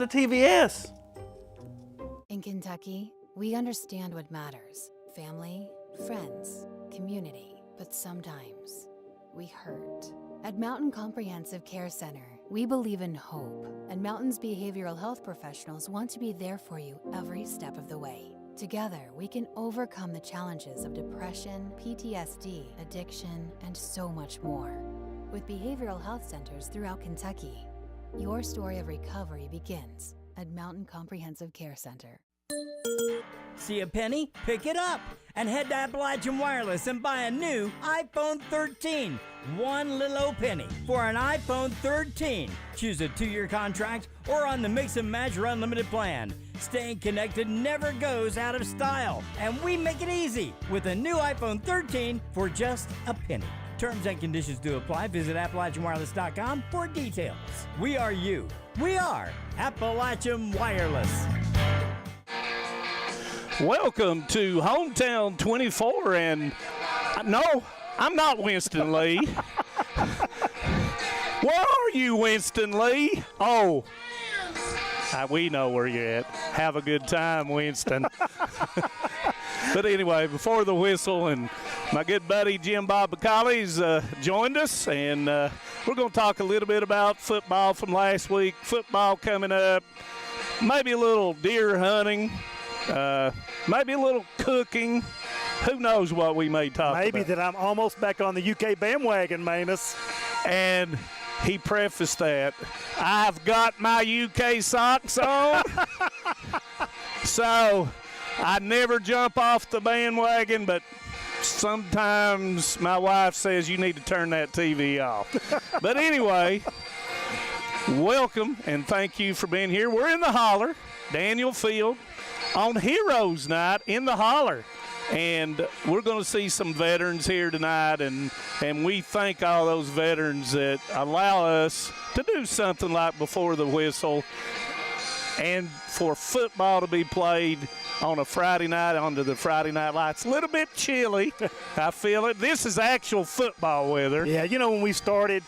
the TVS. In Kentucky, we understand what matters. Family, friends, community. But sometimes, we hurt. At Mountain Comprehensive Care Center, we believe in hope, and Mountain's behavioral health professionals want to be there for you every step of the way. Together, we can overcome the challenges of depression, PTSD, addiction, and so much more. With behavioral health centers throughout Kentucky, your story of recovery begins at Mountain Comprehensive Care Center. See a penny? Pick it up and head to Appalachian Wireless and buy a new iPhone 13. One little old penny for an iPhone 13. Choose a 2-year contract or on the Mix and Match or Unlimited plan. Staying connected never goes out of style, and we make it easy with a new iPhone 13 for just a penny. Terms and conditions do apply. Visit AppalachianWireless.com for details. We are you. We are Appalachian Wireless. Welcome to Hometown 24, and no, I'm not Winston Lee. Where are you, Winston Lee? Oh, we know where you're at. Have a good time, Winston. But anyway, before the whistle, and my good buddy Jim Bob McCauley's joined us, and we're going to talk a little bit about football from last week, football coming up, maybe a little deer hunting, maybe a little cooking. Who knows what we may talk about. Maybe that I'm almost back on the UK bandwagon, Manus. And he prefaced that, I've got my UK socks on. So I never jump off the bandwagon, but sometimes my wife says you need to turn that TV off. But anyway, welcome and thank you for being here. We're in the Holler, Daniel Field, on Heroes Night in the Holler. And we're going to see some veterans here tonight, and we thank all those veterans that allow us to do something like before the whistle and for football to be played on a Friday night under the Friday Night Lights. A little bit chilly. I feel it. This is actual football weather. Yeah, you know, when we started,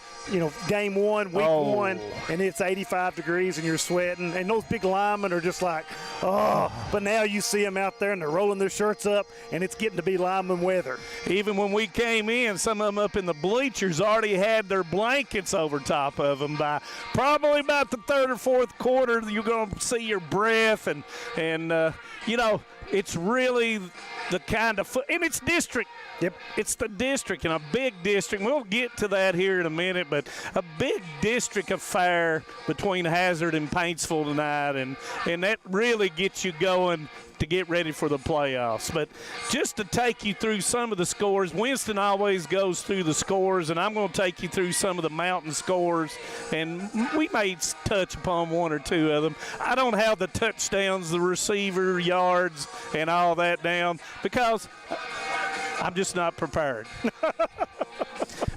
game one, week one, and it's 85 degrees and you're sweating, and those big linemen are just like, oh. But now you see them out there and they're rolling their shirts up, and it's getting to be lineman weather. Even when we came in, some of them up in the bleachers already had their blankets over top of them. By probably about the third or fourth quarter, you're going to see your breath, and it's really the kind of and it's district. Yep. It's the district, and a big district. We'll get to that here in a minute, but a big district affair between Hazard and Paintsville tonight, and that really gets you going to get ready for the playoffs. But just to take you through some of the scores, Winston always goes through the scores, and I'm going to take you through some of the Mountain scores, and we may touch upon one or two of them. I don't have the touchdowns, the receiver yards, and all that down because I'm just not prepared.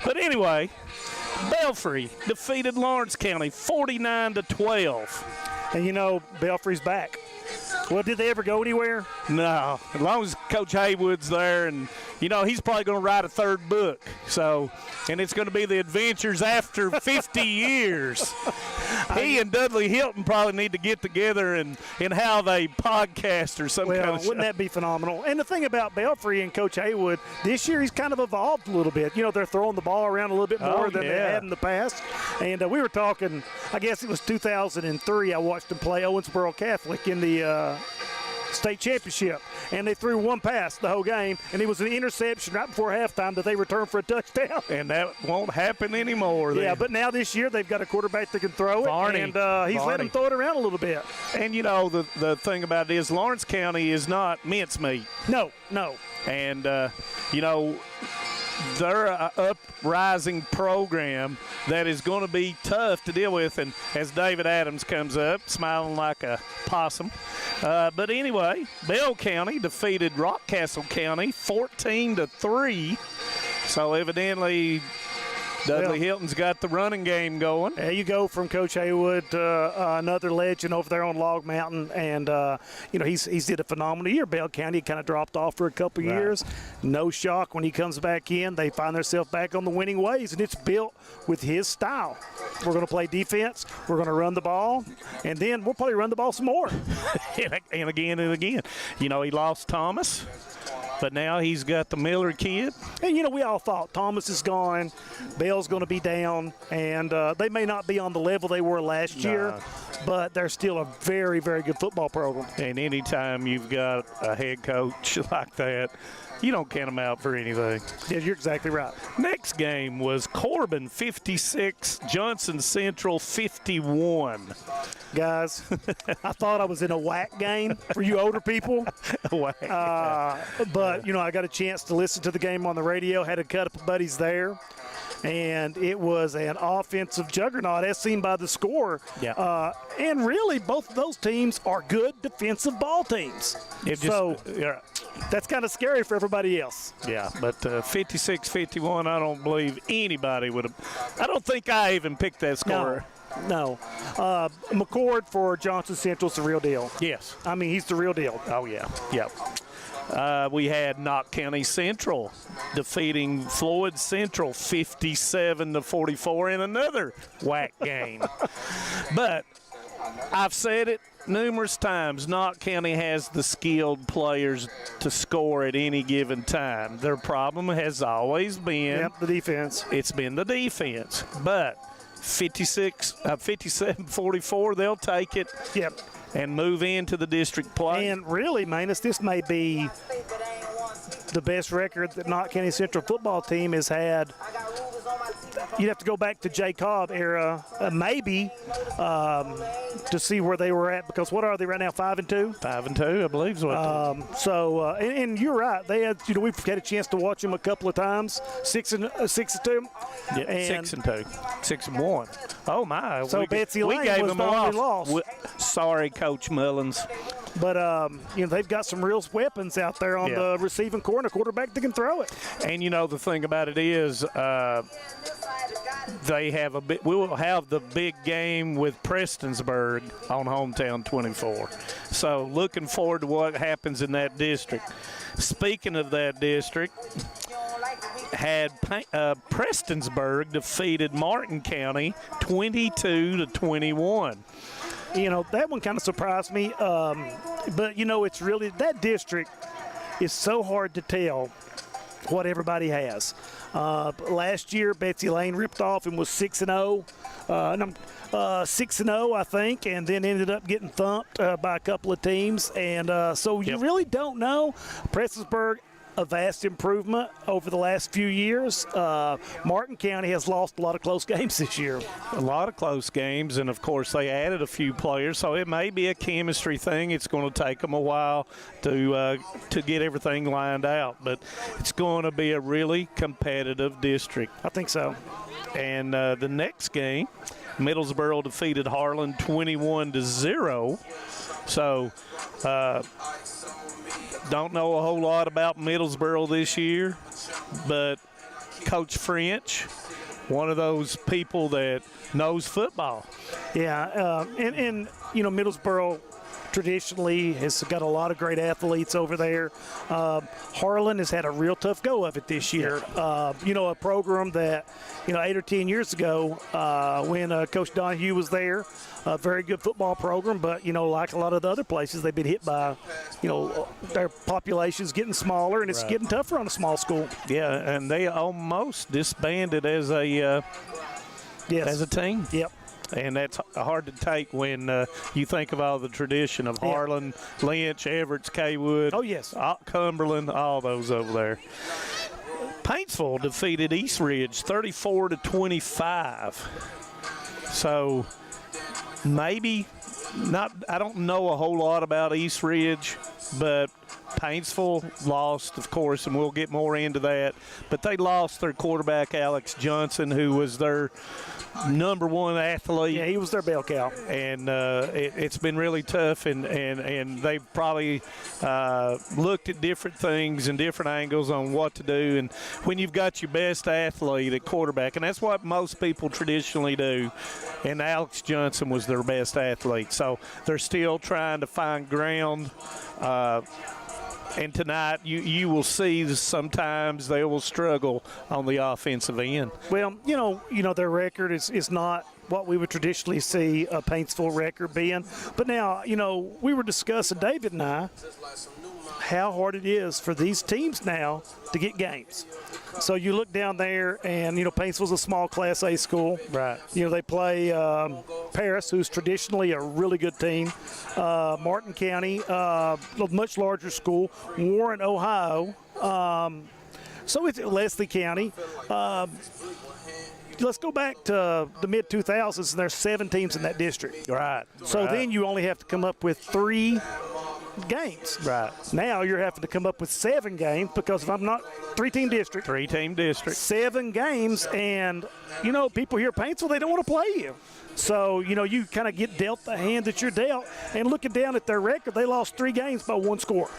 But anyway, Belfry defeated Lawrence County 49-12. And Belfry's back. Well, did they ever go anywhere? No. As long as Coach Haywood's there, and, he's probably going to write a third book. So, and it's going to be the adventures after 50 years. He and Dudley Hilton probably need to get together and have a podcast or some kind of show. Wouldn't that be phenomenal? And the thing about Belfry and Coach Haywood, this year he's kind of evolved a little bit. They're throwing the ball around a little bit more than they had in the past. And we were talking, I guess it was 2003, I watched them play Owensboro Catholic in the state championship, and they threw one pass the whole game, and it was an interception right before halftime that they returned for a touchdown. And that won't happen anymore. Yeah, but now this year they've got a quarterback that can throw it, and he's let him throw it around a little bit. And, the thing about it is Lawrence County is not mincemeat. No. And, they're an uprising program that is going to be tough to deal with. And as David Adams comes up, smiling like a possum. But anyway, Bell County defeated Rockcastle County 14-3. So evidently Dudley Hilton's got the running game going. There you go from Coach Haywood, another legend over there on Log Mountain, and he's did a phenomenal year. Bell County kind of dropped off for a couple years. No shock when he comes back in. They find themselves back on the winning ways, and it's built with his style. We're going to play defense. We're going to run the ball, and then we'll probably run the ball some more. and again and again. He lost Thomas. But now he's got the Miller kid. And, we all thought Thomas is gone, Bell's going to be down, and they may not be on the level they were last year, but they're still a very, very good football program. And anytime you've got a head coach like that, you don't count them out for anything. Yeah, you're exactly right. Next game was Corbin 56, Johnson Central 51. Guys, I thought I was in a whack game for you older people. Whack. But, I got a chance to listen to the game on the radio, had a couple of buddies there. And it was an offensive juggernaut as seen by the score. Yeah. And really, both of those teams are good defensive ball teams. That's kind of scary for everybody else. Yeah, but 56-51, I don't believe anybody would have. I don't think I even picked that score. No. McCord for Johnson Central's the real deal. Yes. I mean, he's the real deal. Oh, yeah. Yep. We had Knott County Central defeating Floyd Central 57-44 in another whack game. But I've said it numerous times, Knott County has the skilled players to score at any given time. Their problem has always been the defense. It's been the defense. But 57-44, they'll take it. Yep. And move into the district play. And really, Manus, this may be the best record that Knott County Central football team has had. You'd have to go back to Jay Cobb era, maybe, to see where they were at. Because what are they right now? 5-2. 5-2, I believe is what. And you're right. They had, we've had a chance to watch them a couple of times. 6-2. Yeah, 6-2, 6-1. Oh my! So Betsy Lane was the only loss. Sorry, Coach Mullins. But, they've got some real weapons out there on the receiving corner, quarterback that can throw it. And, the thing about it is they have we will have the big game with Prestonsburg on Hometown 24. So looking forward to what happens in that district. Speaking of that district, had Prestonsburg defeated Martin County 22-21. That one kind of surprised me. But, it's really – that district is so hard to tell what everybody has. Last year, Betsy Lane ripped off and was 6-0. 6-0, I think, and then ended up getting thumped by a couple of teams. And so you really don't know. Prestonsburg, a vast improvement over the last few years. Martin County has lost a lot of close games this year. A lot of close games, and, of course, they added a few players, so it may be a chemistry thing. It's going to take them a while to get everything lined out, but it's going to be a really competitive district. I think so. And the next game, Middlesboro defeated Harlan 21-0. So don't know a whole lot about Middlesboro this year, but Coach French, one of those people that knows football. Yeah, and Middlesboro traditionally has got a lot of great athletes over there. Harlan has had a real tough go of it this year. A program that, 8 or 10 years ago when Coach Donahue was there, a very good football program, but, like a lot of the other places, they've been hit by, their population's getting smaller, and it's getting tougher on a small school. Yeah, and they almost disbanded as a team. Yep. And that's hard to take when you think of all the tradition of Harlan, Lynch, Everett, Kaywood. Oh, yes. Cumberland, all those over there. Paintsville defeated East Ridge 34-25. So maybe not – I don't know a whole lot about East Ridge, but Paintsville lost, of course, and we'll get more into that. But they lost their quarterback, Alex Johnson, who was their number one athlete. Yeah, he was their bell cow. And it's been really tough, and they've probably looked at different things and different angles on what to do. And when you've got your best athlete at quarterback, and that's what most people traditionally do, and Alex Johnson was their best athlete. So they're still trying to find ground. And tonight, you will see that sometimes they will struggle on the offensive end. Well, you know their record is not what we would traditionally see a Paintsville record being. But now, we were discussing, David and I, how hard it is for these teams now to get games. So you look down there, and, Paintsville's a small Class A school. Right. They play Paris, who's traditionally a really good team. Martin County, a much larger school. Warren, Ohio. So it's Leslie County. Let's go back to the mid-2000s, and there's 7 teams in that district. Right. So then you only have to come up with 3 games. Right. Now you're having to come up with 7 games because if I'm not 3-team district. 3-team district. 7 games, and, people here at Paintsville, they don't want to play you. So, you kind of get dealt the hand that you're dealt. And looking down at their record, they lost 3 games by 1 score.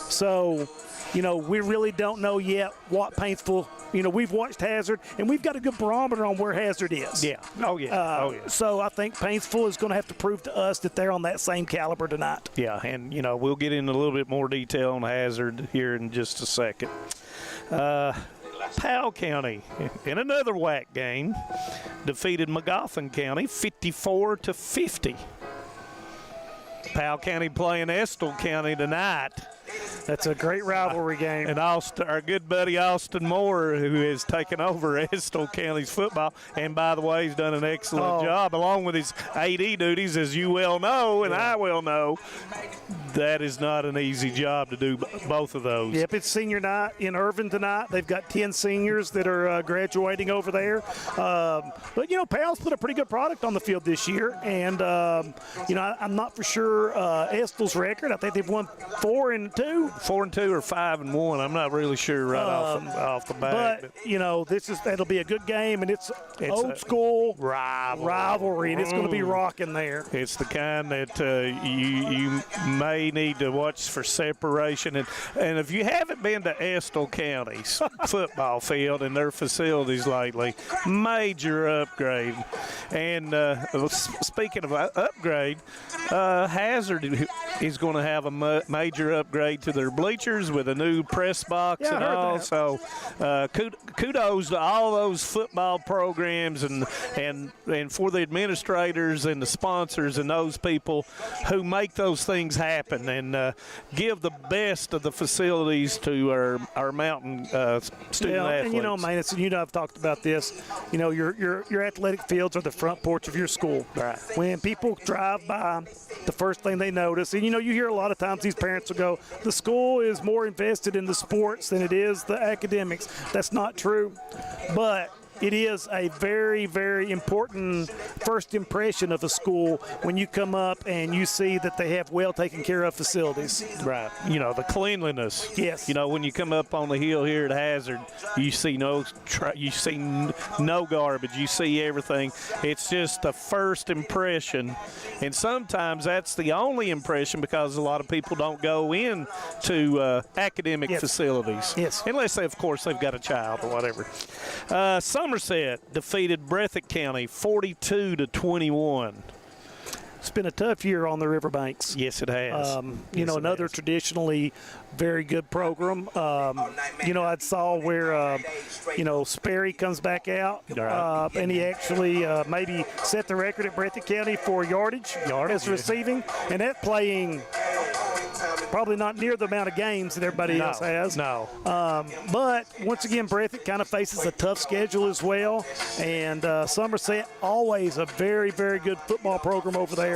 So, we really don't know yet what Paintsville, we've watched Hazard, and we've got a good barometer on where Hazard is. Yeah. Oh, yeah. So I think Paintsville is going to have to prove to us that they're on that same caliber tonight. Yeah, and, we'll get into a little bit more detail on Hazard here in just a second. Powell County, in another WAC game, defeated Magoffin County 54-50. Powell County playing Estill County tonight. That's a great rivalry game. And our good buddy Austin Moore, who has taken over Estill County's football, and by the way, he's done an excellent job, along with his AD duties, as you well know, and I well know. That is not an easy job to do, both of those. Yep, it's senior night in Irvin tonight. They've got 10 seniors that are graduating over there. But, Powell's put a pretty good product on the field this year. And, I'm not for sure Estill's record. I think they've won 4-2. 4-2 or 5-1. I'm not really sure off the bat. But, that'll be a good game, and it's old school rivalry, and it's going to be rocking there. It's the kind that you may need to watch for separation. And if you haven't been to Estill County's football field and their facilities lately, major upgrade. And speaking of upgrade, Hazard is going to have a major upgrade to their bleachers with a new press box and all. So kudos to all those football programs and for the administrators and the sponsors and those people who make those things happen and give the best of the facilities to our mountain student athletes. And Mason, I've talked about this. Your athletic fields are the front porch of your school. Right. When people drive by, the first thing they notice, and you hear a lot of times these parents will go, the school is more invested in the sports than it is the academics. That's not true, but it is a very, very important first impression of a school when you come up and you see that they have well taken care of facilities. Right. The cleanliness. Yes. When you come up on the hill here at Hazard, you see no garbage. You see everything. It's just the first impression, and sometimes that's the only impression because a lot of people don't go in to academic facilities. Yes. Unless of course they've got a child or whatever. Somerset defeated Breathitt County 42-21. It's been a tough year on the Riverbanks. Yes, it has. Another traditionally very good program. I saw where, Sperry comes back out, and he actually maybe set the record at Breathitt County for yardage as receiving, and that playing probably not near the amount of games that everybody else has. No. But once again, Breathitt kind of faces a tough schedule as well, and Somerset always a very, very good football program over there.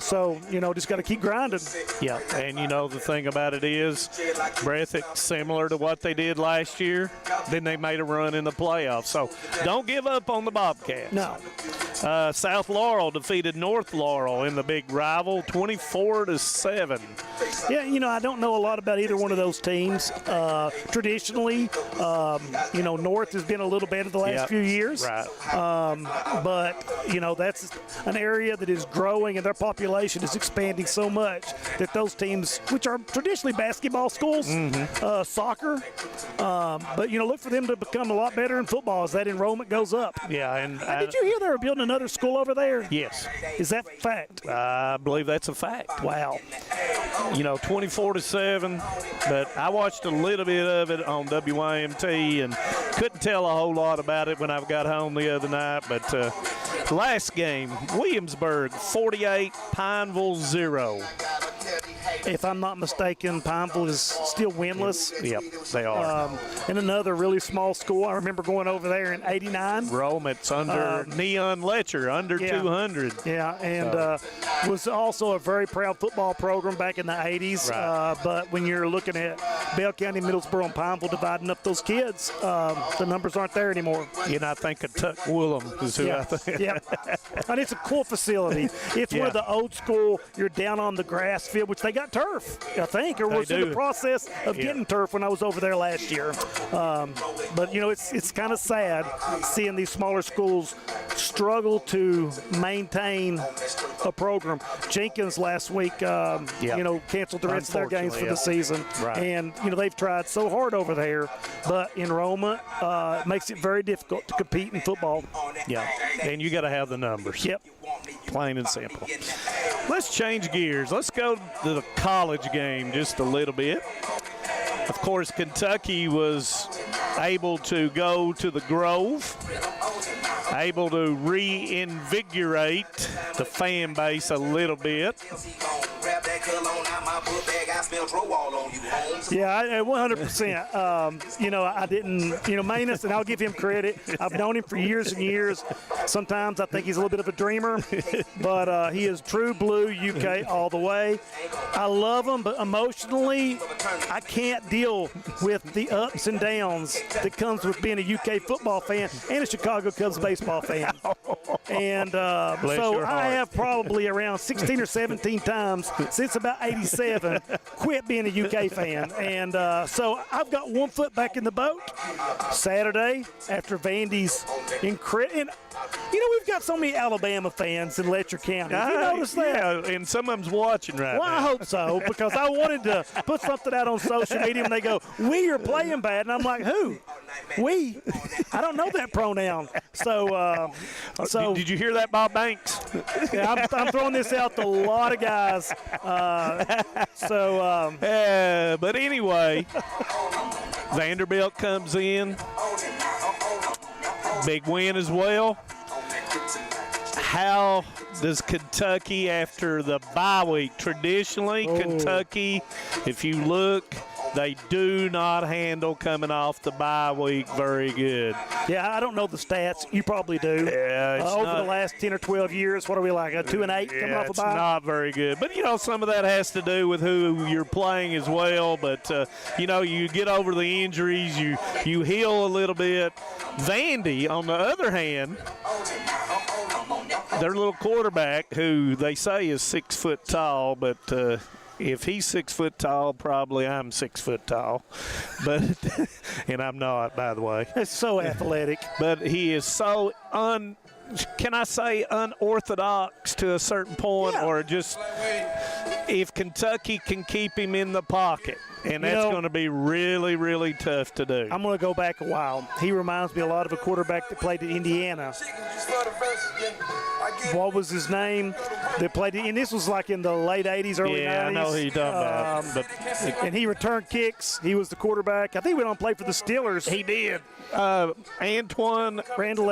So, just got to keep grinding. Yeah, and the thing about it is Breathitt, similar to what they did last year, then they made a run in the playoffs. So don't give up on the Bobcats. No. South Laurel defeated North Laurel in the big rival, 24-7. Yeah, I don't know a lot about either one of those teams. Traditionally, North has been a little better the last few years. Right. But that's an area that is growing, and their population is expanding so much that those teams, which are traditionally basketball schools, soccer, but look for them to become a lot better in football as that enrollment goes up. Yeah, and did you hear they were building another school over there? Yes. Is that fact? I believe that's a fact. Wow. 24-7, but I watched a little bit of it on WYMT and couldn't tell a whole lot about it when I got home the other night. But last game, Williamsburg 48, Pineville 0. If I'm not mistaken, Paintsville is still winless. Yep, they are. And another really small school. I remember going over there in '89. Rome, it's under Neon Letcher, under 200. Yeah, and was also a very proud football program back in the '80s. Right. But when you're looking at Bell County, Middlesboro, and Pineville dividing up those kids, the numbers aren't there anymore. I think of Tuck Woolham is who I think. Yeah, and it's a cool facility. It's one of the old school. You're down on the grass field, which they got turf, I think, or was in the process of getting turf when I was over there last year. But it's kind of sad seeing these smaller schools struggle to maintain a program. Jenkins last week, canceled the rest of their games for the season, and they've tried so hard over there, but enrollment makes it very difficult to compete in football. Yeah, and you got to have the numbers. Yep. Plain and simple. Let's change gears. Let's go to the college game just a little bit. Of course, Kentucky was able to go to the Grove, able to reinvigorate the fan base a little bit. Yeah, 100%. I didn't, Manus, and I'll give him credit. I've known him for years and years. Sometimes I think he's a little bit of a dreamer, but he is true blue UK all the way. I love him, but emotionally, I can't deal with the ups and downs that comes with being a UK football fan and a Chicago Cubs baseball fan. And so I have probably around 16 or 17 times since about 87 quit being a UK fan. And so I've got one foot back in the boat. Saturday, after Vandy's incredible. We've got so many Alabama fans in Letcher County. You notice that? Yeah, and some of them's watching right now. Well, I hope so, because I wanted to put something out on social media, and they go, "We are playing bad," and I'm like, "Who? We? I don't know that pronoun." So, did you hear that, Bob Banks? Yeah, I'm throwing this out to a lot of guys. But anyway, Vanderbilt comes in. Big win as well. How does Kentucky, after the bye week, traditionally Kentucky, if you look, they do not handle coming off the bye week very good. Yeah, I don't know the stats. You probably do. Yeah, over the last 10 or 12 years, what are we like, 2-8 coming off a bye? It's not very good. But, some of that has to do with who you're playing as well. But, you get over the injuries, you heal a little bit. Vandy, on the other hand, their little quarterback, who they say is 6 foot tall, but if he's 6 foot tall, probably I'm 6 foot tall. But and I'm not, by the way. It's so athletic. But he is so can I say unorthodox to a certain point, or just if Kentucky can keep him in the pocket. And that's going to be really, really tough to do. I'm going to go back a while. He reminds me a lot of a quarterback that played at Indiana. What was his name? They played, and this was like in the late 80s, early 90s. Yeah, I know who you're talking about. And he returned kicks. He was the quarterback. I think he went on to play for the Steelers. He did. Antoine Randall.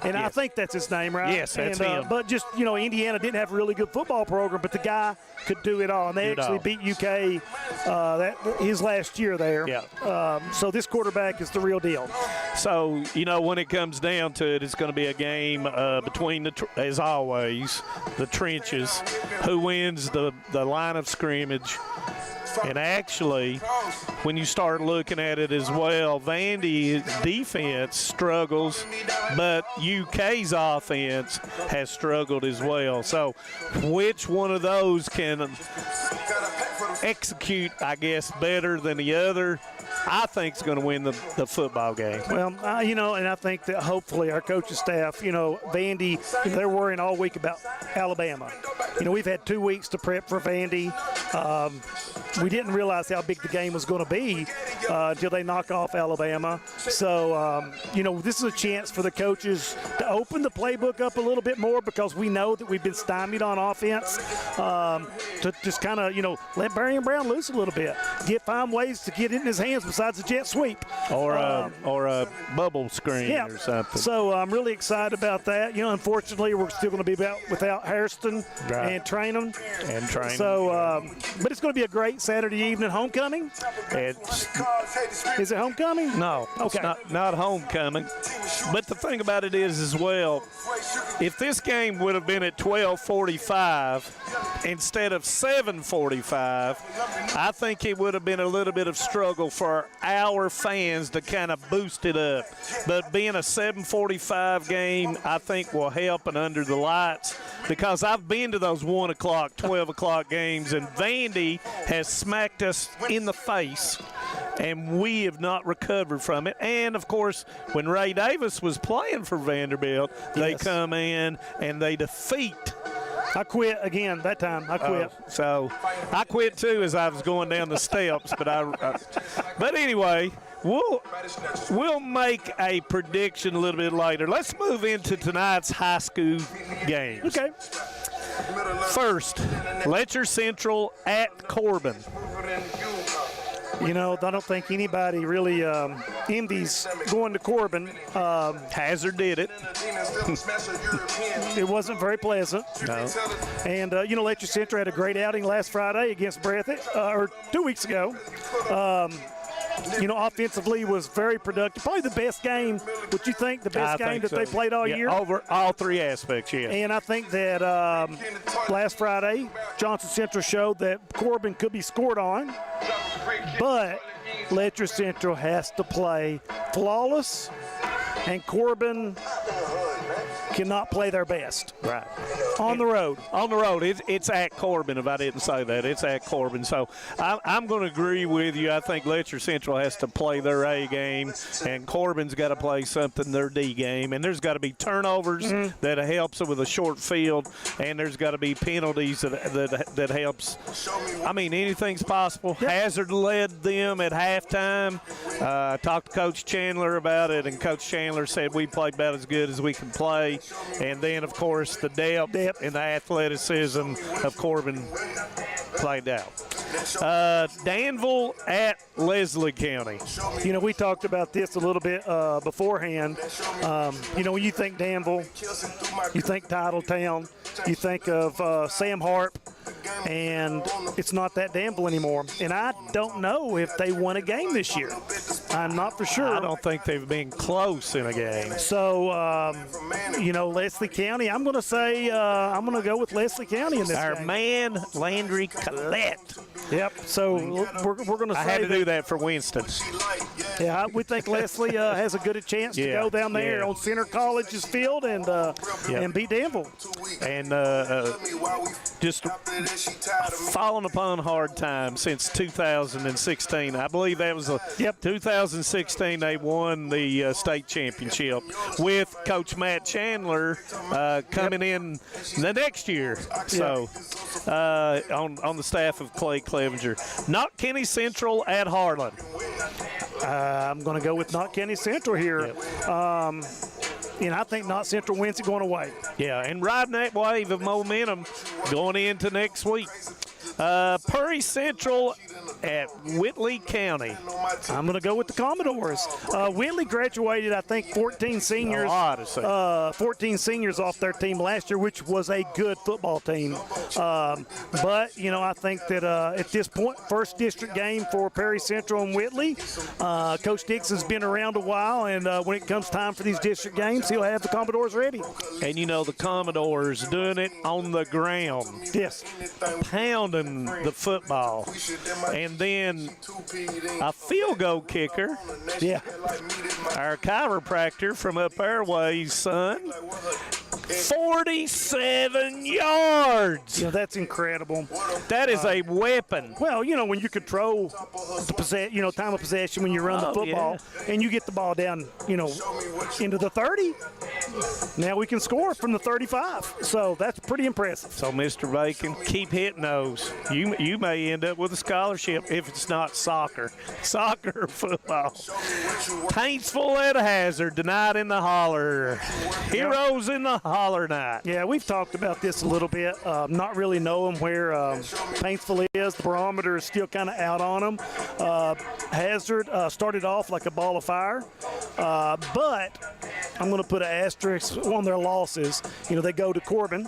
And I think that's his name, right? Yes, that's him. But just, Indiana didn't have a really good football program, but the guy could do it all. And they actually beat UK his last year there. Yeah. So this quarterback is the real deal. So, when it comes down to it, it's going to be a game between, as always, the trenches. Who wins the line of scrimmage And actually, when you start looking at it as well, Vandy defense struggles, but UK's offense has struggled as well. So which one of those can execute, I guess, better than the other, I think is going to win the football game. Well, and I think that hopefully our coaching staff, Vandy, they're worrying all week about Alabama. We've had 2 weeks to prep for Vandy. We didn't realize how big the game was going to be until they knock off Alabama. So, this is a chance for the coaches to open the playbook up a little bit more because we know that we've been stymied on offense, to just kind of, let Barry Brown loose a little bit. Find ways to get it in his hands besides a jet sweep. Or a bubble screen or something. So I'm really excited about that. Unfortunately, we're still going to be without Hairston and Trainham. So, but it's going to be a great Saturday evening homecoming. Is it homecoming? No, okay, it's not homecoming. But the thing about it is as well, if this game would have been at 12:45 instead of 7:45, I think it would have been a little bit of struggle for our fans to kind of boost it up. But being a 7:45 game, I think will help and under the lights, because I've been to those 1 o'clock, 12 o'clock games, and Vandy has smacked us in the face, and we have not recovered from it. And, of course, when Ray Davis was playing for Vanderbilt, they come in and they defeat. I quit again that time. I quit. So I quit too as I was going down the steps. But anyway, we'll make a prediction a little bit later. Let's move into tonight's high school games. Okay. First, Letcher Central at Corbin. I don't think anybody really envies going to Corbin. Hazard did it. It wasn't very pleasant. No. And, Letcher Central had a great outing last Friday against Breathitt, or 2 weeks ago. Offensively was very productive. Probably the best game. Would you think the best game that they played all year? Over all three aspects, yeah. And I think that last Friday, Johnson Central showed that Corbin could be scored on. But Letcher Central has to play flawless, and Corbin cannot play their best. Right. On the road. On the road. It's at Corbin, if I didn't say that. It's at Corbin. So I'm going to agree with you. I think Letcher Central has to play their A game, and Corbin's got to play something their D game. And there's got to be turnovers that helps with a short field, and there's got to be penalties that helps. I mean, anything's possible. Yep. Hazard led them at halftime. I talked to Coach Chandler about it, and Coach Chandler said we played about as good as we can play. And then, of course, the depth and the athleticism of Corbin played out. Danville at Leslie County. We talked about this a little bit beforehand. When you think Danville, you think Titletown, you think of Sam Harp, and it's not that Danville anymore. And I don't know if they won a game this year. I'm not for sure. I don't think they've been close in a game. So, Leslie County, I'm going to say I'm going to go with Leslie County in this Our game. man, Landry Collette. Yep. So we're going to say I had to do that for Winston. Yeah, we think Leslie has a good chance to go down there on Center College's field and beat Danville. And just fallen upon hard times since 2016. I believe that was 2016 they won the state championship with Coach Matt Chandler coming in the next year. So on the staff of Clay Clevenger. Knott County Central at Harlan. I'm going to go with Knott County Central here. Yep. I think Knott Central wins it going away. Yeah, and riding that wave of momentum going into next week. Prairie Central at Whitley County. I'm going to go with the Commodores. Whitley graduated, I think, 14 seniors. 14 seniors off their team last year, which was a good football team. But, you know, I think that at this point, first district game for Perry Central and Whitley. Coach Dixon's been around a while, and when it comes time for these district games, he'll have the Commodores ready. And, you know, the Commodores doing it on the ground. Yes. Pounding the football. And then a field goal kicker. Yeah. Our chiropractor from up Airways, son. 47 yards. You know, that's incredible. That is a weapon. Well, you know, when you control the time of possession when you run the football and you get the ball down, you know, into the 30, now we can score from the 35. So that's pretty impressive. So, Mr. Bacon, keep hitting those. You may end up with a scholarship if it's not soccer or football. Paintsville at Hazard tonight in the holler. Heroes in the holler night. Yeah, we've talked about this a little bit. Not really knowing where Paintsville is. The barometer is still kind of out on them. Hazard started off like a ball of fire, but I'm going to put an asterisk on their losses. You know, they go to Corbin,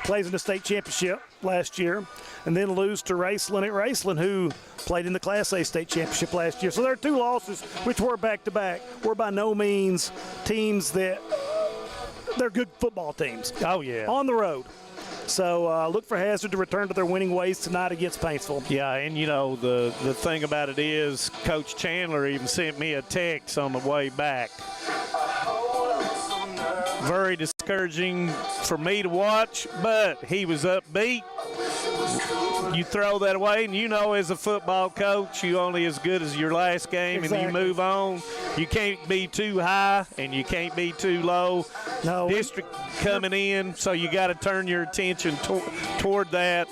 plays in the state championship last year, and then lose to Raceland at Raceland, who played in the Class A state championship last year. So there are two losses, which were back-to-back. We're by no means teams that they're good football teams. Oh, yeah. On the road. So look for Hazard to return to their winning ways tonight against Paintsville. Yeah, and, you know, the thing about it is Coach Chandler even sent me a text on the way back. Very discouraging for me to watch, but he was upbeat. You throw that away, and you know as a football coach, you only as good as your last game, exactly. And you move on. You can't be too high, and you can't be too low. No. District coming in, so you got to turn your attention toward that.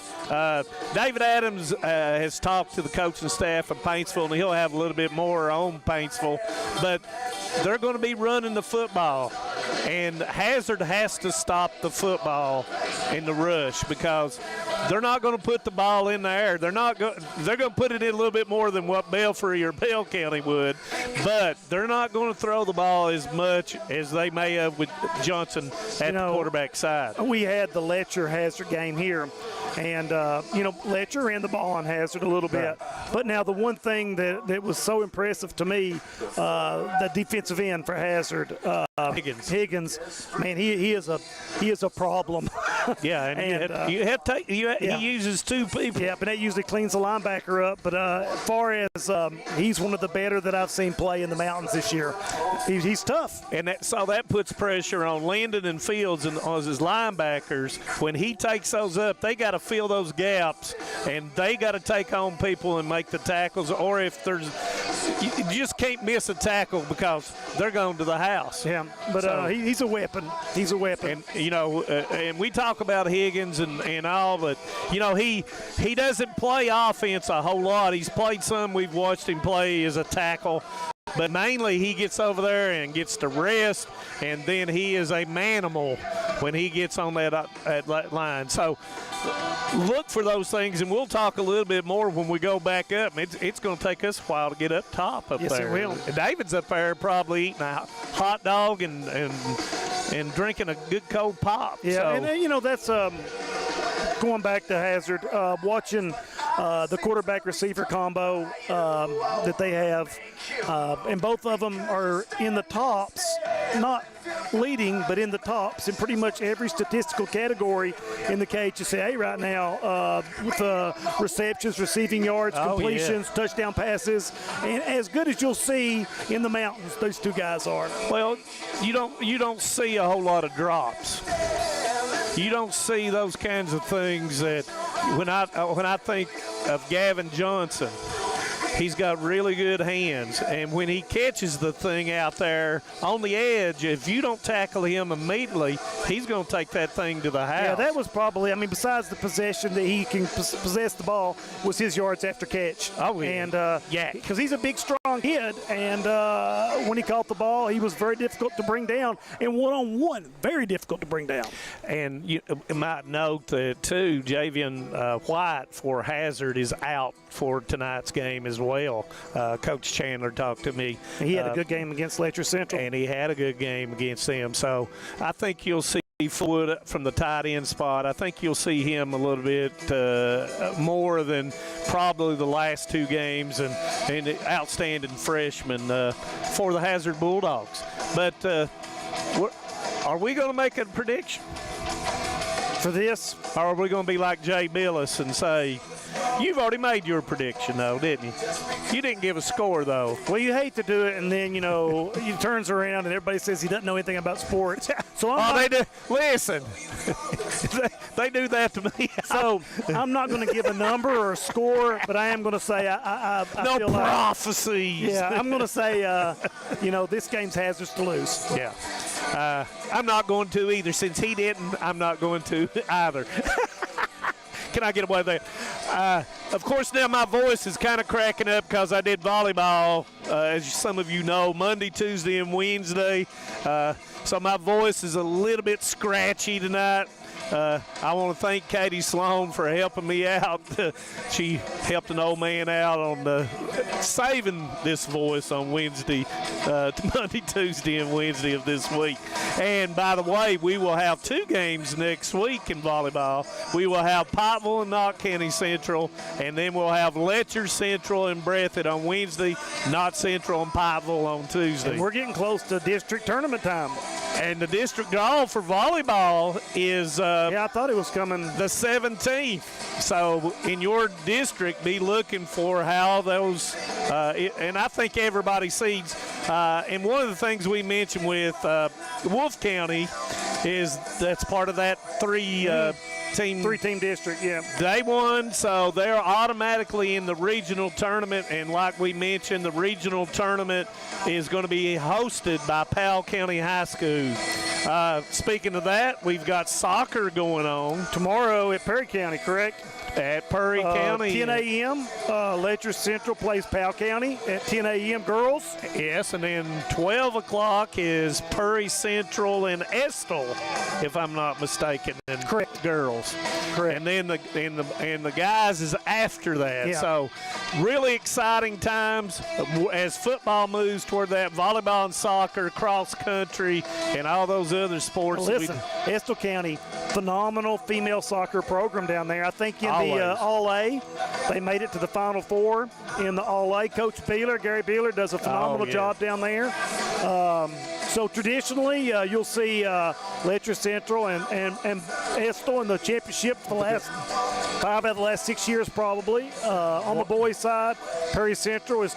David Adams has talked to the coaching staff of Paintsville, and he'll have a little bit more on Paintsville, but they're going to be running the football. And Hazard has to stop the football in the rush because they're not going to put the ball in the air. They're going to put it in a little bit more than what Belfry or Bell County would, but they're not going to throw the ball as much as they may have with Johnson at the quarterback side. We had the Letcher Hazard game here, and Letcher ran the ball on Hazard a little bit. But now the one thing that was so impressive to me, the defensive end for Hazard, Higgins, man, he is a problem. Yeah, and he uses two people. Yeah, but that usually cleans the linebacker up. But as far as he's one of the better that I've seen play in the mountains this year. He's tough. And that puts pressure on Landon and Fields and on his linebackers. When he takes those up, they got to fill those gaps, and they got to take on people and make the tackles. Or if you just can't miss a tackle because they're going to the house. Yeah, but he's a weapon. He's a weapon. And, and we talk about Higgins and all, but, he doesn't play offense a whole lot. He's played some. We've watched him play as a tackle. But mainly he gets over there and gets to rest, and then he is a manimal when he gets on that line. So look for those things, and we'll talk a little bit more when we go back up. It's going to take us a while to get up top up there. Yes, it will. And David's up there probably eating a hot dog and drinking a good cold pop. Yeah, so. And that's going back to Hazard, watching the quarterback-receiver combo that they have, and both of them are in the tops, not leading, but in the tops in pretty much every statistical category in the KHSAA right now, with receptions, receiving yards, completions, touchdown passes, and as good as you'll see in the mountains, those two guys are. Well, you don't see a whole lot of drops. You don't see those kinds of things that when I think of Gavin Johnson, he's got really good hands, and when he catches the thing out there on the edge, if you don't tackle him immediately, he's going to take that thing to the house. Yeah, that was probably, besides the possession that he can possess the ball, was his yards after catch. Oh, yeah. And because he's a big, strong kid, and when he caught the ball, he was very difficult to bring down, and one-on-one, very difficult to bring down. And you might note that, too, Javian White for Hazard is out for tonight's game as well. well. Coach Chandler talked to me. He had a good game against Letcher Central. And he had a good game against them. So I think you'll see Floyd from the tight end spot. I think you'll see him a little bit more than probably the last two games, and outstanding freshman for the Hazard Bulldogs. But are we going to make a prediction for this? Or are we going to be like Jay Billis and say, you've already made your prediction, though, didn't you? You didn't give a score, though. Well, you hate to do it, and then, he turns around and everybody says he doesn't know anything about sports. So they do. Listen, they do that to me. So I'm not going to give a number or a score, but I am going to say I no feel prophecies. Yeah, I'm going to say, this game's Hazard's to lose. Yeah. I'm not going to either. Since he didn't, I'm not going to either. Can I get away with that? Of course, now my voice is kind of cracking up because I did volleyball, as some of you know, Monday, Tuesday, and Wednesday. So my voice is a little bit scratchy tonight. I want to thank Katie Sloan for helping me out. She helped an old man out on saving this voice on Wednesday, Monday, Tuesday, and Wednesday of this week. And by the way, we will have two games next week in volleyball. We will have Pikeville and Knott County Central, and then we'll have Letcher Central and Breathitt on Wednesday, Knott Central and Pikeville on Tuesday. And we're getting close to district tournament time. And the district draw for volleyball is I thought it was coming the 17th. So in your district, be looking for how those and I think everybody sees. And one of the things we mentioned with Wolf County is that's part of that three-team district, yeah. They won, so they're automatically in the regional tournament. And like we mentioned, the regional tournament is going to be hosted by Powell County High School. Speaking of that, we've got soccer going on tomorrow at Perry County, correct? At Perry County. 10 a.m. Letcher Central plays Powell County at 10 a.m. girls. Yes, and then 12 o'clock is Perry Central and Estill, if I'm not mistaken. And correct, girls. Correct. And then the guys is after that. Yeah. So really exciting times as football moves toward that, volleyball and soccer, cross country, and all those other sports. Listen, Estill County, phenomenal female soccer program down there. I think in the All-A, they made it to the Final Four in the All-A. Coach Beeler, Gary Beeler, does a phenomenal job down there. So traditionally, you'll see Letcher Central and Estill in the championship for the last 5 out of the last 6 years probably. On the boys' side, Perry Central is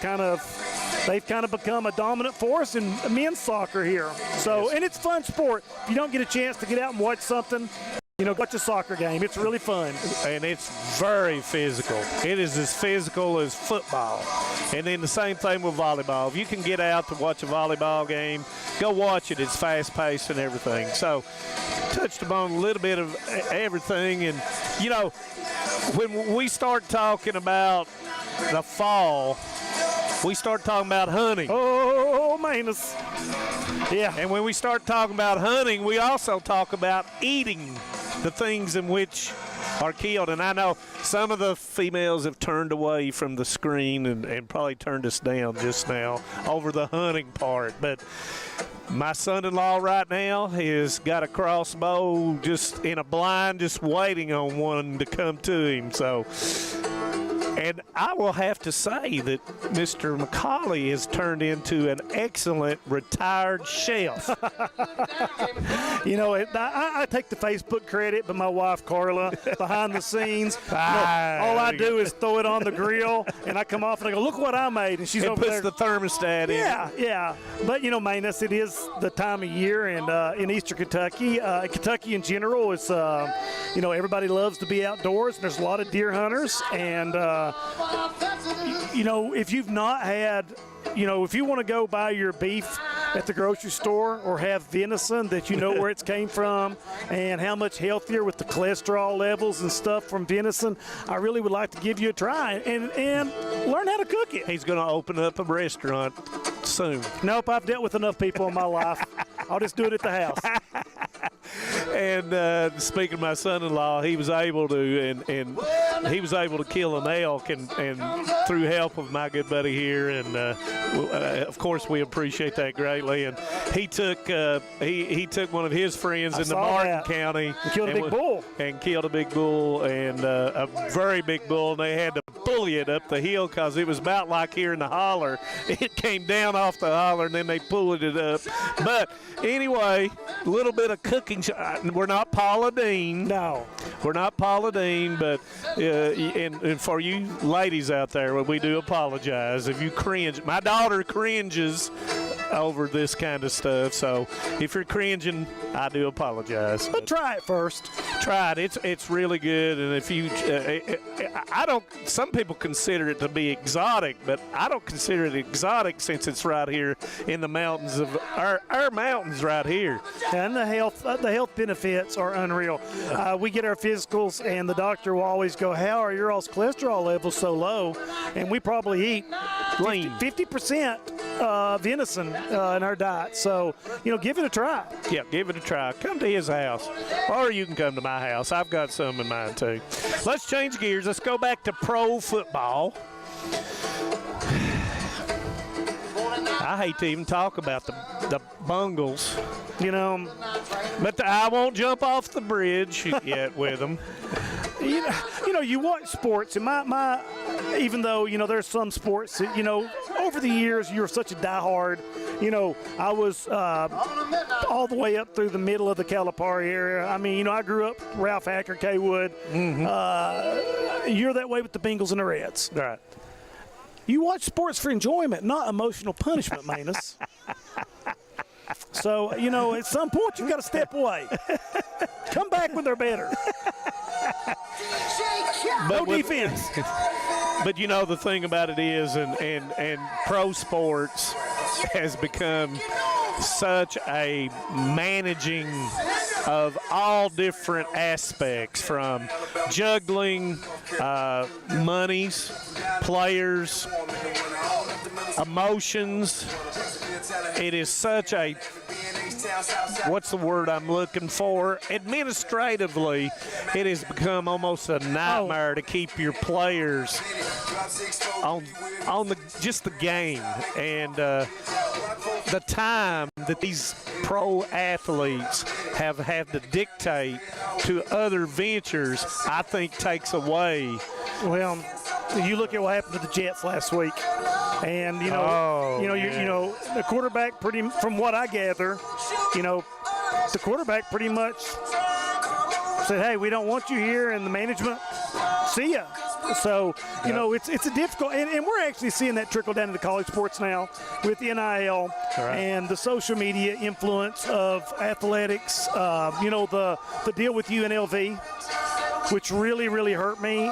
they've kind of become a dominant force in men's soccer here. So, and it's fun sport. If you don't get a chance to get out and watch something, watch a soccer game. It's really fun. And it's very physical. It is as physical as football. And then the same thing with volleyball. If you can get out to watch a volleyball game, go watch it. It's fast-paced and everything. So, touched upon a little bit of everything. And, when we start talking about the fall, we start talking about hunting. Oh, Manus. Yeah. And when we start talking about hunting, we also talk about eating the things in which are killed. And I know some of the females have turned away from the screen and probably turned us down just now over the hunting part. But my son-in-law right now has got a crossbow just in a blind, just waiting on one to come to him. So, and I will have to say that Mr. McCauley has turned into an excellent retired chef. I take the Facebook credit, but my wife, Carla, behind the scenes, all I do is throw it on the grill, and I come off and I go, look what I made. And she's over there. Puts the thermostat in. Yeah. But, Manus, it is the time of year, and in eastern Kentucky, Kentucky in general, is, everybody loves to be outdoors, and there's a lot of deer hunters, and if you've not had, if you want to go buy your beef at the grocery store or have venison that you know where it came from and how much healthier with the cholesterol levels and stuff from venison, I really would like to give you a try and learn how to cook it. He's going to open up a restaurant soon. Nope, I've dealt with enough people in my life. I'll just do it at the house. And speaking of my son-in-law, he was able to, and he was able to kill an elk, and through help of my good buddy here, and of course we appreciate that greatly. And he took one of his friends into Martin County and killed a big bull, and a very big bull. And they had to pulley it up the hill because it was about like here in the holler. It came down off the holler, and then they pulled it up. But anyway, a little bit of cooking. We're not Paula Dean. No. We're not Paula Dean, but and for you ladies out there, we do apologize if you cringe. My daughter cringes over this kind of stuff, so if you're cringing, I do apologize. But try it first. Try it. It's really good, and if you, I don't. Some people consider it to be exotic, but I don't consider it exotic since it's right here in the mountains of our mountains right here. And the health benefits are unreal. We get our physicals, and the doctor will always go, "How are your all's cholesterol levels so low?" And we probably eat lean 50% venison in our diet. So give it a try. Yeah, give it a try. Come to his house, or you can come to my house. I've got some in mine too. Let's change gears. Let's go back to pro football. I hate to even talk about the Bungles, but I won't jump off the bridge yet with them. You watch sports, and my even though there's some sports that over the years you're such a diehard. I was all the way up through the middle of the Calipari area. I mean, I grew up Ralph Hacker, K Wood. Mm-hmm. You're that way with the Bengals and the Reds. Right. You watch sports for enjoyment, not emotional punishment, Manus. So, at some point you've got to step away. Come back when they're better. No defense. But the thing about it is, and pro sports has become such a managing of all different aspects, from juggling, monies, players, emotions. It is such a, what's the word I'm looking for? Administratively, it has become almost a nightmare to keep your players on just the game, and the time that these pro athletes have had to dictate to other ventures, I think takes away. Well, you look at what happened to the Jets last week. And the quarterback from what I gather, the quarterback pretty much said, "Hey, we don't want you here," and the management, see ya. So it's a difficult, and we're actually seeing that trickle down into college sports now with the NIL and the social media influence of athletics. The deal with UNLV, which really, really hurt me.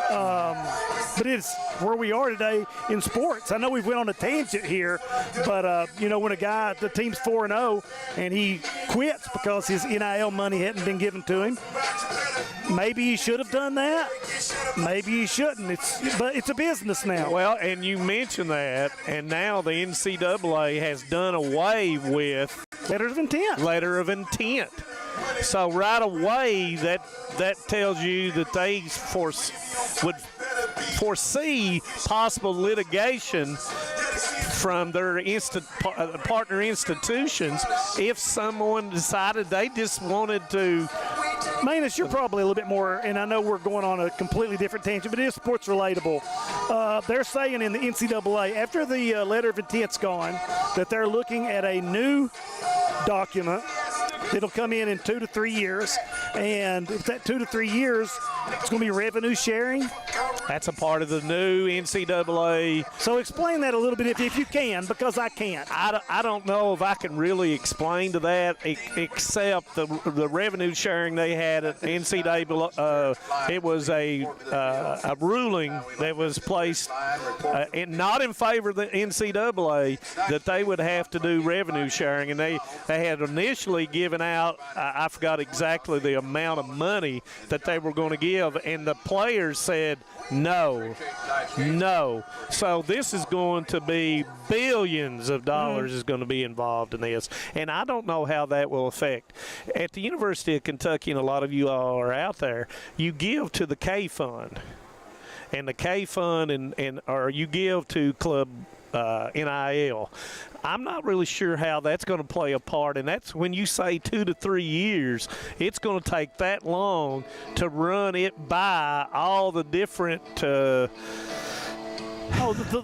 But it's where we are today in sports. I know we've went on a tangent here, but when the team's 4-0 and he quits because his NIL money hadn't been given to him, maybe he should have done that. Maybe he shouldn't. But it's a business now. Well, and you mentioned that, and now the NCAA has done away with letter of intent. So right away, that tells you that they would foresee possible litigation from their partner institutions if someone decided they just wanted to. Manus, you're probably a little bit more, and I know we're going on a completely different tangent, but it is sports relatable. They're saying in the NCAA, after the letter of intent's gone, that they're looking at a new document that'll come in 2 to 3 years, and if that 2 to 3 years, it's going to be revenue sharing. That's a part of the new NCAA. So explain that a little bit if you can, because I can't. I don't know if I can really explain to that, except the revenue sharing they had at NCAA. It was a ruling that was placed not in favor of the NCAA, that they would have to do revenue sharing, and they had initially given out, I forgot exactly the amount of money that they were going to give, and the players said no. So this is going to be billions of dollars is going to be involved in this, and I don't know how that will affect. At the University of Kentucky, and a lot of you all are out there, you give to the K Fund. and the K Fund or you give to Club NIL. I'm not really sure how that's going to play a part, and that's when you say 2 to 3 years, it's going to take that long to run it by all the different the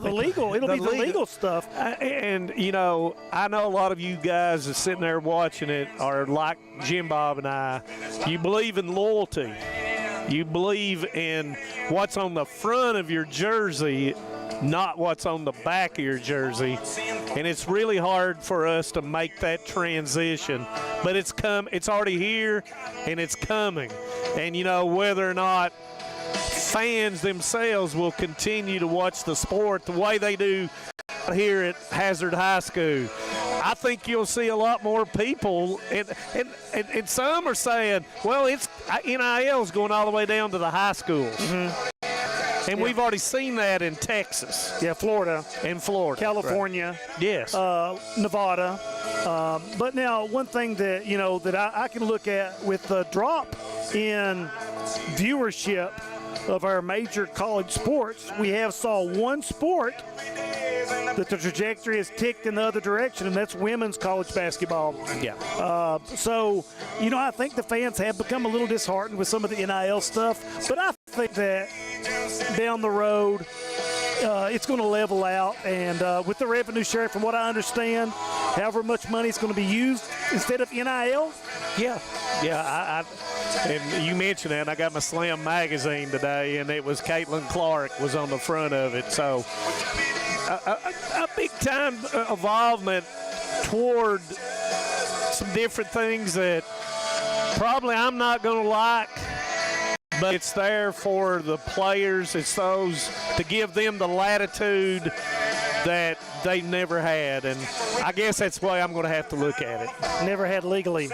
legal. It'll be the legal stuff. And, you know, I know a lot of you guys that's sitting there watching it are like Jim Bob and I. You believe in loyalty. You believe in what's on the front of your jersey, not what's on the back of your jersey. And it's really hard for us to make that transition. But it's already here, and it's coming. And, you know, whether or not fans themselves will continue to watch the sport the way they do here at Hazard High School, I think you'll see a lot more people, and some are saying, well, it's NIL's going all the way down to the high schools. Mm-hmm. And we've already seen that in Texas. Yeah, Florida. In Florida. California. Right. Yes. Nevada. But now one thing that, you know, that I can look at with the drop in viewership of our major college sports, we have saw one sport that the trajectory has ticked in the other direction, and that's women's college basketball. Yeah. So, you know, I think the fans have become a little disheartened with some of the NIL stuff, but I think that down the road, it's going to level out, and with the revenue share, from what I understand, however much money is going to be used instead of NIL. Yeah, and you mentioned that. I got my Slam magazine today, and it was Caitlin Clark was on the front of it. So a big-time involvement toward some different things that probably I'm not going to like, but it's there for the players. It's those to give them the latitude that they never had, and I guess that's the way I'm going to have to look at it. Never had legally.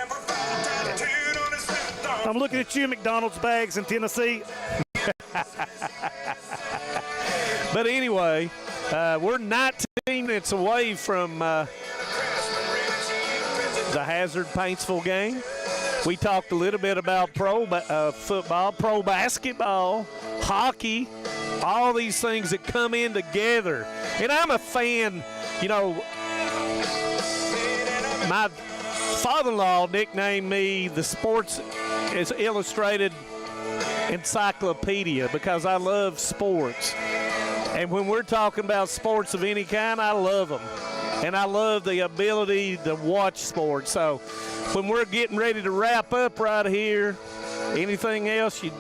I'm looking at you, McDonald's bags in Tennessee. But anyway, we're 19 minutes away from the Hazard Paintsville game. We talked a little bit about pro football, pro basketball, hockey, all these things that come in together. And I'm a fan, you know, my father-in-law nicknamed me the Sports Illustrated Encyclopedia because I love sports. And when we're talking about sports of any kind, I love them. And I love the ability to watch sports. So when we're getting ready to wrap up right here, anything else you...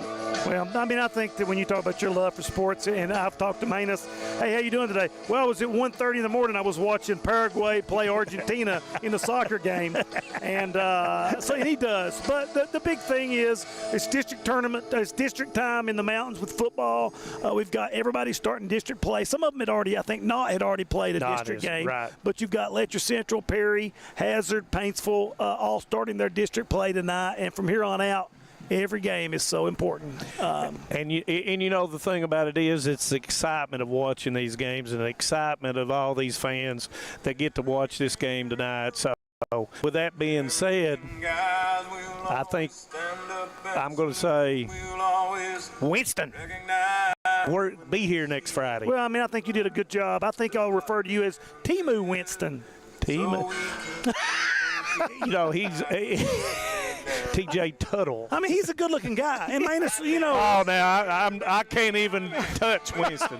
Well, I mean, I think that when you talk about your love for sports, and I've talked to Manus, hey, how you doing today? Well, it was at 1:30 in the morning. I was watching Paraguay play Argentina in the soccer game, and so he does. But the big thing is it's district tournament, it's district time in the mountains with football. We've got everybody starting district play. Some of them had already played a district game. Right. But you've got Letcher Central, Perry, Hazard, Paintsville, all starting their district play tonight, and from here on out, every game is so important. And you know, the thing about it is it's the excitement of watching these games and the excitement of all these fans that get to watch this game tonight. So with that being said, I think I'm going to say Winston, be here next Friday. Well, I mean, I think you did a good job. I think I'll refer to you as Timu Winston. Timu. You know, he's TJ Tuttle. I mean, he's a good-looking guy. And, man, you know. Oh, now, I can't even touch Winston.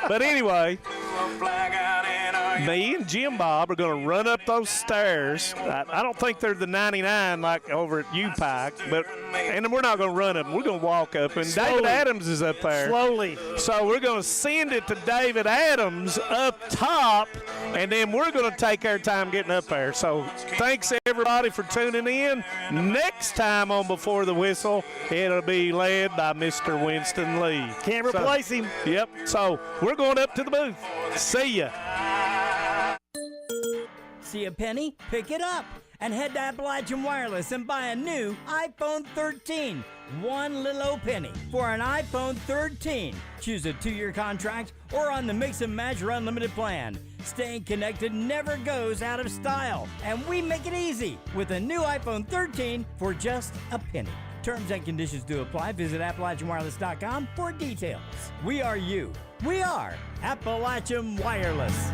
But anyway, me and Jim Bob are going to run up those stairs. I don't think they're the 99 like over at U-Pike, and we're not going to run up them. We're going to walk up, and Slowly. David Adams is up there. Slowly. So we're going to send it to David Adams up top, and then we're going to take our time getting up there. So thanks, everybody, for tuning in. Next time on Before the Whistle, it'll be led by Mr. Winston Lee. Can't replace him. Yep. So we're going up to the booth. See ya. See a penny? Pick it up and head to Appalachian Wireless and buy a new iPhone 13. One little old penny for an iPhone 13. Choose a 2-year contract or on the Mix and Match or Unlimited plan. Staying connected never goes out of style, and we make it easy with a new iPhone 13 for just a penny. Terms and conditions do apply. Visit AppalachianWireless.com for details. We are you. We are Appalachian Wireless.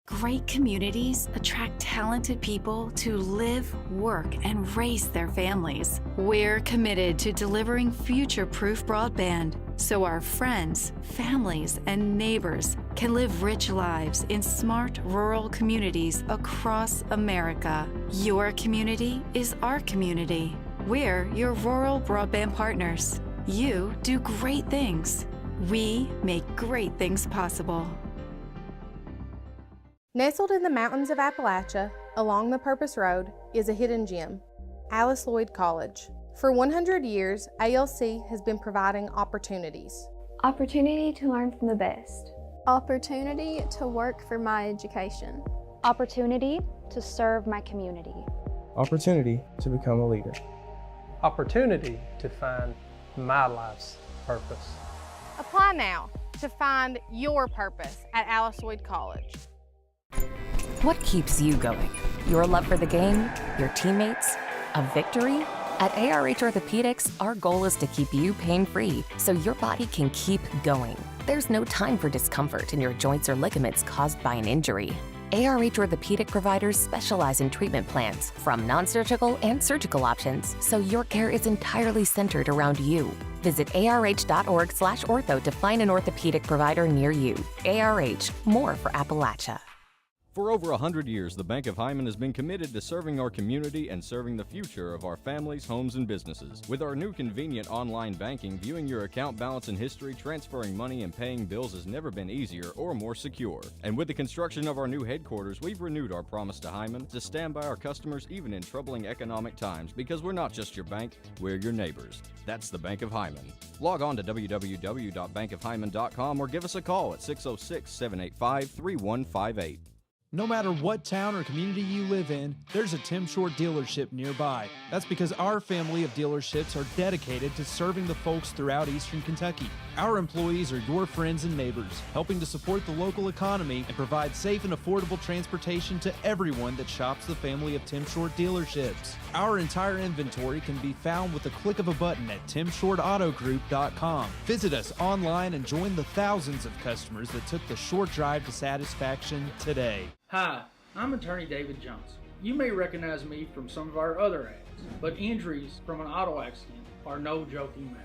Great communities attract talented people to live, work, and raise their families. We're committed to delivering future-proof broadband so our friends, families, and neighbors can live rich lives in smart rural communities across America. Your community is our community. We're your rural broadband partners. You do great things. We make great things possible. Nestled in the mountains of Appalachia, along the Purpose Road, is a hidden gem, Alice Lloyd College. For 100 years, ALC has been providing opportunities. Opportunity to learn from the best. Opportunity to work for my education. Opportunity to serve my community. Opportunity to become a leader. Opportunity to find my life's purpose. Apply now to find your purpose at Alice Lloyd College. What keeps you going? Your love for the game? Your teammates? A victory? At ARH Orthopedics, our goal is to keep you pain-free so your body can keep going. There's no time for discomfort in your joints or ligaments caused by an injury. ARH Orthopedic providers specialize in treatment plans, from non-surgical and surgical options, so your care is entirely centered around you. Visit arh.org/ortho to find an orthopedic provider near you. ARH, more for Appalachia. For over 100 years, the Bank of Hyman has been committed to serving our community and serving the future of our families, homes, and businesses. With our new convenient online banking, viewing your account balance and history, transferring money, and paying bills has never been easier or more secure. And with the construction of our new headquarters, we've renewed our promise to Hyman to stand by our customers even in troubling economic times, because we're not just your bank, we're your neighbors. That's the Bank of Hyman. Log on to www.bankofhyman.com or give us a call at 606-785-3158. No matter what town or community you live in, there's a Tim Short dealership nearby. That's because our family of dealerships are dedicated to serving the folks throughout Eastern Kentucky. Our employees are your friends and neighbors, helping to support the local economy and provide safe and affordable transportation to everyone that shops the family of Tim Short dealerships. Our entire inventory can be found with the click of a button at timshortautogroup.com. Visit us online and join the thousands of customers that took the short drive to satisfaction today. Hi, I'm attorney David Johnson. You may recognize me from some of our other ads, but injuries from an auto accident are no joking matter.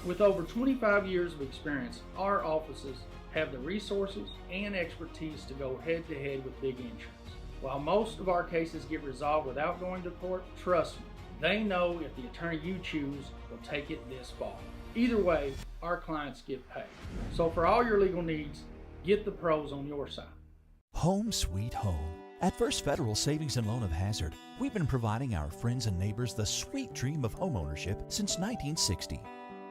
With over 25 years of experience, our offices have the resources and expertise to go head-to-head with big insurance. While most of our cases get resolved without going to court, trust me, they know if the attorney you choose will take it this far. Either way, our clients get paid. So for all your legal needs, get the pros on your side. Home sweet home. At First Federal Savings and Loan of Hazard, we've been providing our friends and neighbors the sweet dream of homeownership since 1960.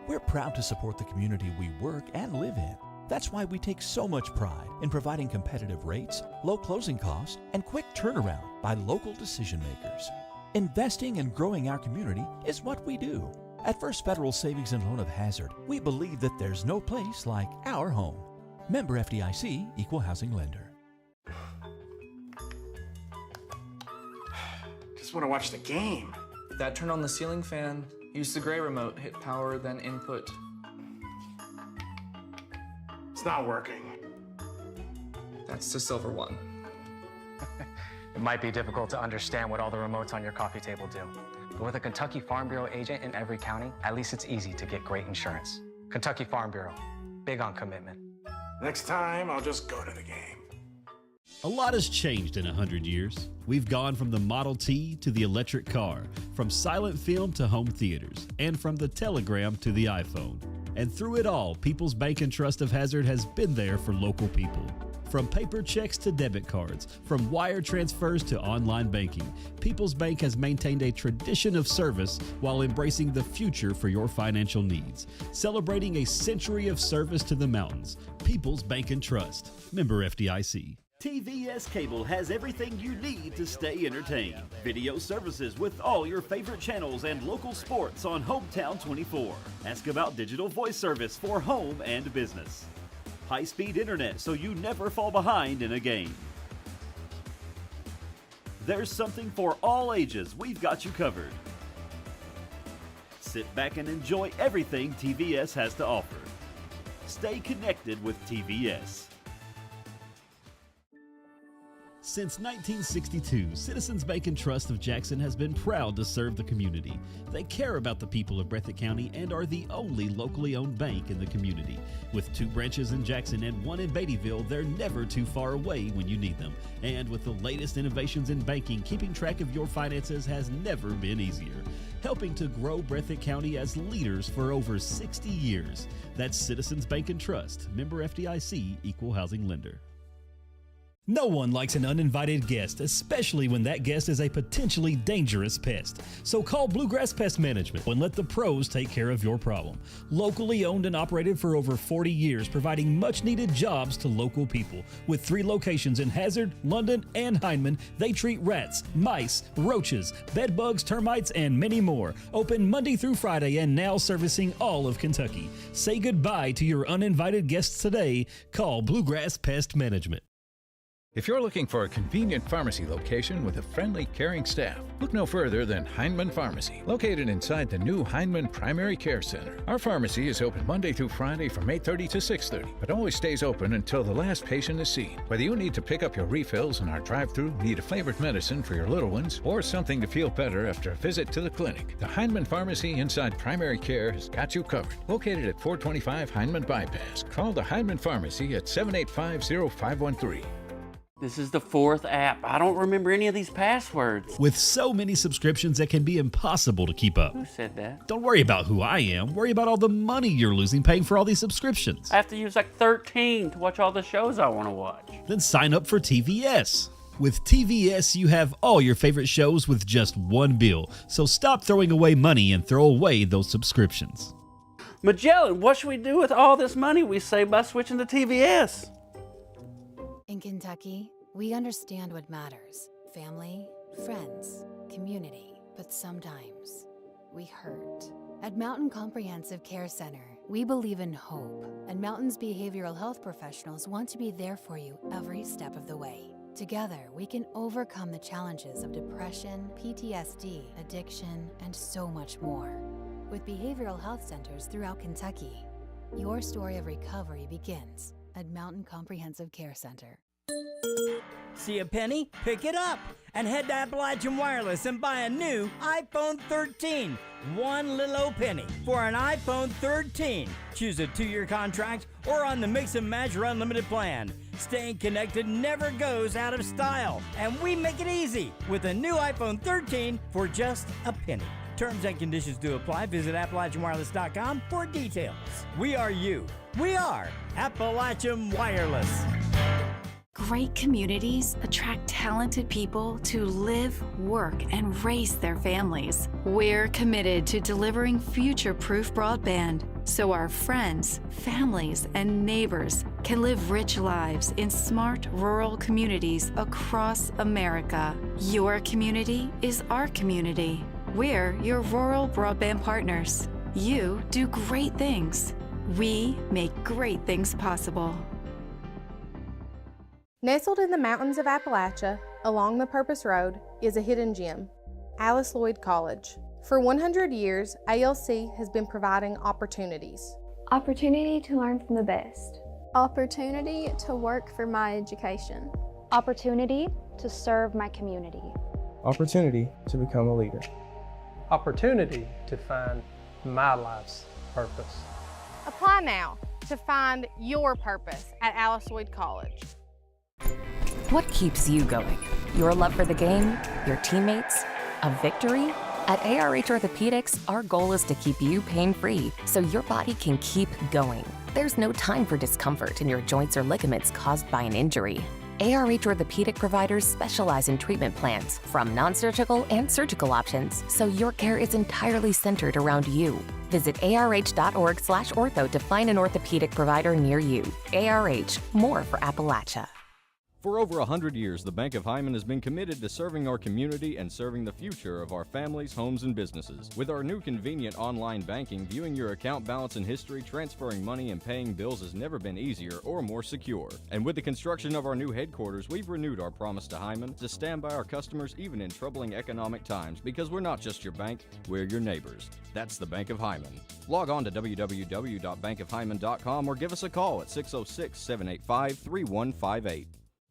We're proud to support the community we work and live in. That's why we take so much pride in providing competitive rates, low closing costs, and quick turnaround by local decision makers. Investing and growing our community is what we do. At First Federal Savings and Loan of Hazard, we believe that there's no place like our home. Member FDIC, Equal Housing Lender. Just want to watch the game. That turn on the ceiling fan. Use the gray remote. Hit power, then input. It's not working. That's the silver one. It might be difficult to understand what all the remotes on your coffee table do. But with a Kentucky Farm Bureau agent in every county, at least it's easy to get great insurance. Kentucky Farm Bureau, big on commitment. Next time, I'll just go to the game. A lot has changed in 100 years. We've gone from the Model T to the electric car, from silent film to home theaters, and from the telegram to the iPhone. And through it all, People's Bank and Trust of Hazard has been there for local people. From paper checks to debit cards, from wire transfers to online banking, People's Bank has maintained a tradition of service while embracing the future for your financial needs. Celebrating a century of service to the mountains. People's Bank and Trust. Member FDIC. TVS Cable has everything you need to stay entertained. Video services with all your favorite channels and local sports on Hometown 24. Ask about digital voice service for home and business. High-speed internet so you never fall behind in a game. There's something for all ages. We've got you covered. sit back and enjoy everything TVS has to offer. Stay connected with TVS. Since 1962, Citizens Bank and Trust of Jackson has been proud to serve the community. They care about the people of Breathitt County and are the only locally owned bank in the community. With 2 branches in Jackson and 1 in Beattyville, they're never too far away when you need them. And with the latest innovations in banking, keeping track of your finances has never been easier. Helping to grow Breathitt County as leaders for over 60 years. That's Citizens Bank and Trust, member FDIC, equal housing lender. No one likes an uninvited guest, especially when that guest is a potentially dangerous pest. So call Bluegrass Pest Management and let the pros take care of your problem. Locally owned and operated for over 40 years, providing much-needed jobs to local people. With 3 locations in Hazard, London, and Hindman, they treat rats, mice, roaches, bed bugs, termites, and many more. Open Monday through Friday and now servicing all of Kentucky. Say goodbye to your uninvited guests today. Call Bluegrass Pest Management. If you're looking for a convenient pharmacy location with a friendly, caring staff, look no further than Hindman Pharmacy, located inside the new Hindman Primary Care Center. Our pharmacy is open Monday through Friday from 8:30 to 6:30, but always stays open until the last patient is seen. Whether you need to pick up your refills in our drive-thru, need a flavored medicine for your little ones, or something to feel better after a visit to the clinic, the Hindman Pharmacy inside Primary Care has got you covered. Located at 425 Hindman Bypass. Call the Hindman Pharmacy at 785-0513. This is the 4th app. I don't remember any of these passwords. With so many subscriptions, it can be impossible to keep up. Who said that? Don't worry about who I am. Worry about all the money you're losing paying for all these subscriptions. I have to use like 13 to watch all the shows I want to watch. Then sign up for TVS. With TVS, you have all your favorite shows with just one bill. So stop throwing away money and throw away those subscriptions. Magellan, what should we do with all this money we save by switching to TVS? In Kentucky, we understand what matters: family, friends, community. But sometimes we hurt. At Mountain Comprehensive Care Center, we believe in hope, and Mountain's behavioral health professionals want to be there for you every step of the way. Together, we can overcome the challenges of depression, PTSD, addiction, and so much more. With behavioral health centers throughout Kentucky, your story of recovery begins at Mountain Comprehensive Care Center. See a penny? Pick it up and head to Appalachian Wireless and buy a new iPhone 13. 1 little old penny for an iPhone 13. Choose a 2-year contract or on the Mix and Match or Unlimited plan. Staying connected never goes out of style, and we make it easy with a new iPhone 13 for just a penny. Terms and conditions do apply. Visit AppalachianWireless.com for details. We are you. We are Appalachian Wireless. Great communities attract talented people to live, work, and raise their families. We're committed to delivering future-proof broadband so our friends, families, and neighbors can live rich lives in smart rural communities across America. Your community is our community. We're your rural broadband partners. You do great things. We make great things possible. Nestled in the mountains of Appalachia, along the Purpose Road, is a hidden gem, Alice Lloyd College. For 100 years, ALC has been providing opportunities. Opportunity to learn from the best. Opportunity to work for my education. Opportunity to serve my community. Opportunity to become a leader. Opportunity to find my life's purpose. Apply now to find your purpose at Alice Lloyd College. What keeps you going? Your love for the game? Your teammates? A victory? At ARH Orthopedics, our goal is to keep you pain-free so your body can keep going. There's no time for discomfort in your joints or ligaments caused by an injury. ARH Orthopedic providers specialize in treatment plans, from non-surgical and surgical options, so your care is entirely centered around you. Visit arh.org/ortho to find an orthopedic provider near you. ARH, more for Appalachia. For over 100 years, the Bank of Hyman has been committed to serving our community and serving the future of our families, homes, and businesses. With our new convenient online banking, viewing your account balance and history, transferring money, and paying bills has never been easier or more secure. And with the construction of our new headquarters, we've renewed our promise to Hyman to stand by our customers even in troubling economic times, because we're not just your bank, we're your neighbors. That's the Bank of Hyman. Log on to www.bankofhyman.com or give us a call at 606-785-3158.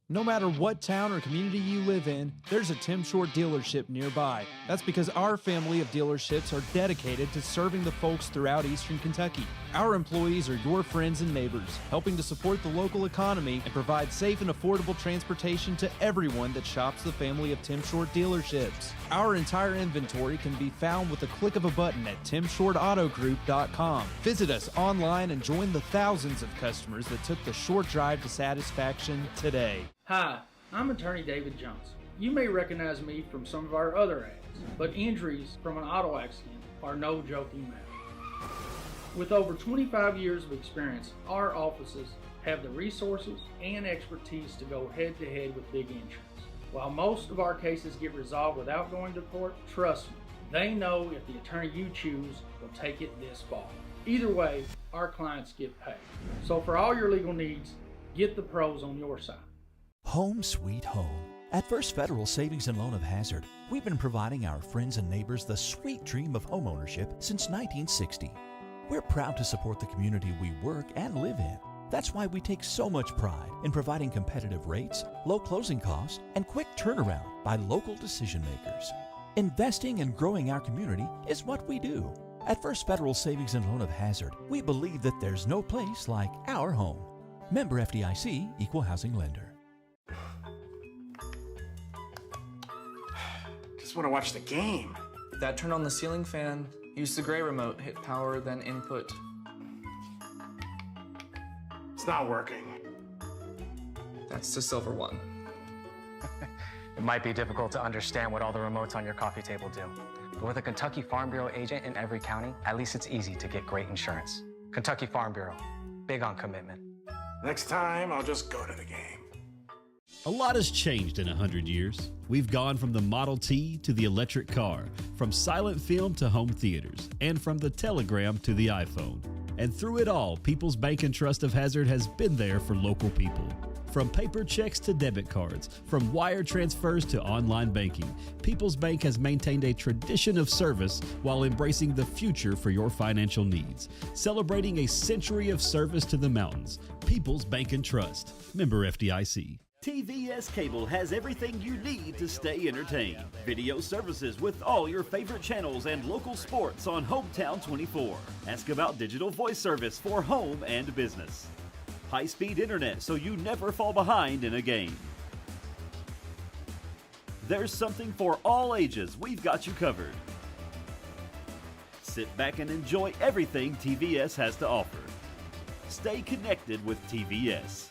No matter what town or community you live in, there's a Tim Short dealership nearby. That's because our family of dealerships are dedicated to serving the folks throughout Eastern Kentucky. Our employees are your friends and neighbors, helping to support the local economy and provide safe and affordable transportation to everyone that shops the family of Tim Short dealerships. Our entire inventory can be found with the click of a button at timshortautogroup.com. Visit us online and join the thousands of customers that took the short drive to satisfaction today. Hi, I'm attorney David Jones. You may recognize me from some of our other ads, but injuries from an auto accident are no joking matter. With over 25 years of experience, our offices have the resources and expertise to go head-to-head with big insurance. While most of our cases get resolved without going to court, trust me, they know if the attorney you choose will take it this far. Either way, our clients get paid. So for all your legal needs, get the pros on your side. Home sweet home. At First Federal Savings and Loan of Hazard, we've been providing our friends and neighbors the sweet dream of homeownership since 1960. We're proud to support the community we work and live in. That's why we take so much pride in providing competitive rates, low closing costs, and quick turnaround by local decision makers. Investing and growing our community is what we do. At First Federal Savings and Loan of Hazard, we believe that there's no place like our home. Member FDIC, Equal Housing Lender. Just want to watch the game. That turned on the ceiling fan. Use the gray remote, hit power, then input. It's not working. That's the silver one. It might be difficult to understand what all the remotes on your coffee table do. But with a Kentucky Farm Bureau agent in every county, at least it's easy to get great insurance. Kentucky Farm Bureau, big on commitment. Next time, I'll just go to the game. A lot has changed in 100 years. We've gone from the Model T to the electric car, from silent film to home theaters, and from the telegram to the iPhone. And through it all, People's Bank and Trust of Hazard has been there for local people. From paper checks to debit cards, from wire transfers to online banking, People's Bank has maintained a tradition of service while embracing the future for your financial needs. Celebrating a century of service to the mountains. People's Bank and Trust. Member FDIC. TVS Cable has everything you need to stay entertained. Video services with all your favorite channels and local sports on Hometown 24. Ask about digital voice service for home and business. High-speed internet so you never fall behind in a game. There's something for all ages. We've got you covered. Sit back and enjoy everything TVS has to offer. Stay connected with TVS.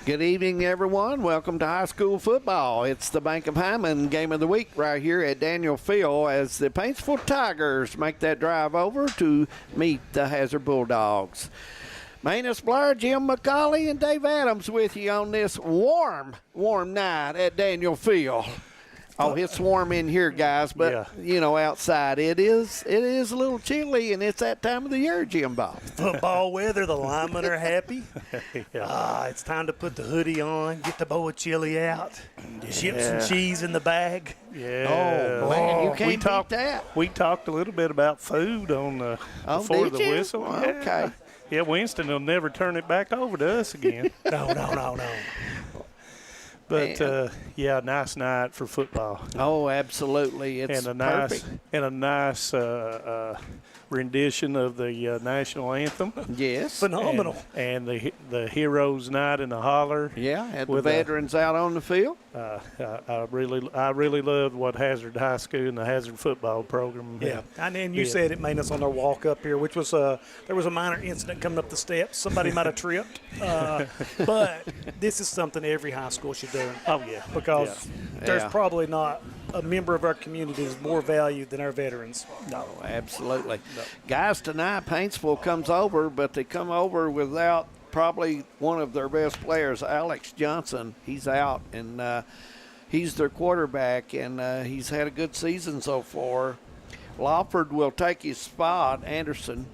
Good evening, everyone. Welcome to high school football. It's the Bank of Hyman game of the week right here at Daniel Field as the Paintsville Tigers make that drive over to meet the Hazard Bulldogs. Manus Blair, Jim McCauley, and Dave Adams with you on this warm night at Daniel Field. Oh, it's warm in here, guys, but, you know, outside it is a little chilly, and it's that time of the year, Jim Bob. Football weather, the linemen are happy. It's time to put the hoodie on, get the bowl of chili out, chips and cheese in the bag. Oh, man, you can't beat that. We talked a little bit about food on before the whistle. Okay. Yeah, Winston will never turn it back over to us again. No. But, nice night for football. Oh, absolutely. It's perfect. And a nice rendition of the national anthem. Yes. Phenomenal. And the Heroes Night in the Holler. Yeah, had the veterans out on the field. I really loved what Hazard High School and the Hazard football program. Yeah, and then you said it made us on our walk up here, which was there was a minor incident coming up the steps. Somebody might have tripped, but this is something every high school should do. Oh yeah, because there's probably not a member of our community is more valued than our veterans. No, absolutely. No. Guys, tonight Paintsville comes over, but they come over without probably one of their best players, Alex Johnson. He's out, and he's their quarterback, and he's had a good season so far. Lawford will take his spot, Anderson,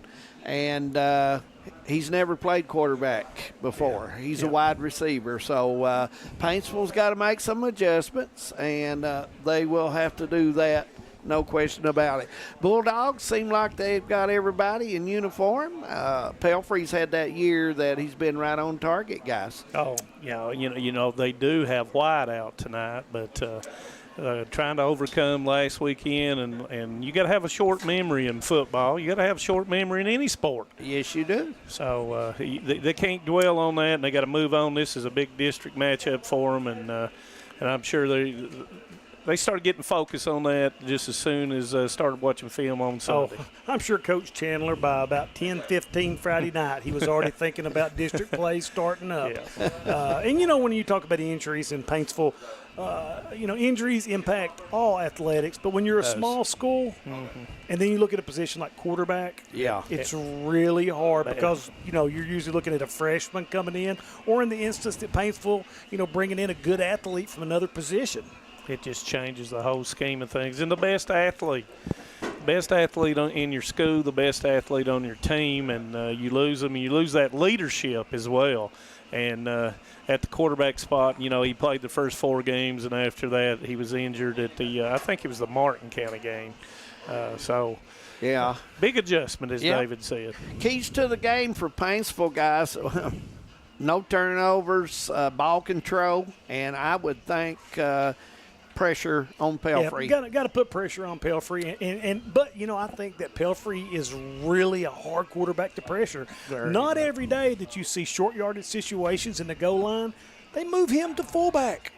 and he's never played quarterback before. He's a wide receiver. So Paintsville's got to make some adjustments, and they will have to do that, no question about it. Bulldogs seem like they've got everybody in uniform. Pelfrey's had that year that he's been right on target, guys. Oh, yeah, you know they do have White out tonight, but trying to overcome last weekend, and you got to have a short memory in football. You got to have a short memory in any sport. Yes, you do. So they can't dwell on that, and they got to move on. This is a big district matchup for them, and I'm sure they started getting focus on that just as soon as started watching film on Sunday. Oh, I'm sure Coach Chandler, by about 10:15 Friday night, he was already thinking about district play starting up. Yeah. And, when you talk about injuries in Paintsville, injuries impact all athletics. But when you're a small school and then you look at a position like quarterback, it's really hard because, you're usually looking at a freshman coming in, or in the instance that Paintsville, bringing in a good athlete from another position. It just changes the whole scheme of things. And the best athlete in your school, the best athlete on your team, and you lose them, and you lose that leadership as well. And at the quarterback spot, he played the first 4 games, and after that he was injured at I think it was the Martin County game. Big adjustment, as David said. Keys to the game for Paintsville, guys. No turnovers, ball control, and I would think pressure on Pelfrey. Yeah, got to put pressure on Pelfrey, but I think that Pelfrey is really a hard quarterback to pressure. Not every day that you see short yardage situations in the goal line, they move him to fullback.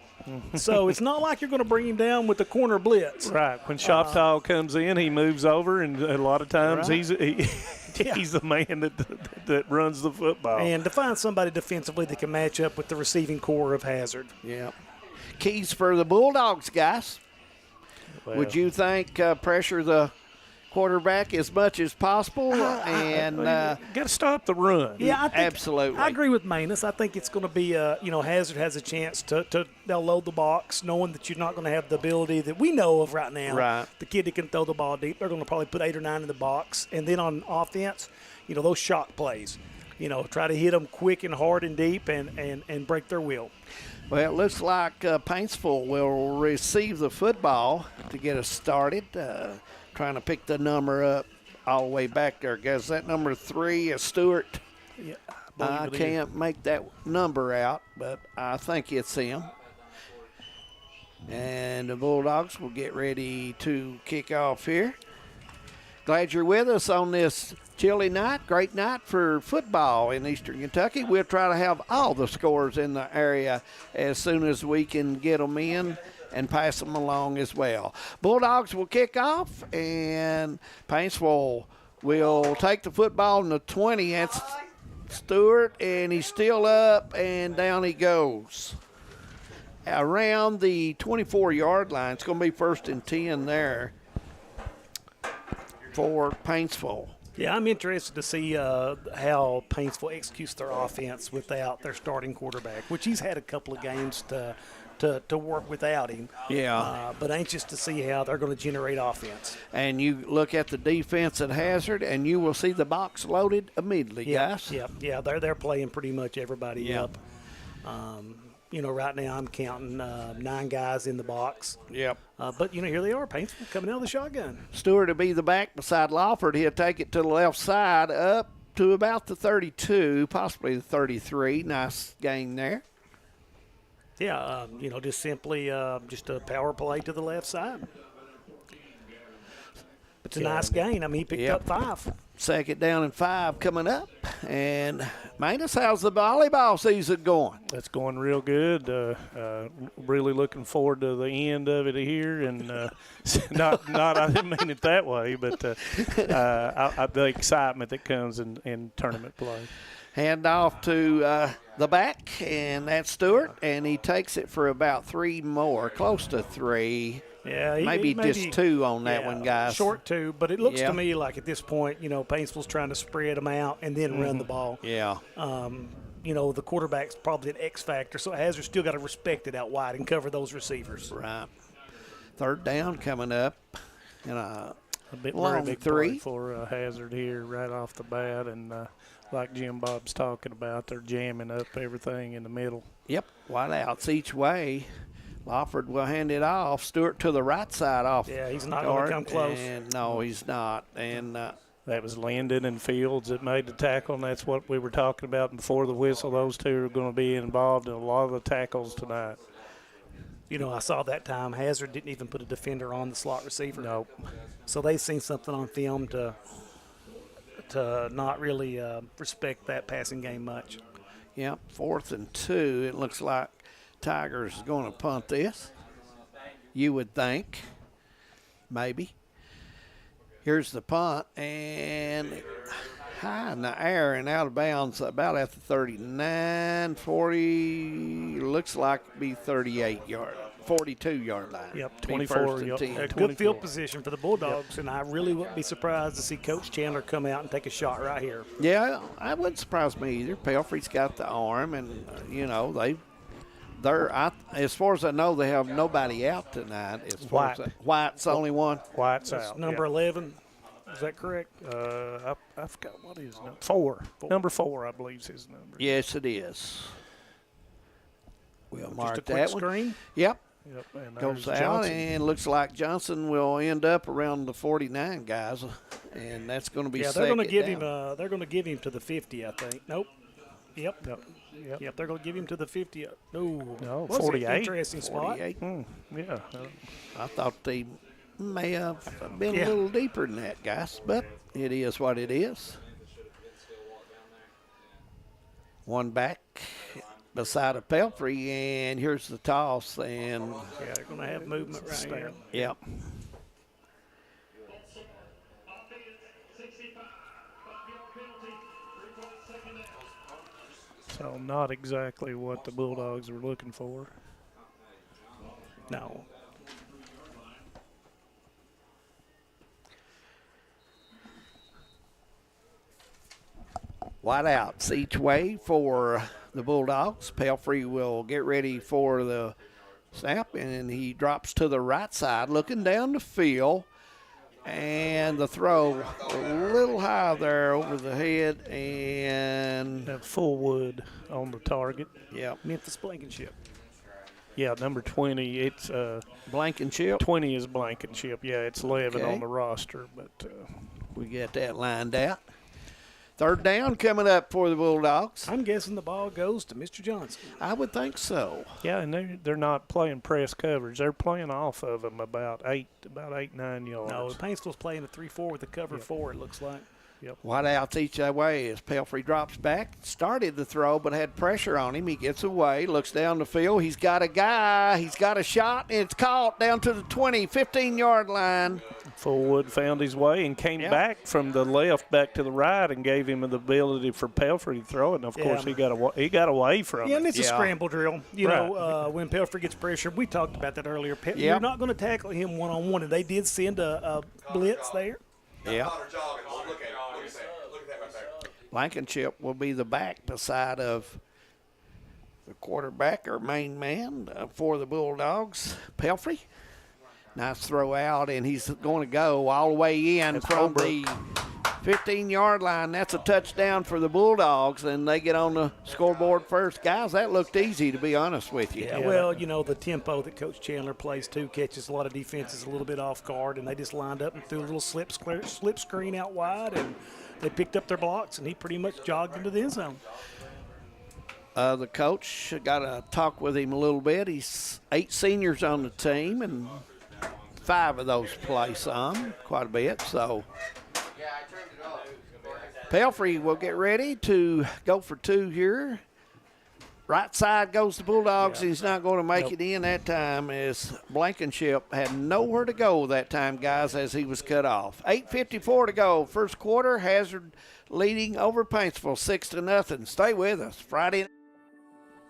So it's not like you're going to bring him down with the corner blitz. Right. When Shoptall comes in, he moves over, and a lot of times he's the man that runs the football. And to find somebody defensively that can match up with the receiving core of Hazard. Yeah. Keys for the Bulldogs, guys. Would you think pressure the quarterback as much as possible and got to stop the run? Yeah, absolutely. I agree with Manus. I think it's going to be Hazard has a chance they'll load the box, knowing that you're not going to have the ability that we know of right now. Right. The kid that can throw the ball deep, they're going to probably put 8 or 9 in the box, and then on offense, those shock plays. Try to hit them quick and hard and deep and break their will. Well, it looks like Paintsville will receive the football to get us started. Trying to pick the number up all the way back there. Guys, that number 3 is Stewart. Yeah, I can't make that number out, but I think it's him. And the Bulldogs will get ready to kick off here. Glad you're with us on this chilly night. Great night for football in Eastern Kentucky. We'll try to have all the scores in the area as soon as we can get them in and pass them along as well. Bulldogs will kick off, and Paintsville will take the football in the 20. That's Stewart, and he's still up, and down he goes. Around the 24-yard line. It's going to be 1st and 10 there for Paintsville. Yeah, I'm interested to see how Paintsville executes their offense without their starting quarterback, which he's had a couple of games to work without him. Yeah. But anxious to see how they're going to generate offense. And you look at the defense at Hazard, and you will see the box loaded immediately, guys. Yeah. They're playing pretty much everybody up. Right now I'm counting 9 guys in the box. Yep. But, here they are, Paintsville, coming out of the shotgun. Stewart will be the back beside Lawford. He'll take it to the left side up to about the 32, possibly the 33. Nice gain there. Yeah, just simply just a power play to the left side. It's a nice gain. I mean, he picked up 5. 2nd down and 5 coming up. And, Manus, how's the volleyball season going? It's going real good. Really looking forward to the end of it here. And not I didn't mean it that way, but the excitement that comes in tournament play. Hand off to the back, and that's Stewart, and he takes it for about 3 more, close to 3. Yeah, maybe just 2 on that one, guys. Short 2, but it looks to me like at this point, Paintsville's trying to spread them out and then run the ball. Yeah. the quarterback's probably an X factor, so Hazard still got to respect it out wide and cover those receivers. Right. Third down coming up. And a bit long very big three play for Hazard here right off the bat, and like Jim Bob's talking about, they're jamming up everything in the middle. Yep, wideouts each way. Lawford will hand it off. Stewart to the right side off. Yeah, he's not going to come close. And no, he's not. And that was Linden and Fields that made the tackle, and that's what we were talking about before the whistle. Those two are going to be involved in a lot of the tackles tonight. I saw that time Hazard didn't even put a defender on the slot receiver. Nope. So they've seen something on film to not really respect that passing game much. Yep, 4th and 2. It looks like Tigers is going to punt this. You would think. Maybe. Here's the punt, and high in the air and out of bounds about at the 39, 40, looks like it'd be 42-yard line. Yep, 24. Good field position for the Bulldogs, and I really wouldn't be surprised to see Coach Chandler come out and take a shot right here. Yeah, I wouldn't surprise me either. Pelfrey's got the arm, and, as far as I know, they have nobody out tonight. White's the only one. White's That's out. number 11. Is that correct? I forgot what his number. 4. Number 4, I believe, is his number. Yes, it is. We'll mark Just a quick that screen. one. Yep. And Goes there's out, Johnson. and looks like Johnson will end up around the 49 guys, and that's going to be they're going to give down. him. They're going to give him to the 50, I think. Nope. Yep. They're going to give him to the 50. No, Was it? 48. Interesting spot. 48. Yeah. I thought they may have been a little deeper than that, guys, but it is what it is. One back beside of Pelfrey, and here's the toss. And they're going to have movement right here. Yep. So not exactly what the Bulldogs were looking for. No. Wideouts each way for the Bulldogs. Pelfrey will get ready for the snap, and he drops to the right side, looking down the field. And the throw a little high there over the head, and Fullwood on the target. Yeah, Memphis Blankenship. Yeah, number 20. It's Blankenship. 20 is Blankenship. Yeah, it's 11 Okay. on the roster, but we get that lined out. Third down coming up for the Bulldogs. I'm guessing the ball goes to Mr. Johnson. I would think so. yeah, and they're not playing press coverage. They're playing off of them about 8-9 yards. No, Paintsville's playing a 3-4 with a cover 4, it looks like. Yep. Wideouts each way as Pelfrey drops back. Started the throw, but had pressure on him. He gets away, looks down the field. He's got a guy. He's got a shot, and it's caught down to the 20, 15-yard line. Fullwood found his way and came back from the left back to the right and gave him the ability for Pelfrey to throw it. And, of course, he got away from it. Yeah, and it's a scramble drill. You know, when Pelfrey gets pressure, we talked about that earlier. You're not going to tackle him one-on-one, and they did send a blitz there. Yeah. Blankenship will be the back beside of the quarterback or main man for the Bulldogs. Pelfrey. Nice throw out, and he's going to go all the way in from the 15-yard line. That's a touchdown for the Bulldogs, and they get on the scoreboard first. Guys, that looked easy, to be honest with you. Yeah, well, you know, the tempo that Coach Chandler plays, too, catches a lot of defenses a little bit off guard, and they just lined up and threw a little slip screen out wide, and they picked up their blocks, and he pretty much jogged into the end zone. The coach got to talk with him a little bit. He's 8 seniors on the team, and 5 of those play some, quite a bit. So Pelfrey will get ready to go for 2 here. Right side goes the Bulldogs. He's not going to make it in that time, as Blankenship had nowhere to go that time, guys, as he was cut off. 8:54 to go. First quarter, Hazard leading over Paintsville 6-0. Stay with us. Friday.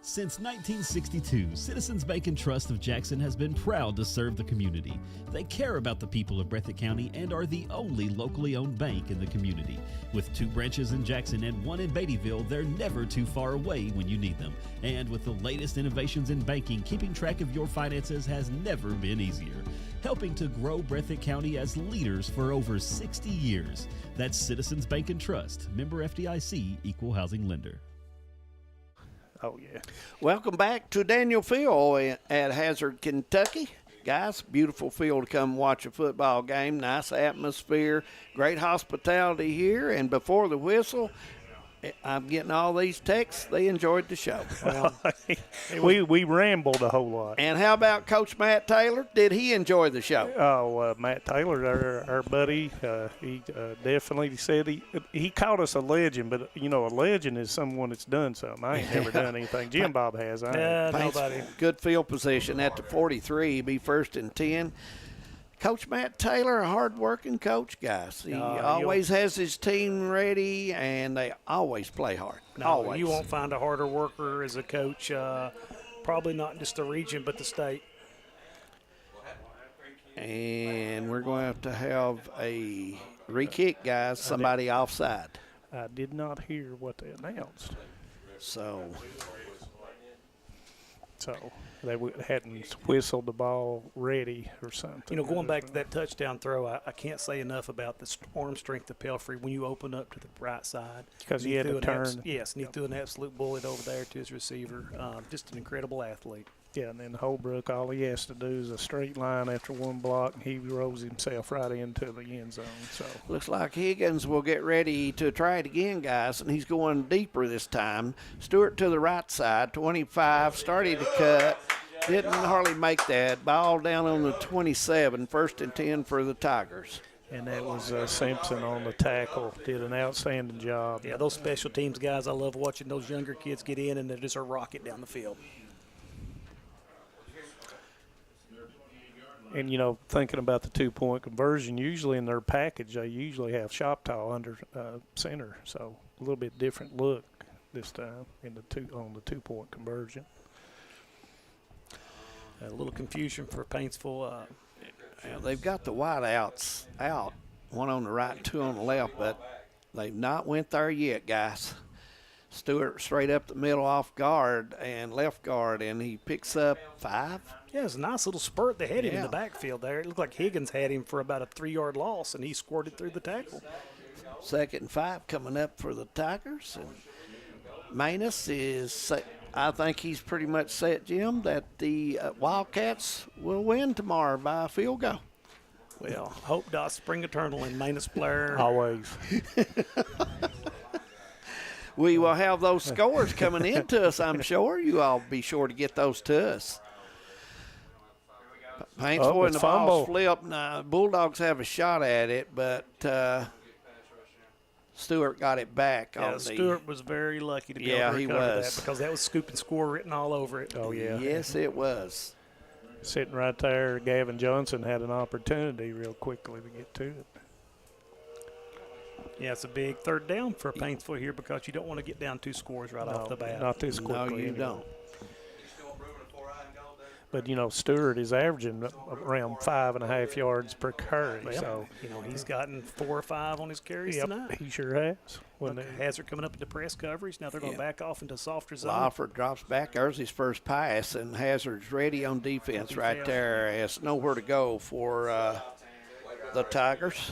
Since 1962, Citizens Bank and Trust of Jackson has been proud to serve the community. They care about the people of Breathitt County and are the only locally owned bank in the community. With 2 branches in Jackson and 1 in Beattyville, they're never too far away when you need them. And with the latest innovations in banking, keeping track of your finances has never been easier. Helping to grow Breathitt County as leaders for over 60 years. That's Citizens Bank and Trust, member FDIC, equal housing lender. Oh, yeah. Welcome back to Daniel Field at Hazard, Kentucky. Guys, beautiful field to come watch a football game. Nice atmosphere, great hospitality here. And before the whistle, I'm getting all these texts. They enjoyed the show. Well, we rambled a whole lot. And how about Coach Matt Taylor? Did he enjoy the show? Oh, Matt Taylor, our buddy, he definitely said he called us a legend, but, you know, a legend is someone that's done something. I ain't never done anything. Jim Bob has. Nobody. Good field position at the 43, be first and 10. Coach Matt Taylor, a hard-working coach, guys. He always has his team ready, and they always play hard. No, always. You won't find a harder worker as a coach, probably not in just the region but the state. And we're going to have a re-kick, guys, somebody offside. I did not hear what they announced. So they hadn't whistled the ball ready or something. You know, going back to that touchdown throw, I can't say enough about the arm strength of Pelfrey when you open up to the right side. Because he had to turn. Yes, and he threw an absolute bullet over there to his receiver. Just an incredible athlete. Yeah, and then Holbrook, all he has to do is a straight line after one block, and he rolls himself right into the end zone. So looks like Higgins will get ready to try it again, guys, and he's going deeper this time. Stewart to the right side, 25, started to cut. Didn't hardly make that. Ball down on the 27, first and 10 for the Tigers. And that was Simpson on the tackle. Did an outstanding job. Yeah, those special teams guys, I love watching those younger kids get in, and they're just a rocket down the field. And, you know, thinking about the 2-point conversion, usually in their package, they usually have Shoptaw under center. So a little bit different look this time on the 2-point conversion. A little confusion for Paintsville. They've got the wideouts out, one on the right, 2 on the left, but they've not went there yet, guys. Stewart straight up the middle off guard and left guard, and he picks up 5. Yeah, it was a nice little spurt they had him in the backfield there. It looked like Higgins had him for about a 3-yard loss, and he squirted through the tackle. 2nd and 5 coming up for the Tigers. And Manus is, I think he's pretty much set, Jim, that the Wildcats will win tomorrow by a field goal. Well, hope doth spring eternal in Manus Blair. Always. We will have those scores coming into us, I'm sure. You all be sure to get those to us. Paintsville and the ball's flipped. Now, Bulldogs have a shot at it, but Stewart got it back. Yeah, Stewart was very lucky to be able to recover that because that was scoop and score written all over it. Oh, yeah. Yes, it was. Sitting right there, Gavin Johnson had an opportunity real quickly to get to it. Yeah, it's a big 3rd down for Paintsville here because you don't want to get down 2 scores right off the bat. Not this quickly. No, you don't. But, you know, Stewart is averaging around 5.5 yards per carry. Well, so you know, he's gotten 4 or 5 on his carries tonight. He sure has. Hazard coming up into press coverage. Now they're going to back off into softer zone. Lofford drops back. There's his first pass, and Hazard's ready on defense right there. Has nowhere to go for the Tigers.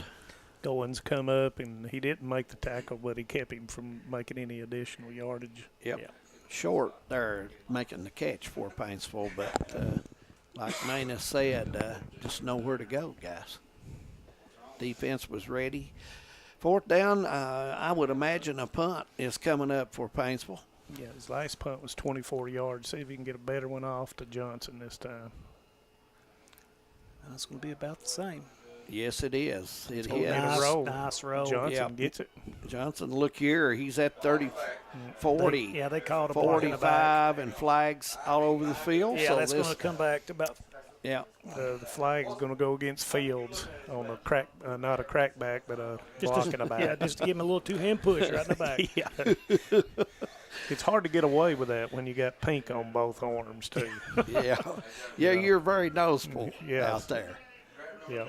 Goins come up, and he didn't make the tackle, but he kept him from making any additional yardage. Yep. Yeah. Short there making the catch for Paintsville, but like Manus said, just nowhere to go, guys. Defense was ready. 4th down, I would imagine a punt is coming up for Paintsville. Yeah, his last punt was 24 yards. See if he can get a better one off to Johnson this time. That's going to be about the same. Yes, it is. It is. Nice roll. Johnson gets it. Johnson, look here. He's at 30, 40. They called a 45 and flags all over the field. Yeah, so that's going to come back to about. Yeah. The flag is going to go against Fields on a crack, not a crackback, but a blocking a back. Yeah, just to give him a little 2-hand push right in the back. Yeah. It's hard to get away with that when you got pink on both arms, too. Yeah. Yeah, you're very noticeable out there. Yeah.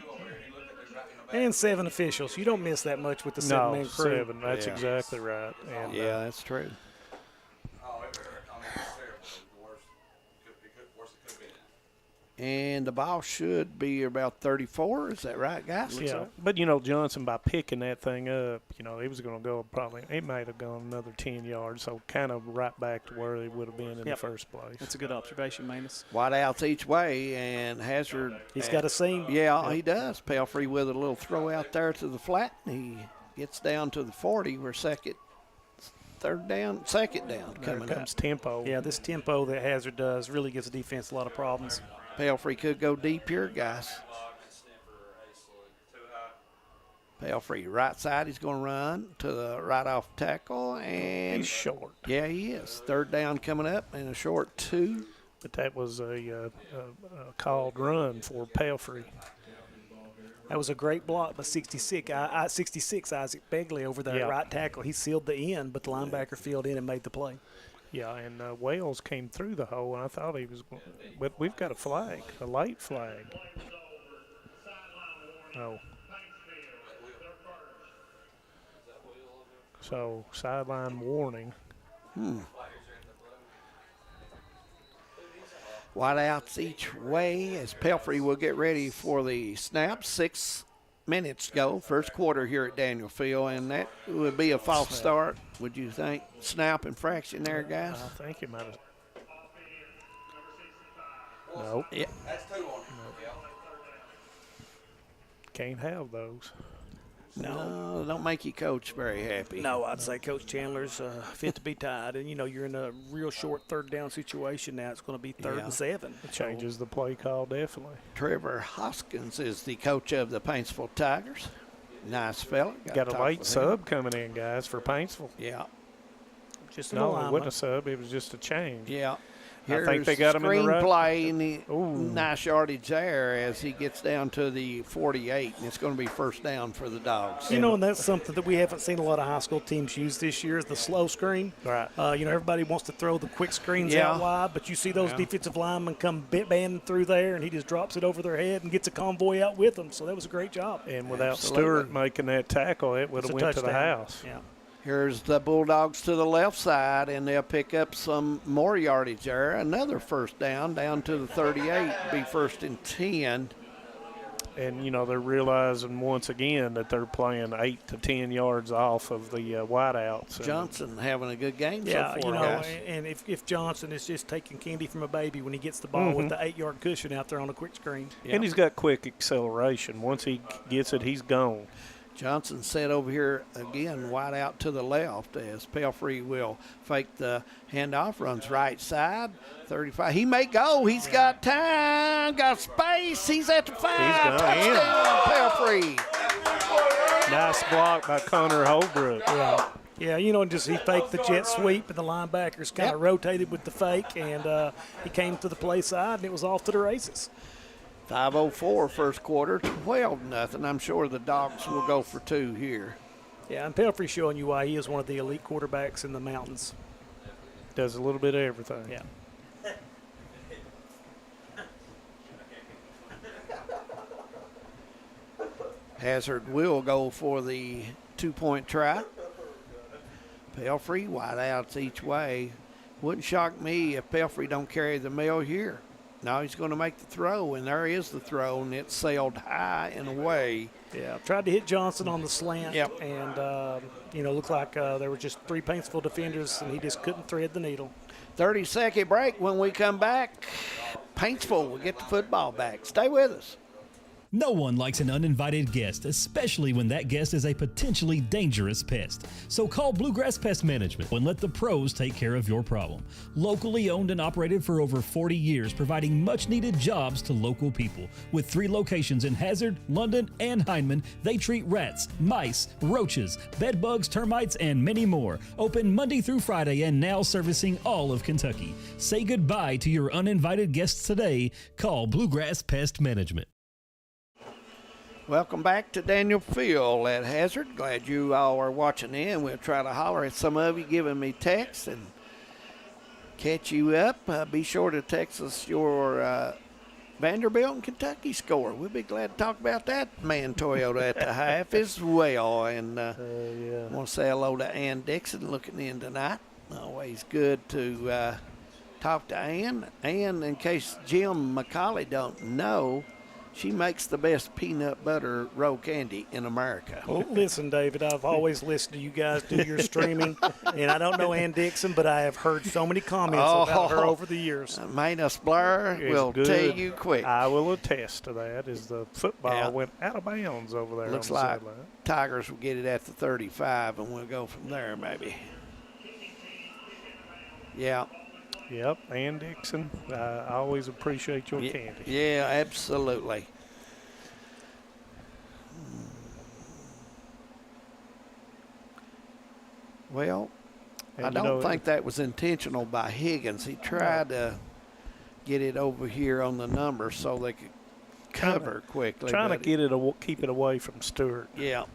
And 7 officials. You don't miss that much with the 7-man crew. 7. That's exactly right. And, that's true. And the ball should be about 34. Is that right, guys? Yeah, but, Johnson, by picking that thing up, he was going to go it might have gone another 10 yards, so kind of right back to where he would have been in the first place. That's a good observation, Manus. Wide outs each way, and Hazard. He's got a seam. Yeah, he does. Pelfrey with a little throw out there to the flat. He gets down to the 40. We're second down coming There comes up. tempo. Yeah, this tempo that Hazard does really gives the defense a lot of problems. Pelfrey could go deep here, guys. Pelfrey, right side, he's going to run to the right off tackle. And he's short. Yeah, he is. Third down coming up and a short 2. But that was a called run for Pelfrey. That was a great block by 66 Isaac Begley over there at right tackle. He sealed the end, but the linebacker filled in and made the play. Yeah, and Wales came through the hole, and I thought he was going. But we've got a flag, a late flag. Oh. So, sideline warning. Wide outs each way as Pelfrey will get ready for the snap. 6 minutes to go, first quarter here at Daniel Field, and that would be a false start, would you think? Snap infraction there, guys? I think it might have. Nope. Yeah. That's 2 on him. Can't have those. No, don't make your coach very happy. No, I'd say Coach Chandler's fit to be tied. And, you're in a real short third down situation now. It's going to be 3rd and 7. It changes the play call, definitely. Trevor Hoskins is the coach of the Paintsville Tigers. Nice fella. Got a late sub coming in, guys, for Paintsville. Yeah. Just no, it wasn't a sub. It was just a change. Yeah. I think they got him in the right. Screenplay and the nice yardage there as he gets down to the 48, and it's going to be first down for the Dogs. And that's something that we haven't seen a lot of high school teams use this year is the slow screen. Right. Everybody wants to throw the quick screens out wide, but you see those defensive linemen come banding through there, and he just drops it over their head and gets a convoy out with them. So that was a great job. And without Stewart making that tackle, it would have went to the house. Yeah. Here's the Bulldogs to the left side, and they'll pick up some more yardage there. Another first down to the 38, be 1st and 10. And, they're realizing once again that they're playing 8 to 10 yards off of the wideouts. Johnson having a good game so far, guys. And if Johnson is just taking candy from a baby when he gets the ball with the 8-yard cushion out there on a quick screen. Yeah. And he's got quick acceleration. Once he gets it, he's gone. Johnson set over here again, wide out to the left as Pelfrey will fake the handoff, runs right side, 35. He may go. He's got time, got space. He's at the 5. Touchdown, Pelfrey. Nice block by Connor Holbrook. Yeah, he faked the jet sweep, and the linebackers kind of rotated with the fake, and he came to the play side, and it was off to the races. 5:04 first quarter, 12-0. I'm sure the Dogs will go for 2 here. Yeah, and Pelfrey's showing you why he is one of the elite quarterbacks in the mountains. Does a little bit of everything. Yeah. Hazard will go for the 2-point try. Pelfrey, wide outs each way. Wouldn't shock me if Pelfrey don't carry the mail here. Now he's going to make the throw, and there is the throw, and it sailed high and away. Yeah, tried to hit Johnson on the slant, and, looked like there were just 3 Paintsville defenders, and he just couldn't thread the needle. 30-second break. When we come back, Paintsville will get the football back. Stay with us. No one likes an uninvited guest, especially when that guest is a potentially dangerous pest. So call Bluegrass Pest Management and let the pros take care of your problem. Locally owned and operated for over 40 years, providing much-needed jobs to local people. With 3 locations in Hazard, London, and Hindman, they treat rats, mice, roaches, bed bugs, termites, and many more. Open Monday through Friday and now servicing all of Kentucky. Say goodbye to your uninvited guests today. Call Bluegrass Pest Management. Welcome back to Daniel Field at Hazard. Glad you all are watching in. We'll try to holler at some of you giving me texts and catch you up. Be sure to text us your Vanderbilt and Kentucky score. We'll be glad to talk about that man Toyota at the half as well. And I want to say hello to Ann Dixon looking in tonight. Always good to talk to Ann. Ann, in case Jim McCauley don't know, she makes the best peanut butter roll candy in America. Well, listen, David, I've always listened to you guys do your streaming, and I don't know Ann Dixon, but I have heard so many comments about her over the years. Manus Blair will tell you quick. I will attest to that as the football went out of bounds over there. Looks on the like sideline. Tigers will get it at the 35, and we'll go from there maybe. Yeah. Yep, Ann Dixon. I always appreciate your candy. Yeah, absolutely. Well, And I don't think that was intentional by Higgins. He tried to get it over here on the number so they could cover quickly. Trying to get it, keep it away from Stewart. Yeah.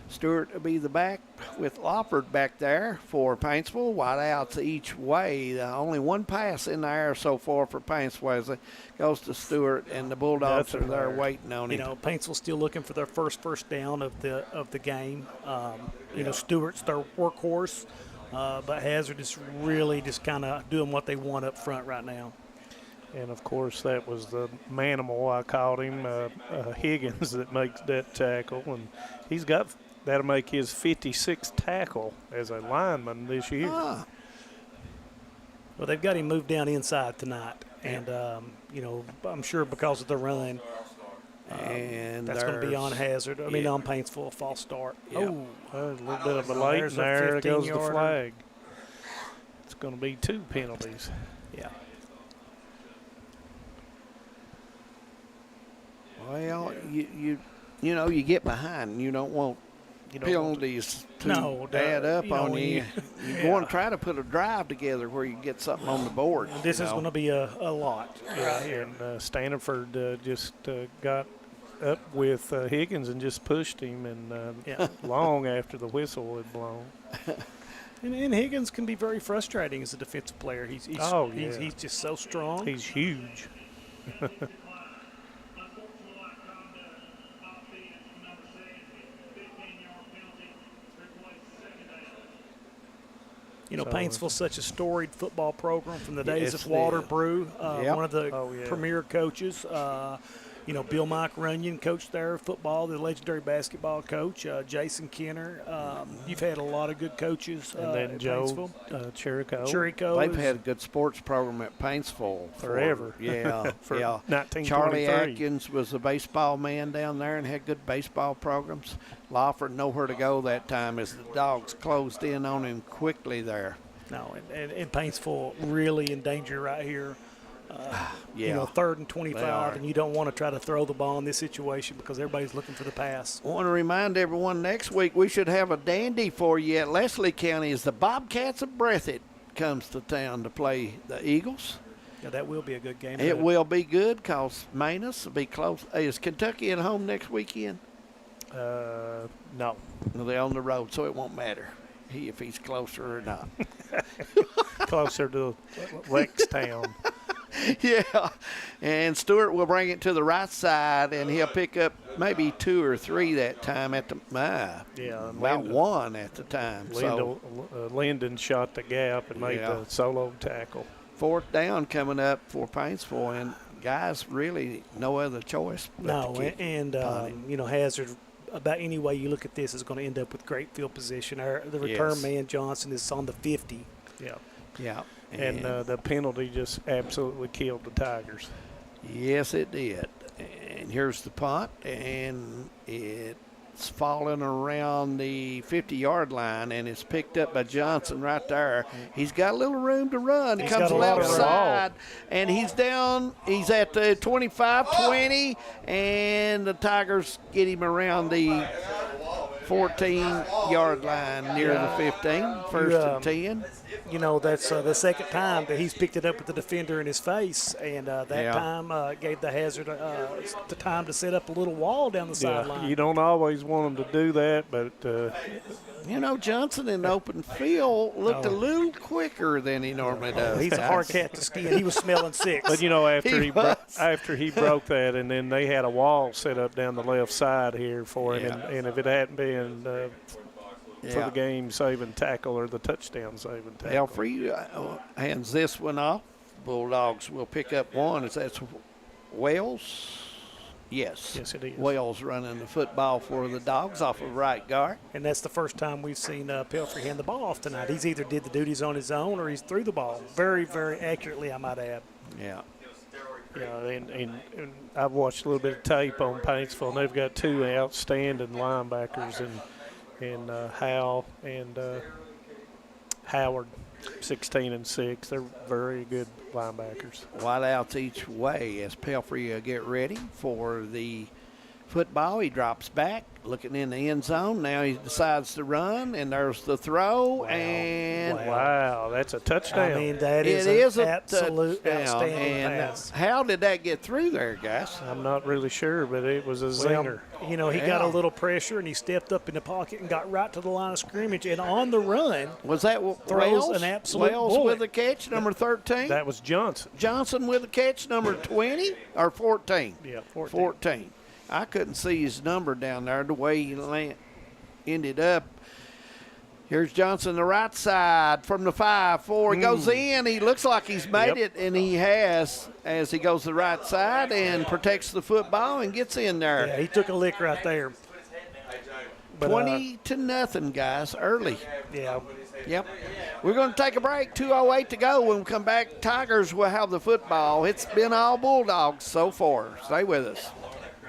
Stewart will be the back with Lofford back there for Paintsville. Wideouts each way. Only one pass in the air so far for Paintsville as it goes to Stewart, and the Bulldogs are there waiting on him. You know, Paintsville's still looking for their first down of the game. You know, Stewart's their workhorse, but Hazard is really just kind of doing what they want up front right now. And, of course, that was the manimal, I called him, Higgins, that makes that tackle. And that'll make his 56th tackle as a lineman this year. Well, they've got him moved down inside tonight. And, you know, I'm sure because of the run, and that's going to be on Hazard. I mean, on Paintsville, a false start. Yeah. Oh, a little bit of a late in there. There goes the flag. It's going to be 2 penalties. Yeah. Well, you know, you get behind. You don't want penalties to add up on you. You want to try to put a drive together where you get something on the board. This is going to be a lot. Yeah, and Stanford just got up with Higgins and just pushed him, and long after the whistle had blown. And Higgins can be very frustrating as a defensive player. He's just so strong. He's huge. You know, Paintsville's such a storied football program from the days of Walter Brew, one of the premier coaches. You know, Bill Mike Runyon coached there football, the legendary basketball coach, Jason Kenner. You've had a lot of good coaches and then at Joe Chirico. They've had a good sports program at Paintsville forever. For 1923. Charlie Atkins was a baseball man down there and had good baseball programs. Lofford nowhere to go that time as the Dogs closed in on him quickly there. No, and Paintsville really in danger right here. You know, 3rd and 25, and you don't want to try to throw the ball in this situation because everybody's looking for the pass. I want to remind everyone next week we should have a dandy for you at Leslie County as the Bobcats of Breathitt comes to town to play the Eagles. Yeah, that will be a good game. It will be good because Manus will be close. Hey, is Kentucky at home next weekend? No. They're on the road, so it won't matter if he's closer or not. Closer to Lextown. Yeah, and Stewart will bring it to the right side, and he'll pick up maybe 2 or 3 that time at the about 1 at the time. Lyndon shot the gap and made the solo tackle. 4th down coming up for Paintsville, and guys, really no other choice. No, and you know, Hazard, about any way you look at this, is going to end up with great field position. The return man Johnson is on the 50. Yeah. And the penalty just absolutely killed the Tigers. Yes, it did. And here's the punt, and it's falling around the 50-yard line, and it's picked up by Johnson right there. He's got a little room to run. He comes left side, and he's down. He's at the 25-20, and the Tigers get him around the 14-yard line near the 15, first and 10. You know, that's the second time that he's picked it up with the defender in his face, and that time gave the Hazard the time to set up a little wall down the sideline. You don't always want them to do that, but you know, Johnson in open field looked a little quicker than he normally does. He's a hard cat to skin. He was smelling six. But, you know, after he broke that, and then they had a wall set up down the left side here for him, and if it hadn't been for the game-saving tackle or the touchdown-saving tackle. Pelfrey hands this one off. Bulldogs will pick up one. That's Wells. Yes, it is. Wells running the football for the Dogs off of right guard. And that's the first time we've seen Pelfrey hand the ball off tonight. He's either did the duties on his own or he's threw the ball very, very accurately, I might add. Yeah. Yeah, and I've watched a little bit of tape on Paintsville, and they've got two outstanding linebackers in Howell and Howard, 16 and 6. They're very good linebackers. Wideouts each way as Pelfrey get ready for the football. He drops back, looking in the end zone. Now he decides to run, and there's the throw. Wow, that's a touchdown. I mean, that is an absolute outstanding and pass. How did that get through there, guys? I'm not really sure, but it was a zinger. You know, he got a little pressure, and he stepped up in the pocket and got right to the line of scrimmage. And on the run, was that throws an absolute Wells bullet. with the catch, number 13? That was Johnson. Johnson with the catch, number 20 or 14? Yeah, 14. 14. I couldn't see his number down there the way he ended up. Here's Johnson, the right side from the 5-4. He goes in. He looks like he's made it, and he has as he goes the right side and protects the football and gets in there. Yeah, he took a lick right there. But, 20-0, guys, early. Yeah. Yep. We're going to take a break. 2:08 to go. When we come back, Tigers will have the football. It's been all Bulldogs so far. Stay with us.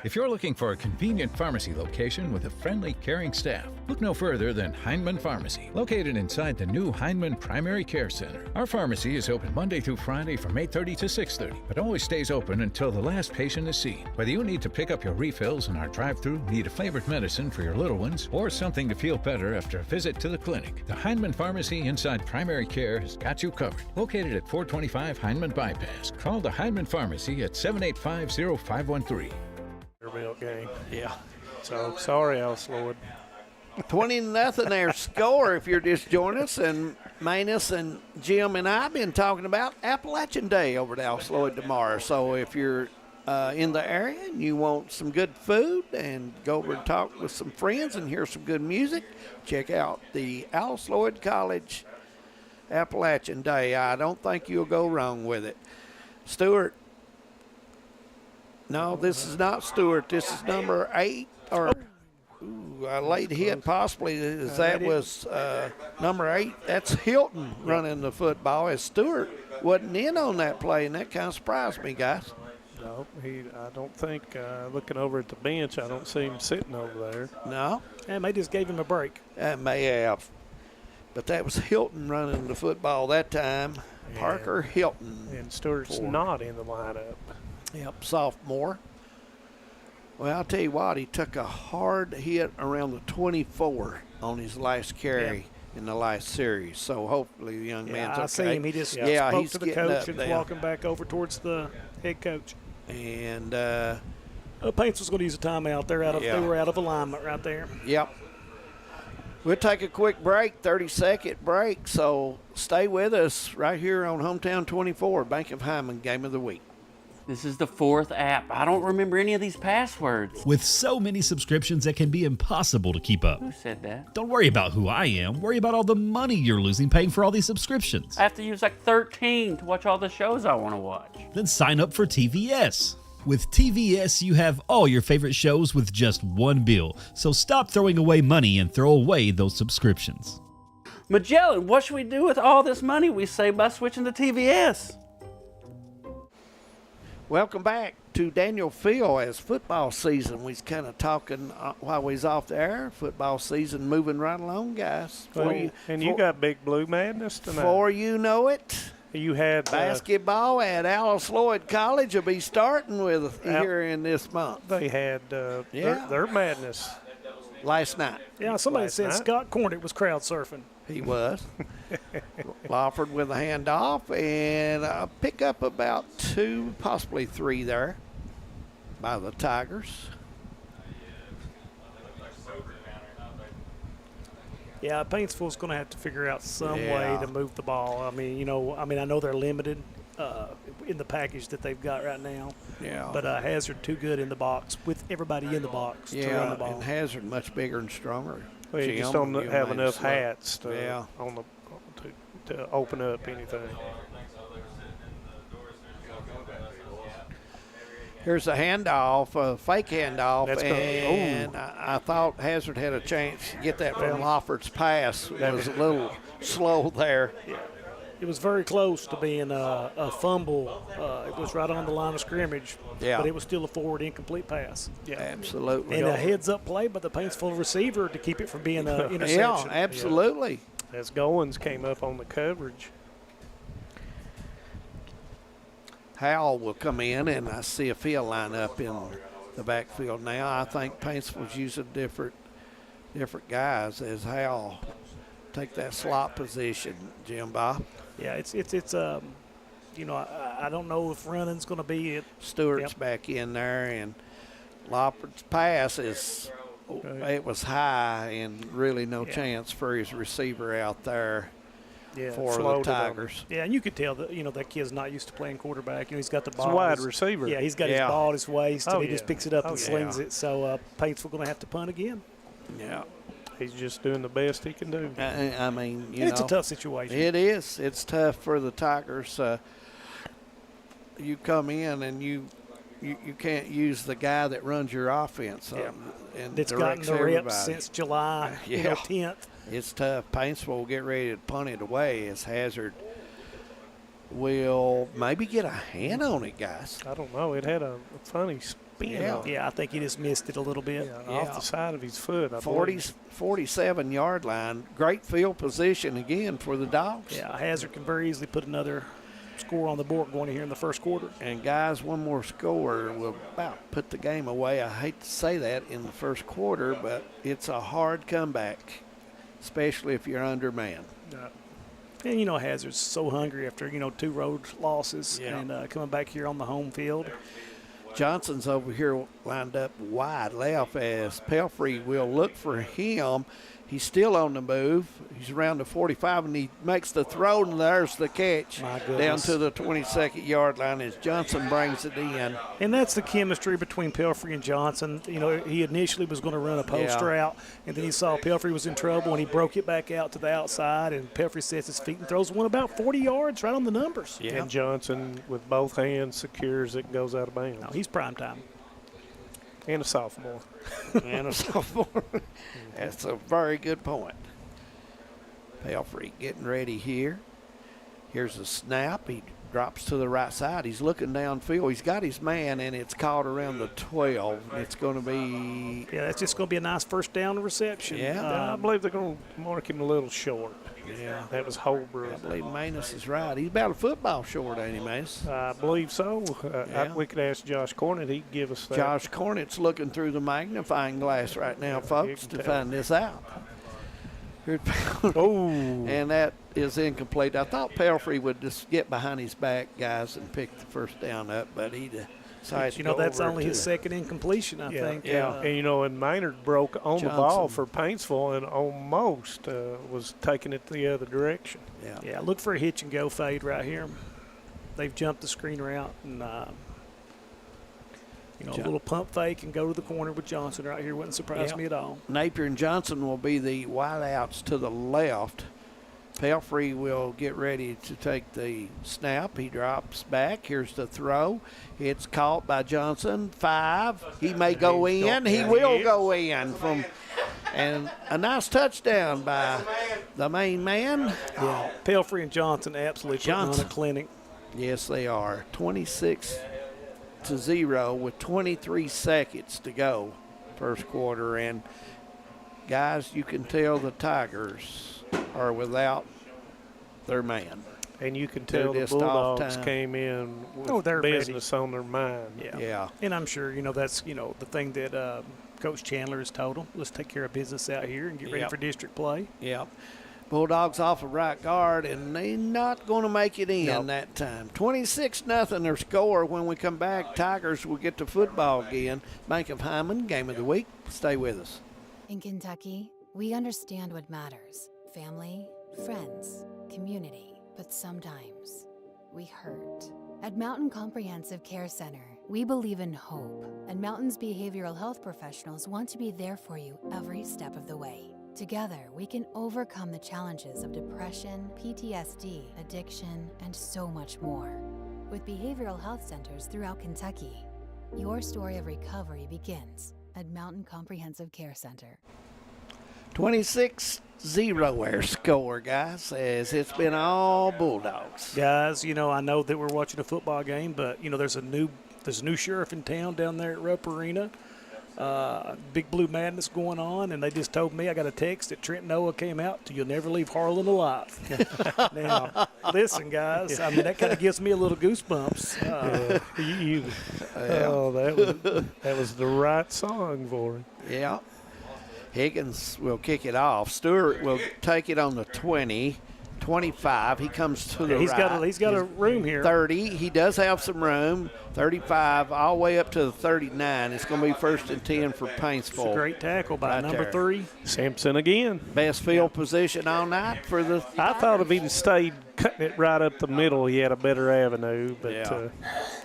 If you're looking for a convenient pharmacy location with a friendly, caring staff, look no further than Heinemann Pharmacy, located inside the new Heinemann Primary Care Center. Our pharmacy is open Monday through Friday from 8:30 to 6:30, but always stays open until the last patient is seen. Whether you need to pick up your refills in our drive-thru, need a favorite medicine for your little ones, or something to feel better after a visit to the clinic, the Heinemann Pharmacy inside Primary Care has got you covered. Located at 425 Heinemann Bypass. Call the Heinemann Pharmacy at 785-0513. Game. Yeah. So sorry, Alice Lloyd. 20-0 their score if you're just joining us. And Manus and Jim and I have been talking about Appalachian Day over at Alice Lloyd tomorrow. So if you're in the area and you want some good food and go over and talk with some friends and hear some good music, check out the Alice Lloyd College Appalachian Day. I don't think you'll go wrong with it. Stewart. No, this is not Stewart. This is number 8. Or a late hit possibly. That was number 8. That's Hilton running the football. As Stewart wasn't in on that play, and that kind of surprised me, guys. No, I don't think, looking over at the bench, I don't see him sitting over there. No. And they just gave him a break. That may have. But that was Hilton running the football that time. Yeah. Parker Hilton. And Stewart's not in the lineup. Yep, sophomore. Well, I'll tell you what, he took a hard hit around the 24 on his last carry in the last series. So hopefully the young man's okay. I see him. He just spoke to the coach and walking back over towards the head coach. And Paintsville's going to use a timeout. They were out of alignment right there. Yep. We'll take a quick break, 30-second break. So stay with us right here on Hometown 24, Bank of Hyman Game of the Week. This is the 4th app. I don't remember any of these passwords. With so many subscriptions, it can be impossible to keep up. Who said that? Don't worry about who I am. Worry about all the money you're losing paying for all these subscriptions. I have to use like 13 to watch all the shows I want to watch. Then sign up for TVS. With TVS, you have all your favorite shows with just one bill. So stop throwing away money and throw away those subscriptions. Magellan, what should we do with all this money we save by switching to TVS? Welcome back to Daniel Field as football season. We was kind of talking while we was off the air. Football season moving right along, guys. You got Big Blue Madness tonight. Before you know it, you had basketball at Alice Lloyd College will be starting with here in this month. They had their madness last night. Yeah, somebody Last said night. Scott Cornett was crowd surfing. He was. Lawford with a handoff, and a pick up about 2, possibly 3 there by the Tigers. Yeah, Paintsville's going to have to figure out some Yeah. way to move the ball. I mean, I know they're limited in the package that they've got right now. Yeah. But Hazard too good in the box with everybody in the box to run the ball. And Hazard much bigger and stronger. Well, you just Jim, don't you have made enough it slow. hats to, Yeah. to open up anything. Here's a handoff, a fake handoff, That's and I thought Hazard had a chance to get that from Lawford's pass. It was a little slow there. It was very close to being a fumble. It was right on the line of scrimmage, but it was still a forward incomplete pass. Yeah, absolutely. And a heads-up play by the Paintsville receiver to keep it from being an interception. Yeah, absolutely. As Goins came up on the coverage. Howell will come in, and I see a field line up in the backfield now. I think Paintsville's using different guys as Howell take that slot position, Jim Bob. Yeah, it's I don't know if running's going to be it. Stewart's back in there, and Lawford's pass it was high and really no chance for his receiver out there. For the Tigers. Yeah, and you could tell that that kid's not used to playing quarterback. He's got the ball. He's a wide receiver. Yeah, he's got his ball at his waist, and he just picks it up and slings yeah. it. So Paintsville going to have to punt again. Yeah. He's just doing the best he can do. I mean, it's a tough situation. It is. It's tough for the Tigers. You come in and you can't use the guy that runs your offense. And it's gotten directs the everybody. reps since July 10th. It's tough. Paintsville will get ready to punt it away as Hazard will maybe get a hand on it, guys. I don't know. It had a funny spin. Yeah, I think he just missed it a little bit. Off the side of his foot. 47-yard line. Great field position again for the Dogs. Yeah, Hazard can very easily put another score on the board going here in the first quarter. And, guys, one more score will about put the game away. I hate to say that in the first quarter, but it's a hard comeback, especially if you're undermanned. And, Hazard's so hungry after, 2 road losses and coming back here on the home field. Johnson's over here lined up wide left as Pelfrey will look for him. He's still on the move. He's around the 45, and he makes the throw, and there's the catch down to the 22nd-yard line as Johnson brings it in. And that's the chemistry between Pelfrey and Johnson. He initially was going to run a post route, and then he saw Pelfrey was in trouble, and he broke it back out to the outside, and Pelfrey sets his feet and throws one about 40 yards right on the numbers. Yeah. And Johnson, with both hands, secures it and goes out of bounds. No, he's prime time. And a sophomore. That's a very good point. Pelfrey getting ready here. Here's a snap. He drops to the right side. He's looking downfield. He's got his man, and it's caught around the 12. It's going to be... Yeah, that's just going to be a nice first down reception. Yeah. I believe they're going to mark him a little short. Yeah. That was Holbrook. I believe Manus is right. He's about a football short, ain't he, Manus? I believe so. We could ask Josh Cornett. He'd give us that. Josh Cornett's looking through the magnifying glass right now, folks, to find this out. And that is incomplete. I thought Pelfrey would just get behind his back, guys, and pick the first down up, but he decided to go that's over only his second incompletion, I think. Yeah, and Maynard broke on the ball for Paintsville and almost was taking it the other direction. Yeah, look for a hitch and go fade right here. They've jumped the screen route and a little pump fake and go to the corner with Johnson right here. Wouldn't surprise me at all. Napier and Johnson will be the wideouts to the left. Pelfrey will get ready to take the snap. He drops back. Here's the throw. It's caught by Johnson. 5. He may go in. He will go in. And a nice touchdown by the main man. Yeah, Pelfrey and Johnson absolutely putting on a clinic. Yes, they are. 26-0 with 23 seconds to go first quarter. And, guys, you can tell the Tigers are without their man. And you can tell the Bulldogs came in with they're business on their mind. Yeah. And I'm sure, that's, the thing that Coach Chandler has told them, let's take care of business out here and get ready for district play. Yep. Bulldogs off of right guard, and they're not going to make it in that time. 26-0 their score. When we come back, Tigers will get to football again. Bank of Hyman, game of the week. Stay with us. In Kentucky, we understand what matters. Family, friends, community. But sometimes, we hurt. At Mountain Comprehensive Care Center, we believe in hope, and Mountain's behavioral health professionals want to be there for you every step of the way. Together, we can overcome the challenges of depression, PTSD, addiction, and so much more. With behavioral health centers throughout Kentucky, your story of recovery begins at Mountain Comprehensive Care Center. 26-0 our score, guys, as it's been all Bulldogs. Guys, I know that we're watching a football game, but, there's a new sheriff in town down there at Rupp Arena. Big Blue Madness going on, and they just told me I got a text that Trent Noah came out to "You'll never leave Harlan alive." Now, listen, guys, I mean that kind of gives me a little goosebumps. That was the right song for him. Yeah. Higgins will kick it off. Stewart will take it on the 20. 25. He comes to the right. He's got a room here. 30. He does have some room. 35 all the way up to the 39. It's going to be 1st and 10 for Paintsville. It's a great tackle by number 3. Simpson again. Best field position all night for the I thought if he'd stayed cutting it right up the middle, he had a better avenue. But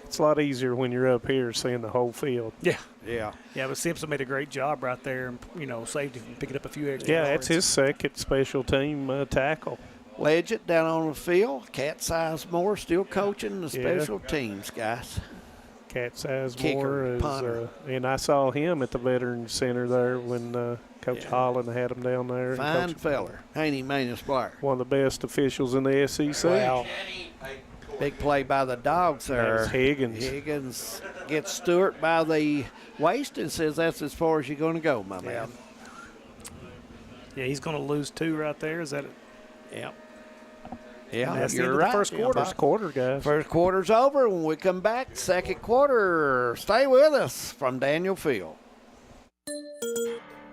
it's a lot easier when you're up here seeing the whole field. Yeah. Yeah. Yeah, but Simpson made a great job right there and, saved him from picking up a few extra yards. Yeah, that's his second special team tackle. Legend down on the field. Cat Sizemore still coaching the special teams, guys. Cat Sizemore is, and I saw him at the Veterans Center there when Coach Holland had him down there. Fine feller, ain't he, Manus Blair? One of the best officials in the SEC. Wow. Big play by the Dogs there. Higgins. Higgins gets Stewart by the waist and says that's as far as you're going to go, my man. Yeah, he's going to lose 2 right there. Is that it? Yep. Yeah, that's you're the right. First quarter. First quarter, guys. First quarter's over. When we come back, second quarter. Stay with us from Daniel Field.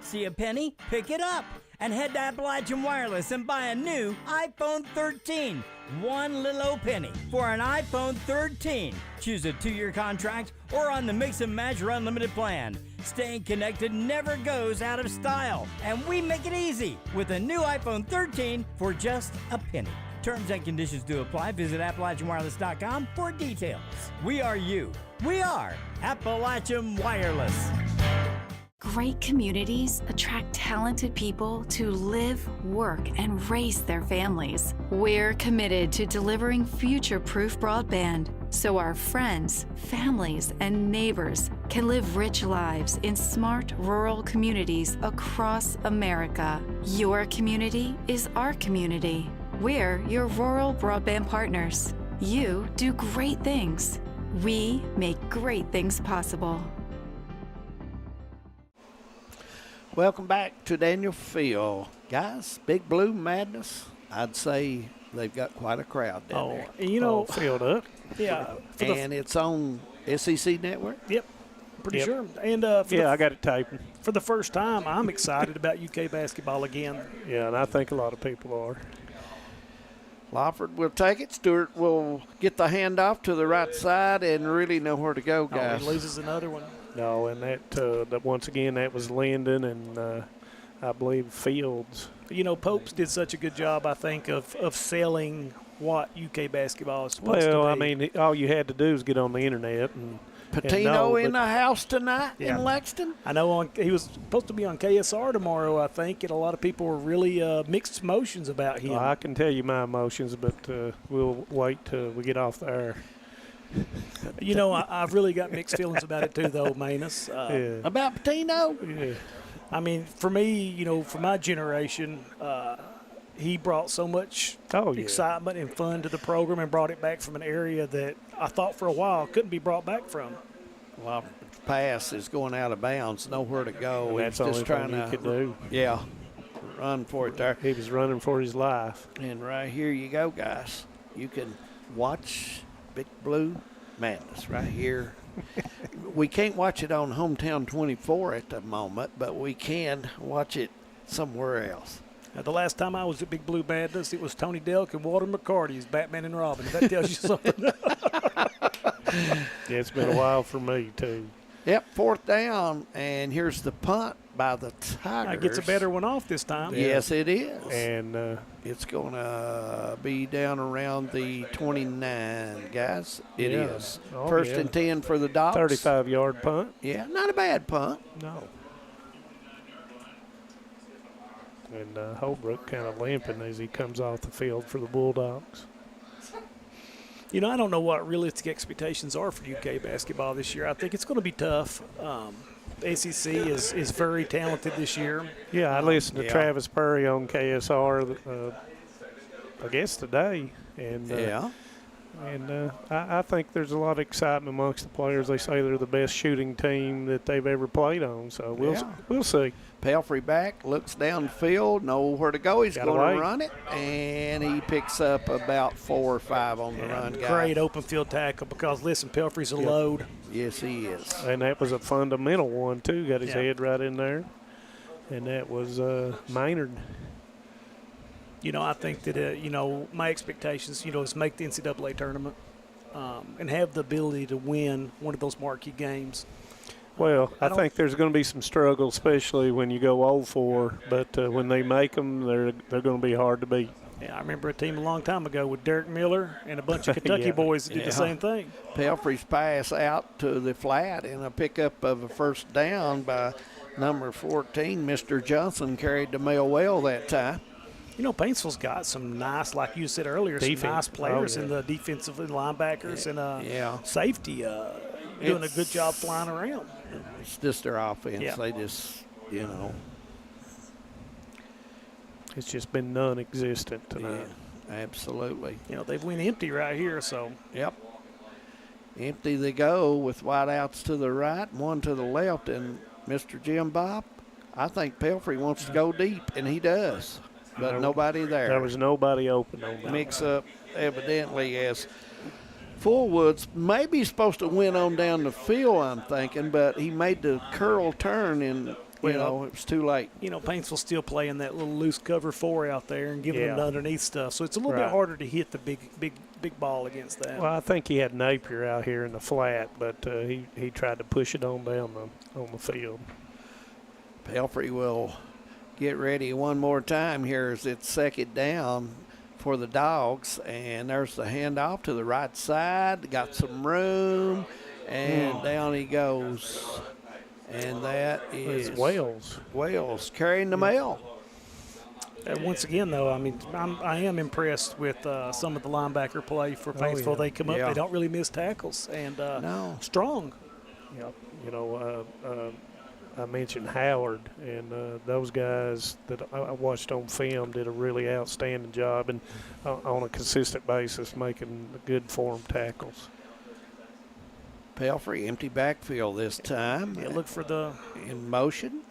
See a penny? Pick it up and head to Appalachian Wireless and buy a new iPhone 13. One little old penny for an iPhone 13. Choose a 2-year contract or on the Mix and Match or Unlimited plan. Staying connected never goes out of style, and we make it easy with a new iPhone 13 for just a penny. Terms and conditions do apply. Visit AppalachianWireless.com for details. We are you. We are Appalachian Wireless. Great communities attract talented people to live, work, and raise their families. We're committed to delivering future-proof broadband so our friends, families, and neighbors can live rich lives in smart rural communities across America. Your community is our community. We're your rural broadband partners. You do great things. We make great things possible. Welcome back to Daniel Field. Guys, Big Blue Madness, I'd say they've got quite a crowd down there. And filled up. Yeah. And it's on SEC Network? Yep. Pretty sure. And I got it typing. For the first time, I'm excited about UK basketball again. Yeah, and I think a lot of people are. Lawford will take it. Stewart will get the handoff to the right side and really know where to go, guys. He loses another one. No, and that once again, that was Linden and I believe Fields. Popes did such a good job, I think, of selling what UK baskable is supposed to be. Well, I mean, all you had to do is get on the internet and Patino in the house tonight in Lexington. I know he was supposed to be on KSR tomorrow, I think, and a lot of people were really mixed emotions about him. Well, I can tell you my emotions, but we'll wait till we get off the air. I've really got mixed feelings about it too, though, Manus. About Patino? Yeah. I mean, for me, for my generation, he brought so much excitement and fun to the program and brought it back from an area that I thought for a while couldn't be brought back from. Well, pass is going out of bounds, nowhere to go. And that's just trying to could do. Yeah, run for it there. He was running for his life. And right here you go, guys. You can watch Big Blue Madness right here We can't watch it on Hometown 24 at the moment, but we can watch it somewhere else. The last time I was at Big Blue Madness, it was Tony Delk and Walter McCarty as Batman and Robin. If that tells you something. Yeah, it's been a while for me, too. Yep, 4th down, and here's the punt by the Tigers. It gets a better one off this time. Yes, it is. And it's going to be down around the 29, guys. It is. Oh, First yeah. and 10 for the Dogs. 35-yard punt. Yeah, not a bad punt. No. And Holbrook kind of limping as he comes off the field for the Bulldogs. You know, I don't know what realistic expectations are for UK basketball this year. I think it's going to be tough. The SEC is very talented this year. Yeah, I listened to Travis Perry on KSR, I guess today, and I think there's a lot of excitement amongst the players. They say they're the best shooting team that they've ever played on, so we'll see. Pelfrey back, looks downfield, know where to go. He's going to run it, and he picks up about 4 or 5 on the run. Great open field tackle because, listen, Pelfrey's a load. Yes, he is. And that was a fundamental one, too. Got his head right in there. And that was Maynard. You know, I think that, my expectations, is make the NCAA tournament and have the ability to win one of those marquee games. Well, I think there's going to be some struggle, especially when you go 0-4. But when they make them, they're going to be hard to beat. Yeah, I remember a team a long time ago with Derek Miller and a bunch of Kentucky boys that did the same thing. Pelfrey's pass out to the flat and a pickup of a first down by number 14. Mr. Johnson carried the mail well that time. You know, Paintsville's got some nice, like you said earlier, some nice players in the defensive and linebackers and safety doing a good job flying around. It's just their offense. Yeah. They just, It's just been non-existent tonight. Yeah, absolutely. They've went empty right here, so. Yep. Empty they go with wideouts to the right and one to the left. And Mr. Jim Bob, I think Pelfrey wants to go deep, and he does. But nobody there. There was nobody open on that. Mix up evidently as Fullwood's maybe supposed to win on down the field, I'm thinking, but he made the curl turn and, it was too late. Paintsville's still playing that little loose cover 4 out there and giving them the underneath stuff. So it's a little bit harder to hit the big ball against that. Well, I think he had Napier out here in the flat, but he tried to push it on down on the field. Pelfrey will get ready one more time here as it's 2nd down for the Dogs, and there's the handoff to the right side. Got some room, and down he goes. And that is Wales. Wales carrying the mail. Once again, though, I am impressed with some of the linebacker play for Paintsville. They come up, they don't really miss tackles, and strong. Yep. I mentioned Howard, and those guys that I watched on film did a really outstanding job, and on a consistent basis, making good form tackles. Pelfrey, empty backfield this time. Yeah, look for the in motion.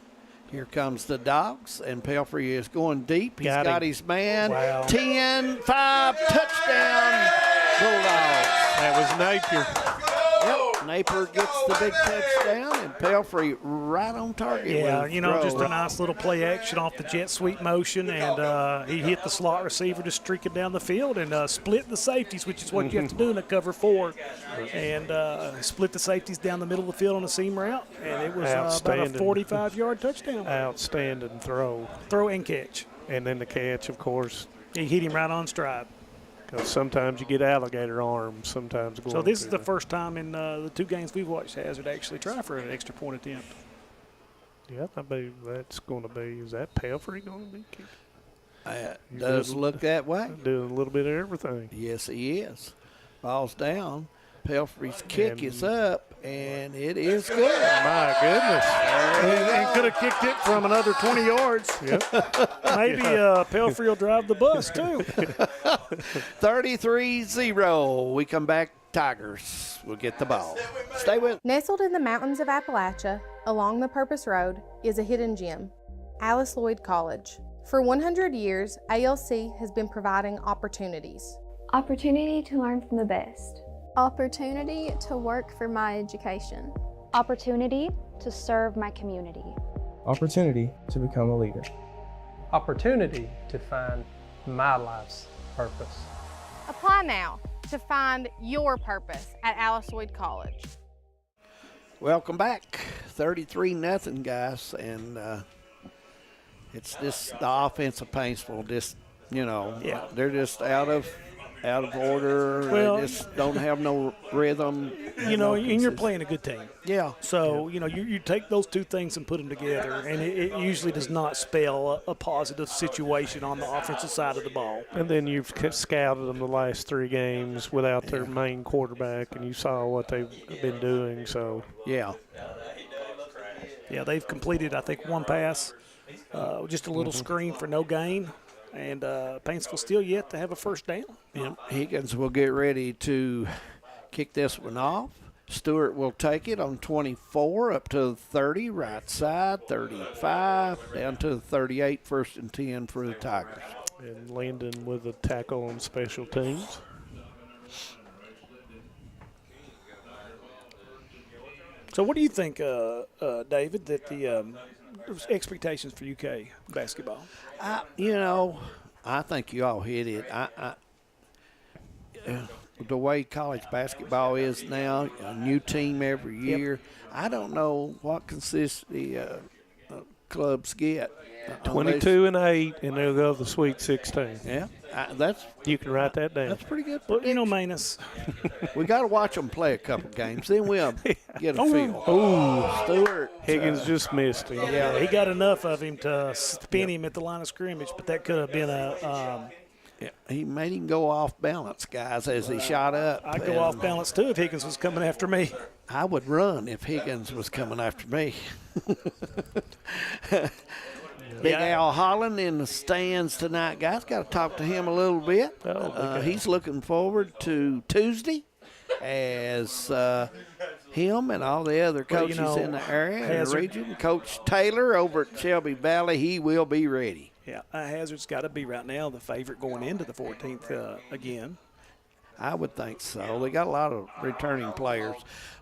Here comes the Dogs, and Pelfrey is going deep. He's got his man. Wow. 10-5 touchdown Bulldogs. That was Napier. Yep, Napier gets the big touchdown, and Pelfrey right on target. Yeah, with just a nice little play action off the jet sweep motion, and he hit the slot receiver just streaking down the field and split the safeties, which is what you have to do in a cover 4, and split the safeties down the middle of the field on a seam route, and it was about a 45-yard touchdown. Outstanding throw. Throw and catch. And then the catch, of course. He hit him right on stride. Because sometimes you get alligator arms, sometimes. So this is the first time in the 2 games we've watched Hazard actually try for an extra point attempt. Yeah, I believe that's going to be. Is that Pelfrey going to be kicking? Does look that way. Doing a little bit of everything. Yes, he is. Ball's down. Pelfrey's kick is up, and it is good. My goodness. And could have kicked it from another 20 yards. Yep. Maybe Pelfrey will drive the bus, too. 33-0. We come back. Tigers will get the ball. Stay with. Nestled in the mountains of Appalachia, along the Purpose Road, is a hidden gem, Alice Lloyd College. For 100 years, ALC has been providing opportunities. Opportunity to learn from the best. Opportunity to work for my education. Opportunity to serve my community. Opportunity to become a leader. Opportunity to find my life's purpose. Apply now to find your purpose at Alice Lloyd College. Welcome back. 33-0, guys, and it's just the offense of Paintsville. Just they're just out of order. Well, they just don't have no rhythm. And you're playing a good team. Yeah. So you take those two things and put them together, and it usually does not spell a positive situation on the offensive side of the ball. And then you've scouted them the last 3 games without their main quarterback, and you saw what they've been doing. So yeah, they've completed, I think, 1 pass, just a little screen for no gain. And Paintsville still yet to have a first down. Higgins will get ready to kick this one off. Stewart will take it on 24 up to the 30, right side, 35, down to the 38, 1st and 10 for the Tigers. And Landon with a tackle on special teams. So what do you think, David, that the expectations for UK basketball? I think you all hit it. The way college basketball is now, a new team every year. I don't know what consistency clubs get. 22-8, and they'll go to the Sweet 16. Yeah, you can write that down. That's pretty good. Well, Manus, we got to watch them play a couple games, then we'll get a feel. Oh, Stewart Higgins just missed him. Yeah, he got enough of him to spin him at the line of scrimmage, but that could have been a. He made him go off balance, guys, as he shot up. I'd go off balance too if Higgins was coming after me. I would run if Higgins was coming after me. Big Al Holland in the stands tonight, guys. Got to talk to him a little bit. He's looking forward to Tuesday as him and all the other coaches in the area and the region. Coach Taylor over at Shelby Valley, he will be ready. Yeah, Hazard's got to be right now the favorite going into the 14th again. I would think so. They got a lot of returning players.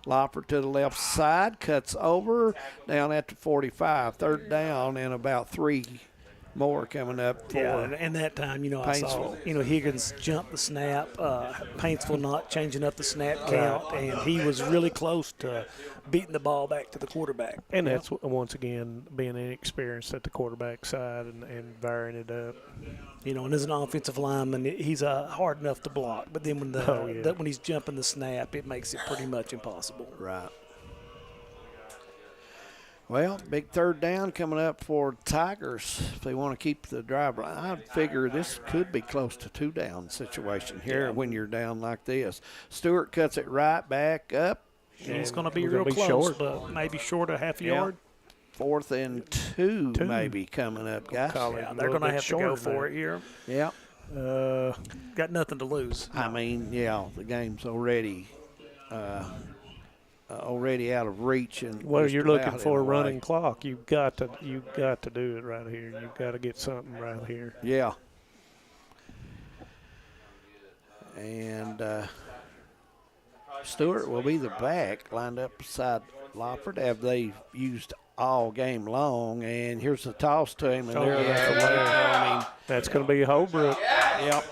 Lopper to the left side, cuts over, down at the 45. 3rd down and about 3 more coming up for and that time, I saw, Higgins jumped the snap, Paintsville not changing up the snap count, and he was really close to beating the ball back to the quarterback. And that's, once again, being inexperienced at the quarterback side and varying it up. And as an offensive lineman, he's hard enough to block, but then when he's jumping the snap, it makes it pretty much impossible. Right. Well, big 3rd down coming up for Tigers if they want to keep the drive. I figure this could be close to 2-down situation here when you're down like this. Stewart cuts it right back up. He's going to be real close, short, but maybe short a half yard. 4th and 2 maybe coming up, guys. They're going to have to go for it here. Yeah. Got nothing to lose. I mean, the game's already out of reach, and you're looking for a running clock. You've got to do it right here. You've got to get something right here. Yeah. And Stewart will be the back, lined up beside Lofford. Have they used all game long? And here's the toss to him, and that's going to be Holbrook. Yep,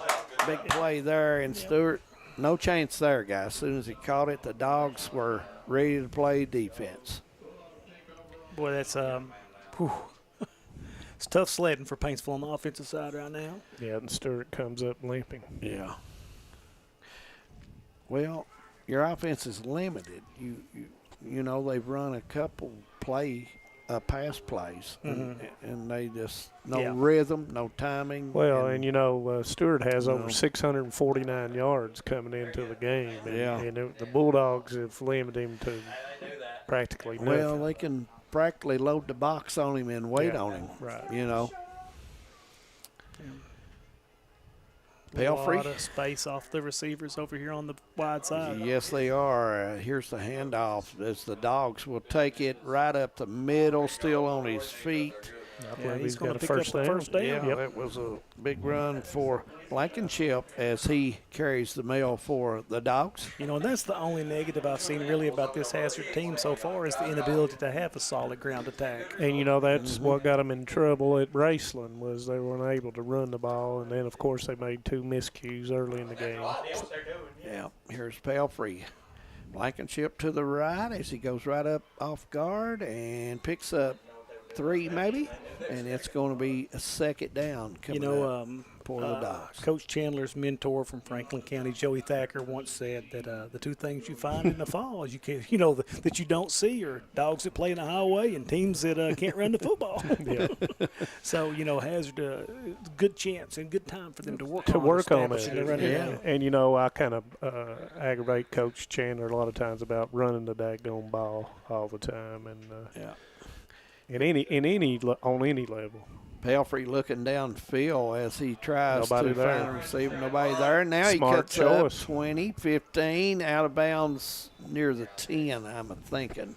big play there, and Stewart. No chance there, guys. As soon as he caught it, the Dogs were ready to play defense. Boy, that's it's tough sledding for Paintsville on the offensive side right now. Yeah, and Stewart comes up limping. Yeah. Well, your offense is limited. They've run a couple pass plays, and they just rhythm, no timing. Well, and Stewart has over 649 yards coming into the game, and the Bulldogs have limited him to practically nothing. Well, they can practically load the box on him and wait on him, right? A lot of space off the receivers over here on the wide side. Yes, they are. Here's the handoff as the Dogs will take it right up the middle, still on his feet. I believe he's gonna got a pick up first the down. first down. Yeah, that was a big run for Blankenship as he carries the mail for the Dogs. You know, and that's the only negative I've seen really about this Hazard team so far is the inability to have a solid ground attack. And, you know, that's what got them in trouble at Raceland was they weren't able to run the ball. And then, of course, they made 2 miscues early in the game. Yeah, here's Pelfrey. Blankenship to the right as he goes right up off guard and picks up 3 maybe, and it's going to be a second down coming up for the Dogs. Coach Chandler's mentor from Franklin County, Joey Thacker, once said that the 2 things you find in the fall is that you don't see are dogs that play in the highway and teams that can't run the football. So, you know, Hazard, good chance and good time for them to work on it. And, you know, I kind of aggravate Coach Chandler a lot of times about running the daggone ball all the time. And on any level. Pelfrey looking downfield as he tries Nobody to there. find a receiver. Nobody there. Now Smart he cuts choice. up 20, 15, out of bounds near the 10, I'm thinking.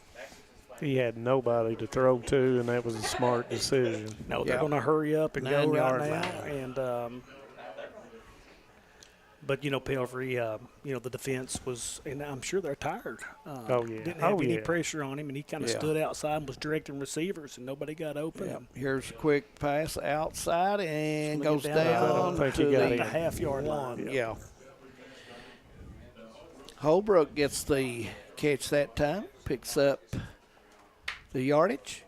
He had nobody to throw to, and that was a smart decision. No, they're going to hurry up and go right now. And but, you know, Pelfrey, you know, the defense was, and I'm sure they're tired. Didn't have any pressure on him, and he kind of stood outside and was directing receivers, and nobody got open. Yeah. Here's a quick pass outside and goes down to the half-yard line. Yeah. Holbrook gets the catch that time, picks up the yardage.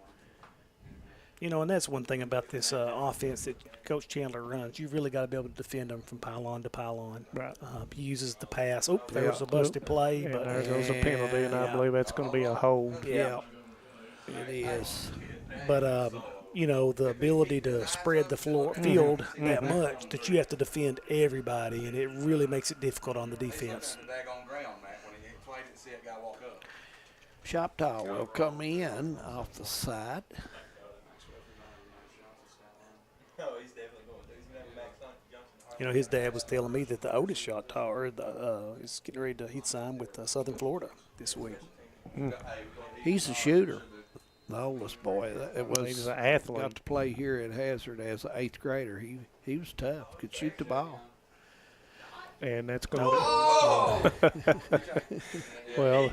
You know, and that's one thing about this offense that Coach Chandler runs. You really got to be able to defend them from pylon to pylon. Right. He uses the pass. Oh, there was a busted play. And but there goes a penalty, and I believe that's going to be a hold. Yeah, it is. But, you know, the ability to spread the field that much that you have to defend everybody, and it really makes it difficult on the defense. Shoptaw will come in off the side. You know, his dad was telling me that the oldest shot tower is getting ready to sign with Southern Florida this week. He's a shooter, the oldest boy. He's an athlete. Got to play here at Hazard as an 8th grader. He was tough, could shoot the ball. And that's going to well.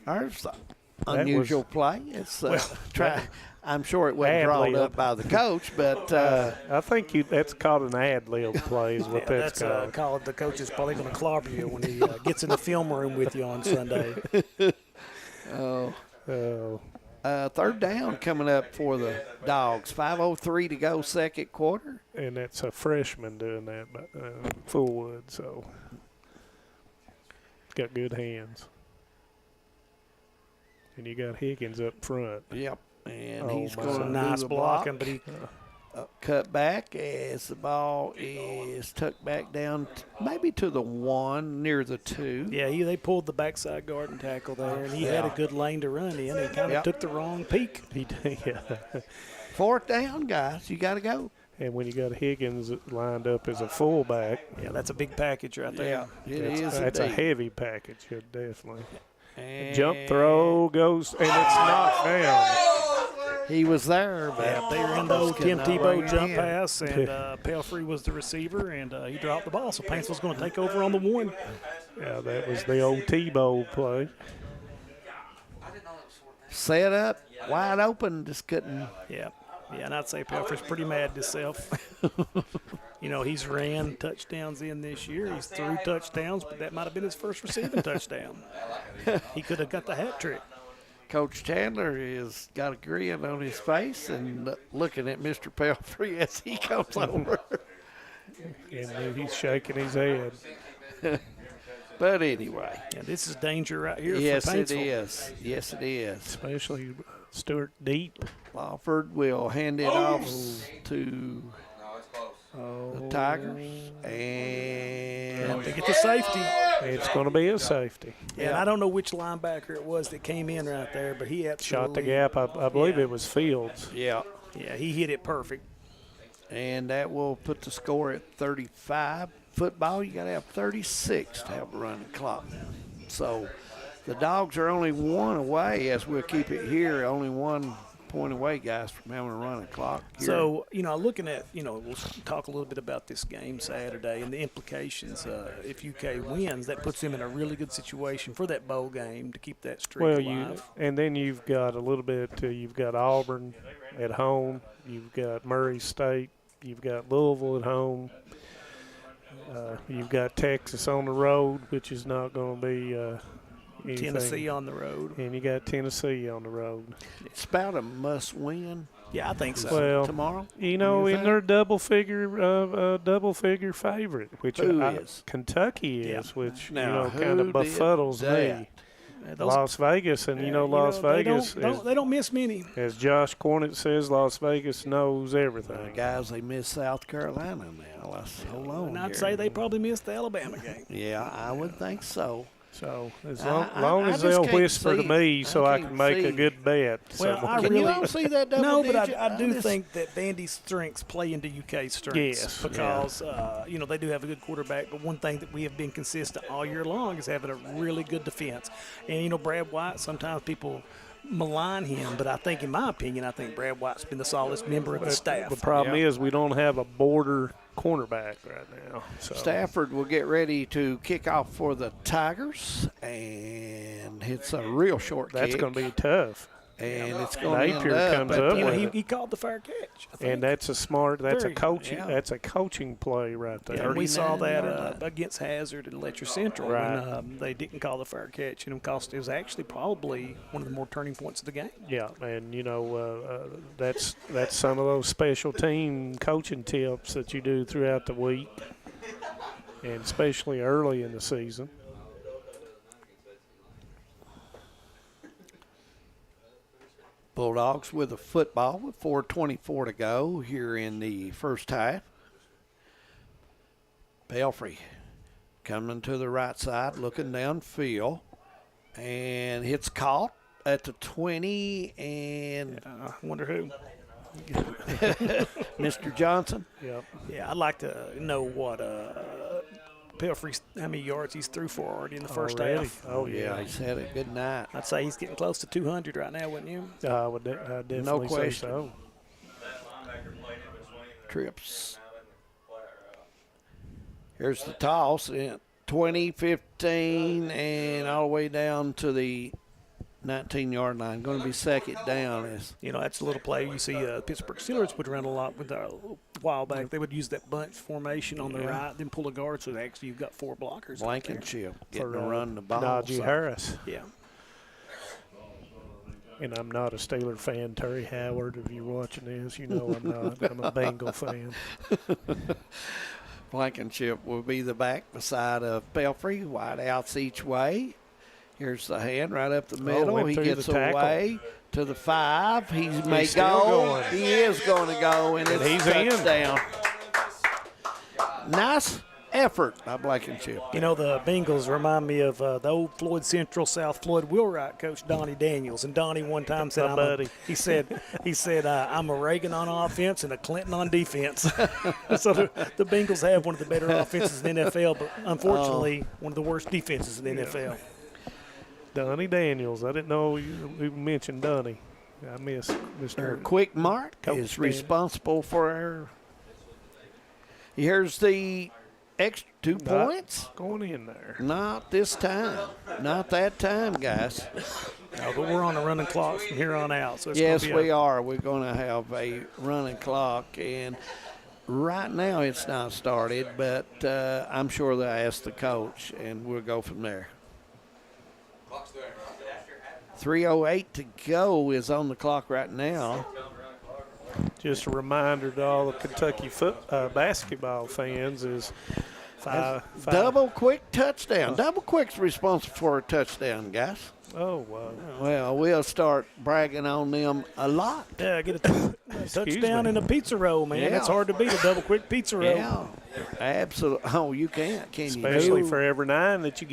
There's the unusual play. It's I'm sure it wasn't ad-lib. drawn up by the coach, but I think that's called an ad lib play is what that's called. The coach is probably going to clobber you when he gets in the film room with you on Sunday. Third down coming up for the Dogs. 5:03 to go, second quarter. And that's a freshman doing that, Fullwood, so he's got good hands. And you got Higgins up front. Yep. And he's going to nice do the blocking, block. but he cut back as the ball is tucked back down maybe to the 1, near the 2. Yeah, they pulled the backside guard and tackle there, and he had a good lane to run in. He kind of took the wrong peak. He did. Fourth down, guys. You got to go. And when you got Higgins lined up as a fullback. Yeah, that's a big package right there. Yeah, that's a heavy package, definitely. And jump throw goes, and it's knocked down. He was there, but they ran the old Tim Tebow jump pass, and Pelfrey was the receiver, and he dropped the ball. So Paintsville's going to take over on the 1. Yeah, that was the old Tebow play. Set up, wide open, just couldn't. Yeah, and I'd say Pelfrey's pretty mad at himself. You know, he's ran touchdowns in this year. He's threw touchdowns, but that might have been his first receiving touchdown. He could have got the hat trick. Coach Chandler has got a grin on his face and looking at Mr. Pelfrey as he comes over. And he's shaking his head. But anyway. Yeah, this is danger right here yes, for Paintsville. It is. Yes, it is. Especially Stewart deep. Lawford will hand it off to the Tigers. And they get the safety. It's going to be a safety. Yeah, and I don't know which linebacker it was that came in right there, but he absolutely shot the gap. I believe it was Fields. Yeah. Yeah, he hit it perfect. And that will put the score at 35. Football, you got to have 36 to have a running clock. So The Dogs are only one away, as we'll keep it here, only 1 point away, guys, from having a running clock here. So, looking at, we'll talk a little bit about this game Saturday and the implications. If UK wins, that puts them in a really good situation for that bowl game to keep that streak alive. And then you've got a little bit, you've got Auburn at home, you've got Murray State, you've got Louisville at home, you've got Texas on the road, which is not going to be anything. Tennessee on the road. And you got Tennessee on the road. It's about a must-win. Yeah, I think so. Well, tomorrow, and they're double figure favorite, which is? Kentucky is, which now, kind of befuddles me. Las Vegas, and Las Vegas. They don't miss many. As Josh Cornett says, Las Vegas knows everything. Guys, they miss South Carolina now. Hold on. And I'd say they probably missed the Alabama game. Yeah, I would think so. So as long as they'll whisper to me so I can make a good bet. Well, so. I Can you all see that double but digit? I do think that Vandy's strengths play into UK's strengths. Yes. Because, they do have a good quarterback. But one thing that we have been consistent all year long is having a really good defense. And, Brad White, sometimes people malign him, but I think, in my opinion, Brad White's been the solidest member of the staff. The problem is we don't have a border cornerback right now. So. Stafford will get ready to kick off for the Tigers, and it's a real short kick. That's going to be tough. And it's going to Napier comes up with it. He called the fair catch. And that's a smart. That's a coaching play right there. Yeah, we saw that against Hazard and Letcher Central when they didn't call the fair catch, and it was actually probably one of the more turning points of the game. Yeah, and that's some of those special team coaching tips that you do throughout the week, and especially early in the season. Bulldogs with a football with 4:24 to go here in the first half. Belfry coming to the right side, looking downfield, and hits caught at the 20, and I wonder who. Mr. Johnson. Yep. Yeah, I'd like to know what Pelfrey, how many yards he's threw for already in the first half. Oh, yeah, he's had a good night. I'd say he's getting close to 200 right now, wouldn't you? I would definitely no question. say so. Trips. Here's the toss, 20, 15, and all the way down to the 19-yard line. Going to be second down. That's a little play you see Pittsburgh Steelers would run a lot with a while back. They would use that bunch formation on the right, then pull a guard, so actually you've got four blockers. Blankenship getting for to run the ball. Najee Harris. Yeah. And I'm not a Steeler fan. Terry Howard, if you're watching this, I'm not. I'm a Bengal fan. Blankenship will be the back beside of Pelfrey. Wide outs each way. Here's the hand right up the middle. He gets away to the 5. He may go. He is going to go, and it's a touchdown. Nice effort by Blankenship. The Bengals remind me of the old Floyd Central South Floyd Wheelwright coach Donnie Daniels. And Donnie one time said, I'm a Reagan on offense and a Clinton on defense. So the Bengals have one of the better offenses in the NFL, but unfortunately one of the worst defenses in the NFL. Donnie Daniels. I didn't know we mentioned Donnie. I miss Mr. Quick Mark is responsible for Here's the extra 2 points. Going in there. Not this time. Not that time, guys. No, but we're on a running clock from here on out. So yes, we are. We're going to have a running clock, and right now it's not started, but I'm sure they'll ask the coach, and we'll go from there. 3:08 to go is on the clock right now. Just a reminder to all the Kentucky basketball fans is Double Quick touchdown. Double Quick's responsible for a touchdown, guys. Oh, wow. Well, we'll start bragging on them a lot. Yeah, get a touchdown and a pizza roll, man. Yeah. That's hard to beat, a double quick pizza roll. Yeah, absolutely. Oh, you can't, can you? Especially for every 9 that you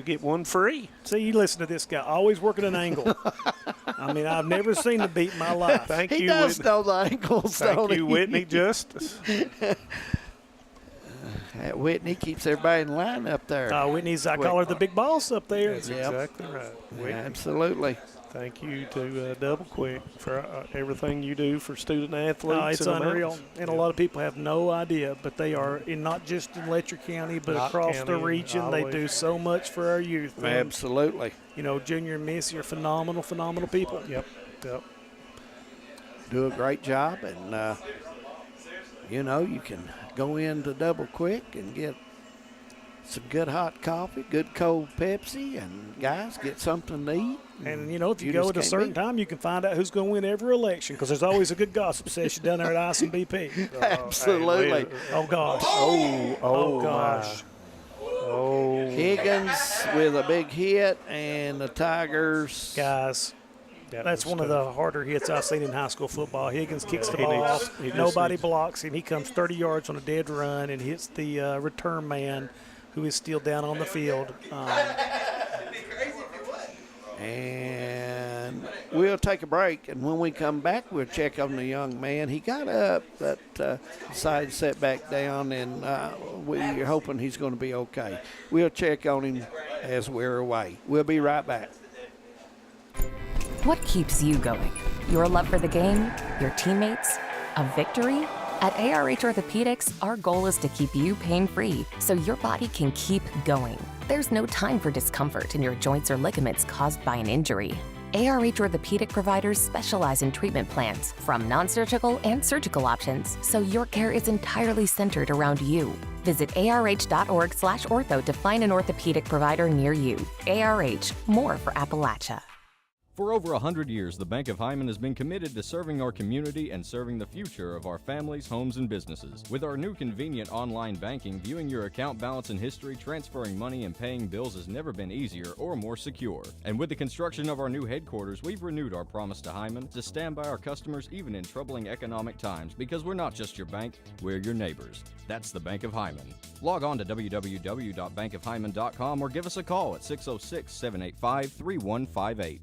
get one free. See, you listen to this guy, always working an angle. I mean, I've never seen the beat in my life. Thank he you, does Whitney. know the angles, Thank don't you, he? Whitney Justice. Whitney keeps everybody in line up there. Whitney's, I call her the big boss up there. That's exactly right. Whitney. Absolutely. Thank you to Double Quick for everything you do for student athletes. It's unreal. And a lot of people have no idea, but they are, in not just in Letcher County, but across the region. They do so much for our youth. Absolutely. You know, Junior and Missy are phenomenal people. Yep. Do a great job, and, you can go into Double Quick and get some good hot coffee, good cold Pepsi, and guys, get something to eat. And, if you go at a certain time, you can find out who's going to win every election, because there's always a good gossip session down there at ICBP. Absolutely. Oh, gosh. Oh, gosh. Oh. Higgins with a big hit, and the Tigers. Guys, that's one of the harder hits I've seen in high school football. Higgins kicks the ball off. Nobody blocks him. He comes 30 yards on a dead run and hits the return man, who is still down on the field. And we'll take a break, and when we come back, we'll check on the young man. He got up, but decided to sit back down, and we're hoping he's going to be okay. We'll check on him as we're away. We'll be right back. What keeps you going? Your love for the game? Your teammates? A victory? At ARH Orthopedics, our goal is to keep you pain-free so your body can keep going. There's no time for discomfort in your joints or ligaments caused by an injury. ARH Orthopedic providers specialize in treatment plans, from non-surgical and surgical options, so your care is entirely centered around you. Visit arh.org/ortho to find an orthopedic provider near you. ARH, more for Appalachia. For over 100 years, the Bank of Hyman has been committed to serving our community and serving the future of our families, homes, and businesses. With our new convenient online banking, viewing your account balance and history, transferring money, and paying bills has never been easier or more secure. And with the construction of our new headquarters, we've renewed our promise to Hyman to stand by our customers even in troubling economic times, because we're not just your bank, we're your neighbors. That's the Bank of Hyman. Log on to www.bankofhyman.com or give us a call at 606-785-3158.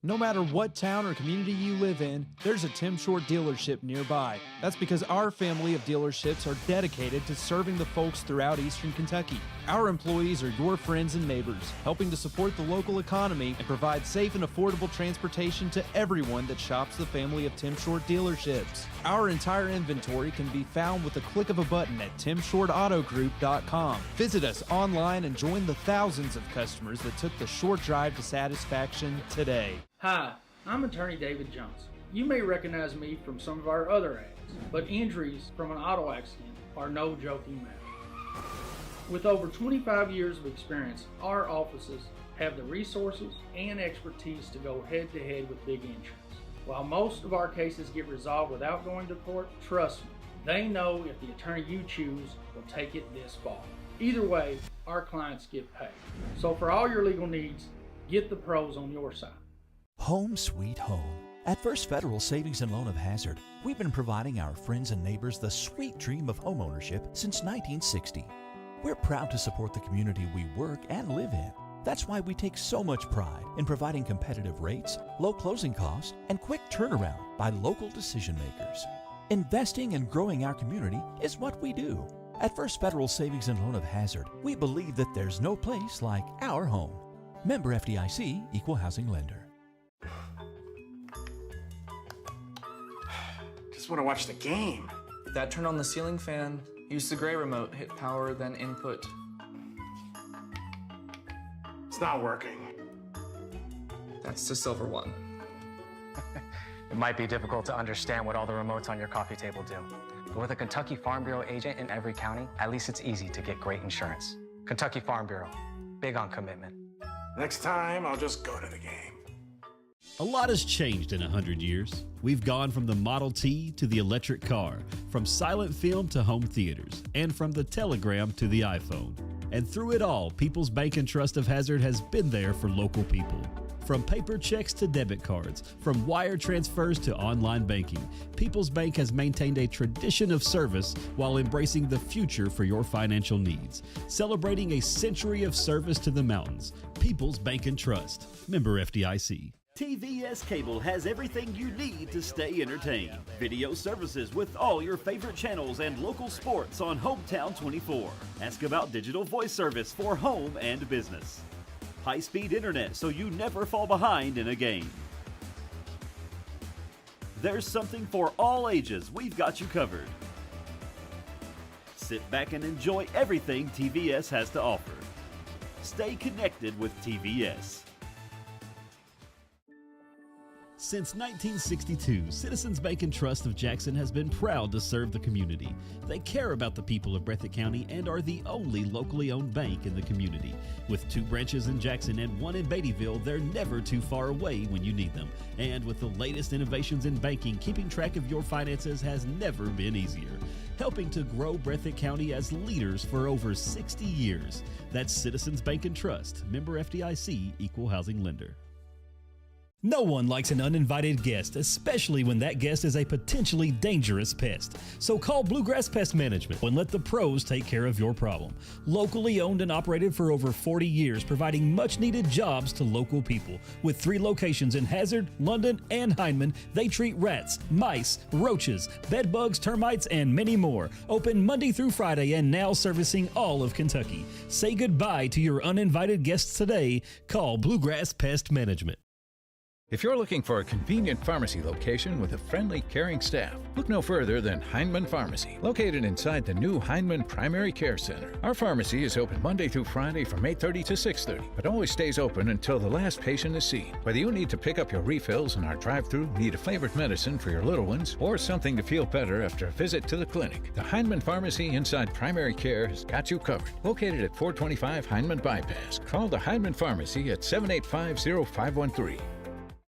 No matter what town or community you live in, there's a Tim Short dealership nearby. That's because our family of dealerships are dedicated to serving the folks throughout Eastern Kentucky. Our employees are your friends and neighbors, helping to support the local economy and provide safe and affordable transportation to everyone that shops the family of Tim Short dealerships. Our entire inventory can be found with the click of a button at timshortautogroup.com. Visit us online and join the thousands of customers that took the short drive to satisfaction today. Hi, I'm attorney David Jones. You may recognize me from some of our other ads, but injuries from an auto accident are no joking matter. With over 25 years of experience, our offices have the resources and expertise to go head-to-head with big insurance. While most of our cases get resolved without going to court, trust me, they know if the attorney you choose will take it this far. Either way, our clients get paid. So for all your legal needs, get the pros on your side. Home sweet home. At First Federal Savings and Loan of Hazard, we've been providing our friends and neighbors the sweet dream of homeownership since 1960. We're proud to support the community we work and live in. That's why we take so much pride in providing competitive rates, low closing costs, and quick turnaround by local decision makers. Investing and growing our community is what we do. At First Federal Savings and Loan of Hazard, we believe that there's no place like our home. Member FDIC, Equal Housing Lender. Just want to watch the game. That turn on the ceiling fan, use the gray remote, hit power, then input. It's not working. That's the silver one. It might be difficult to understand what all the remotes on your coffee table do. But with a Kentucky Farm Bureau agent in every county, at least it's easy to get great insurance. Kentucky Farm Bureau, big on commitment. Next time, I'll just go to the game. A lot has changed in 100 years. We've gone from the Model T to the electric car, from silent film to home theaters, and from the telegram to the iPhone. And through it all, People's Bank and Trust of Hazard has been there for local people. From paper checks to debit cards, from wire transfers to online banking, People's Bank has maintained a tradition of service while embracing the future for your financial needs. Celebrating a century of service to the mountains. People's Bank and Trust. Member FDIC. TVS Cable has everything you need to stay entertained. Video services with all your favorite channels and local sports on Hometown 24. Ask about digital voice service for home and business. High-speed internet so you never fall behind in a game. There's something for all ages. We've got you covered. Sit back and enjoy everything TVS has to offer. Stay connected with TVS. Since 1962, Citizens Bank and Trust of Jackson has been proud to serve the community. They care about the people of Breathitt County and are the only locally owned bank in the community. With 2 branches in Jackson and 1 in Beattyville, they're never too far away when you need them. And with the latest innovations in banking, keeping track of your finances has never been easier. Helping to grow Breathitt County as leaders for over 60 years. That's Citizens Bank and Trust, member FDIC, equal housing lender. No one likes an uninvited guest, especially when that guest is a potentially dangerous pest. So call Bluegrass Pest Management and let the pros take care of your problem. Locally owned and operated for over 40 years, providing much-needed jobs to local people. With 3 locations in Hazard, London, and Hindman, they treat rats, mice, roaches, bed bugs, termites, and many more. Open Monday through Friday and now servicing all of Kentucky. Say goodbye to your uninvited guests today. Call Bluegrass Pest Management. If you're looking for a convenient pharmacy location with a friendly, caring staff, look no further than Hindman Pharmacy, located inside the new Hindman Primary Care Center. Our pharmacy is open Monday through Friday from 8:30 to 6:30, but always stays open until the last patient is seen. Whether you need to pick up your refills in our drive-thru, need a flavored medicine for your little ones, or something to feel better after a visit to the clinic, the Hindman Pharmacy inside Primary Care has got you covered. Located at 425 Hindman Bypass. Call the Hindman Pharmacy at 785-0513.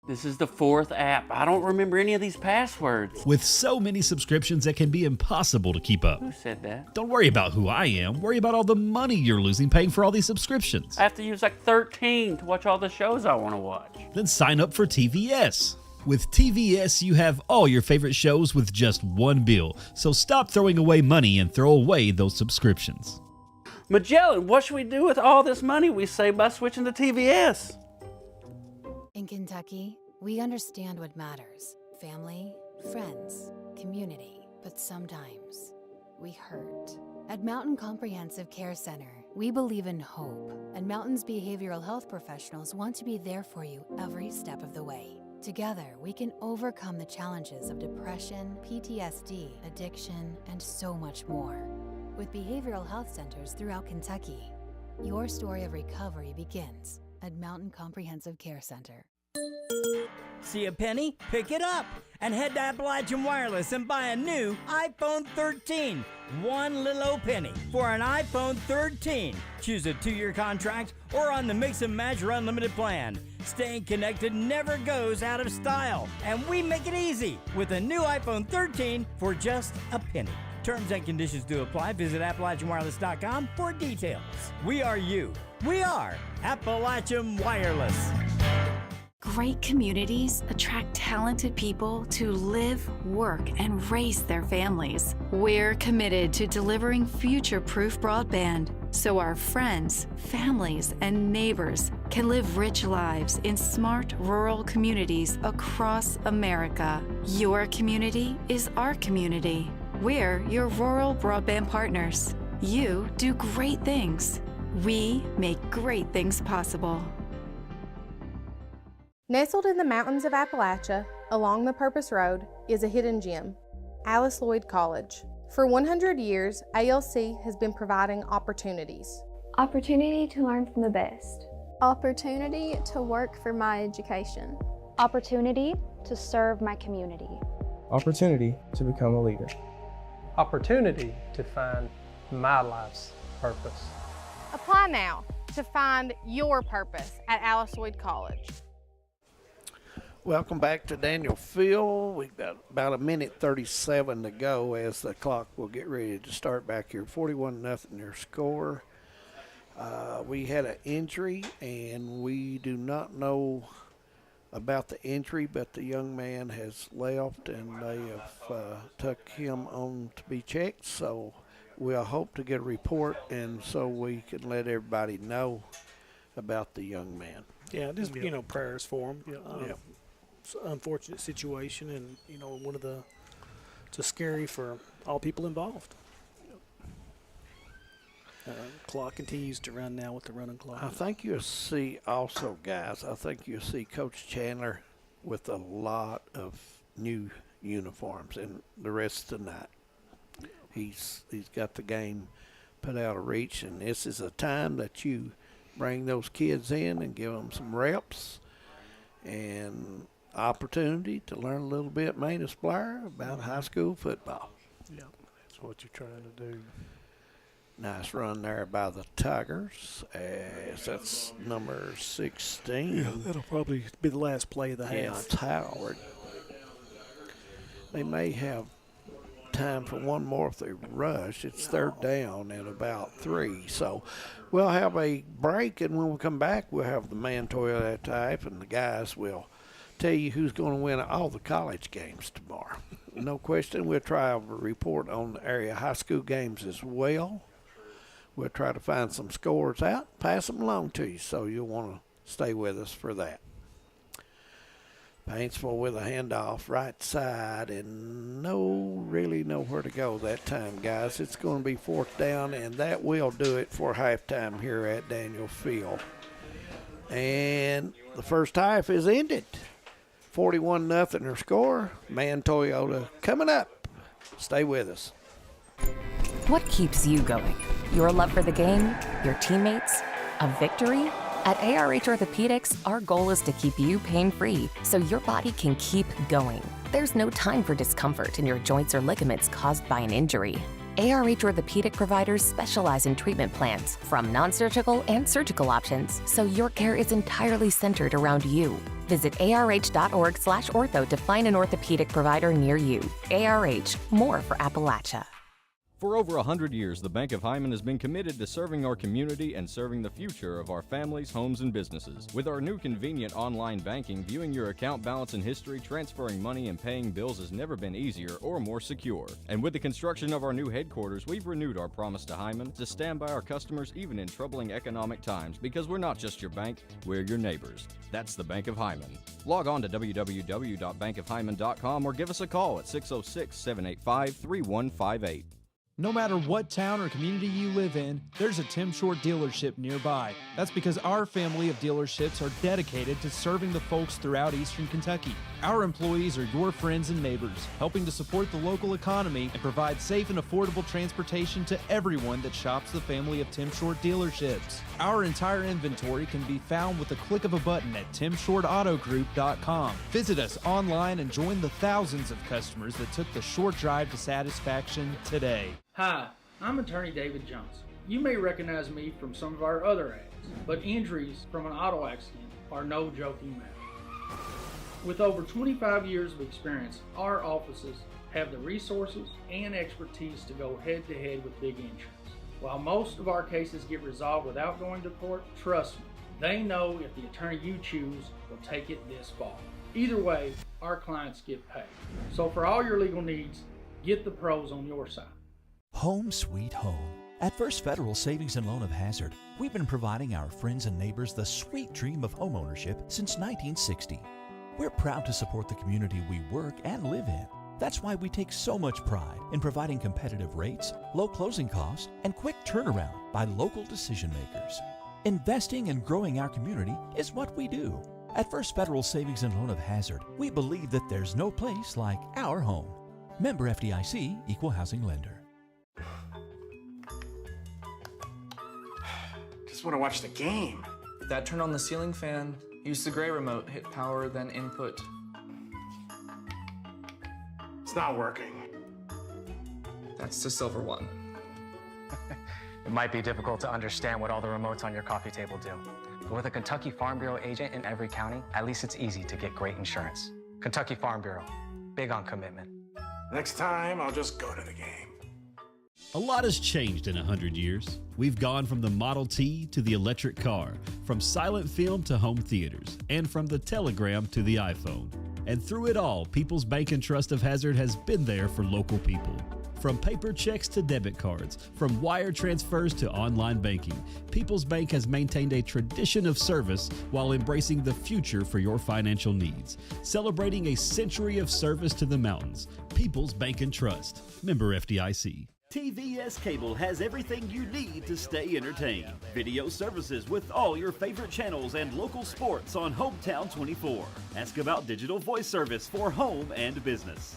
This is the 4th app. I don't remember any of these passwords. With so many subscriptions, it can be impossible to keep up. Who said that? Don't worry about who I am. Worry about all the money you're losing paying for all these subscriptions. I have to use like 13 to watch all the shows I want to watch. Then sign up for TVS. With TVS, you have all your favorite shows with just one bill. So stop throwing away money and throw away those subscriptions. Magellan, what should we do with all this money we save by switching to TVS? In Kentucky, we understand what matters: family, friends, community. But sometimes we hurt. At Mountain Comprehensive Care Center, we believe in hope, and Mountain's behavioral health professionals want to be there for you every step of the way. Together, we can overcome the challenges of depression, PTSD, addiction, and so much more. With behavioral health centers throughout Kentucky, your story of recovery begins at Mountain Comprehensive Care Center. See a penny? Pick it up and head to Appalachian Wireless and buy a new iPhone 13. 1 little old penny for an iPhone 13. Choose a 2-year contract or on the Mix and Match or Unlimited plan. Staying connected never goes out of style, and we make it easy with a new iPhone 13 for just a penny. Terms and conditions do apply. Visit AppalachianWireless.com for details. We are you. We are Appalachian Wireless. Great communities attract talented people to live, work, and raise their families. We're committed to delivering future-proof broadband so our friends, families, and neighbors can live rich lives in smart rural communities across America. Your community is our community. We're your rural broadband partners. You do great things. We make great things possible. Nestled in the mountains of Appalachia, along the Purpose Road, is a hidden gem, Alice Lloyd College. For 100 years, ALC has been providing opportunities. Opportunity to learn from the best. Opportunity to work for my education. Opportunity to serve my community. Opportunity to become a leader. Opportunity to find my life's purpose. Apply now to find your purpose at Alice Lloyd College. Welcome back to Daniel Field. We've got about 1:37 to go as the clock will get ready to start back here. 41-0 your score. We had an injury, and we do not know about the injury, but the young man has left, and they have took him on to be checked. So we'll hope to get a report, and so we can let everybody know about the young man. Yeah, just prayers for him. It's an unfortunate situation, and it's just scary for all people involved. Clock continues to run now with the running clock. I think you'll see also, guys, you'll see Coach Chandler with a lot of new uniforms in the rest of the night. He's got the game put out of reach, and this is a time that you bring those kids in and give them some reps and opportunity to learn a little bit, Manus Blair, about high school football. Yeah, that's what you're trying to do. Nice run there by the Tigers. That's number 16. Yeah, that'll probably be the last play of the half. Yeah, it's Howard. They may have time for one more if they rush. It's third down at about 3. So we'll have a break, and when we come back, we'll have the man toilet type, and the guys will tell you who's going to win all the college games tomorrow. No question. We'll try a report on the area high school games as well. We'll try to find some scores out, pass them along to you, so you'll want to stay with us for that. Paintsville with a handoff right side, and really nowhere to go that time, guys. It's going to be 4th down, and that will do it for halftime here at Daniel Field. And the first half is ended. 41-0 our score. Man Toyota coming up. Stay with us. What keeps you going? Your love for the game? Your teammates? A victory? At ARH Orthopedics, our goal is to keep you pain-free so your body can keep going. There's no time for discomfort in your joints or ligaments caused by an injury. ARH Orthopedic providers specialize in treatment plans, from non-surgical and surgical options, so your care is entirely centered around you. Visit arh.org/ortho to find an orthopedic provider near you. ARH, more for Appalachia. For over 100 years, the Bank of Hyman has been committed to serving our community and serving the future of our families, homes, and businesses. With our new convenient online banking, viewing your account balance and history, transferring money, and paying bills has never been easier or more secure. And with the construction of our new headquarters, we've renewed our promise to Hyman to stand by our customers even in troubling economic times, because we're not just your bank, we're your neighbors. That's the Bank of Hyman. Log on to www.bankofhyman.com or give us a call at 606-785-3158. No matter what town or community you live in, there's a Tim Short dealership nearby. That's because our family of dealerships are dedicated to serving the folks throughout Eastern Kentucky. Our employees are your friends and neighbors, helping to support the local economy and provide safe and affordable transportation to everyone that shops the family of Tim Short dealerships. Our entire inventory can be found with a click of a button at timshortautogroup.com. Visit us online and join the thousands of customers that took the short drive to satisfaction today. Hi, I'm attorney David Johnson. You may recognize me from some of our other ads, but injuries from an auto accident are no joking matter. With over 25 years of experience, our offices have the resources and expertise to go head-to-head with big insurance. While most of our cases get resolved without going to court, trust me, they know if the attorney you choose will take it this far. Either way, our clients get paid. So for all your legal needs, get the pros on your side. Home sweet home. At First Federal Savings and Loan of Hazard, we've been providing our friends and neighbors the sweet dream of homeownership since 1960. We're proud to support the community we work and live in. That's why we take so much pride in providing competitive rates, low closing costs, and quick turnaround by local decision makers. Investing and growing our community is what we do. At First Federal Savings and Loan of Hazard, we believe that there's no place like our home. Member FDIC, Equal Housing Lender. Just want to watch the game. Dad, turn on the ceiling fan, use the gray remote, hit power, then input. It's not working. That's the silver one. It might be difficult to understand what all the remotes on your coffee table do. But with a Kentucky Farm Bureau agent in every county, at least it's easy to get great insurance. Kentucky Farm Bureau, big on commitment. Next time, I'll just go to the game. A lot has changed in 100 years. We've gone from the Model T to the electric car, from silent film to home theaters, and from the telegram to the iPhone. And through it all, People's Bank and Trust of Hazard has been there for local people. From paper checks to debit cards, from wire transfers to online banking, People's Bank has maintained a tradition of service while embracing the future for your financial needs. Celebrating a century of service to the mountains. People's Bank and Trust. Member FDIC. TVS Cable has everything you need to stay entertained. Video services with all your favorite channels and local sports on Hometown 24. Ask about digital voice service for home and business.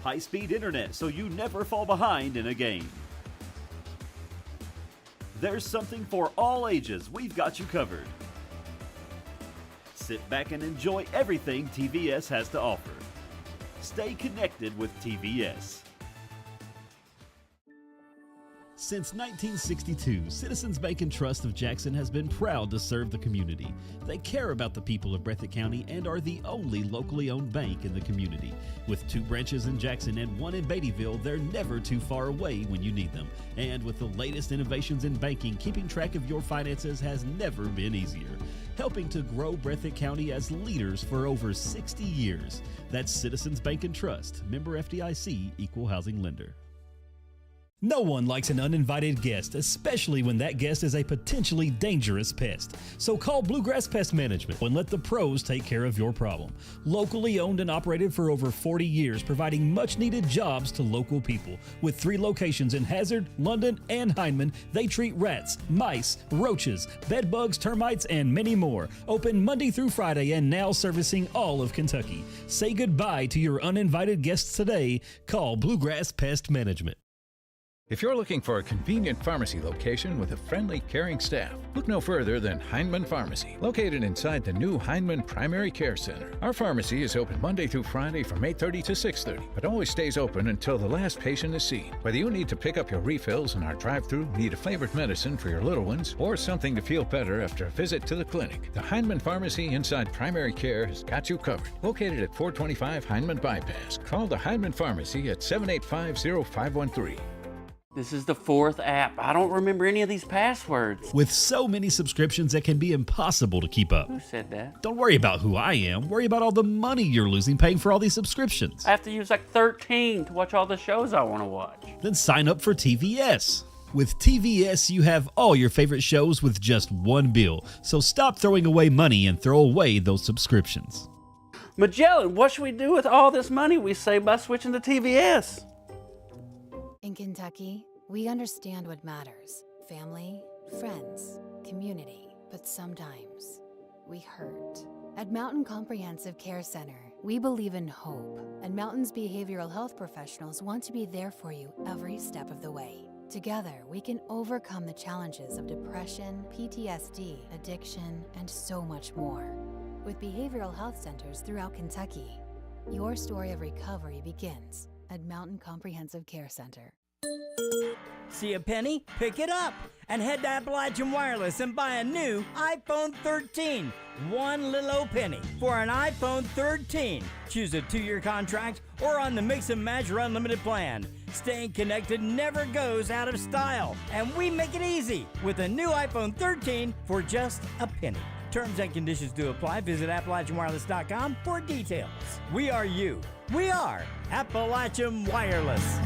High-speed internet so you never fall behind in a game. There's something for all ages. We've got you covered. Sit back and enjoy everything TVS has to offer. Stay connected with TVS. Since 1962, Citizens Bank and Trust of Jackson has been proud to serve the community. They care about the people of Breathitt County and are the only locally owned bank in the community. With 2 branches in Jackson and 1 in Beattyville, they're never too far away when you need them. And with the latest innovations in banking, keeping track of your finances has never been easier. Helping to grow Breathitt County as leaders for over 60 years. That's Citizens Bank and Trust, member FDIC, equal housing lender. No one likes an uninvited guest, especially when that guest is a potentially dangerous pest. So call Bluegrass Pest Management and let the pros take care of your problem. Locally owned and operated for over 40 years, providing much-needed jobs to local people. With 3 locations in Hazard, London, and Hindman, they treat rats, mice, roaches, bed bugs, termites, and many more. Open Monday through Friday and now servicing all of Kentucky. Say goodbye to your uninvited guests today. Call Bluegrass Pest Management. If you're looking for a convenient pharmacy location with a friendly, caring staff, look no further than Hindman Pharmacy, located inside the new Hindman Primary Care Center. Our pharmacy is open Monday through Friday from 8:30 to 6:30, but always stays open until the last patient is seen. Whether you need to pick up your refills in our drive-thru, need a flavored medicine for your little ones, or something to feel better after a visit to the clinic, the Hindman Pharmacy inside Primary Care has got you covered. Located at 425 Hindman Bypass. Call the Hindman Pharmacy at 785-0513. This is the 4th app. I don't remember any of these passwords. With so many subscriptions, it can be impossible to keep up. Who said that? Don't worry about who I am. Worry about all the money you're losing paying for all these subscriptions. I have to use like 13 to watch all the shows I want to watch. Then sign up for TVS. With TVS, you have all your favorite shows with just one bill. So stop throwing away money and throw away those subscriptions. Magellan, what should we do with all this money we save by switching to TVS? In Kentucky, we understand what matters: family, friends, community. But sometimes we hurt. At Mountain Comprehensive Care Center, we believe in hope, and Mountain's behavioral health professionals want to be there for you every step of the way. Together, we can overcome the challenges of depression, PTSD, addiction, and so much more. With behavioral health centers throughout Kentucky, your story of recovery begins at Mountain Comprehensive Care Center. See a penny? Pick it up and head to Appalachian Wireless and buy a new iPhone 13. 1 little old penny for an iPhone 13. Choose a 2-year contract or on the Mix and Match or Unlimited plan. Staying connected never goes out of style, and we make it easy with a new iPhone 13 for just a penny. Terms and conditions do apply. Visit AppalachianWireless.com for details. We are you. We are Appalachian Wireless.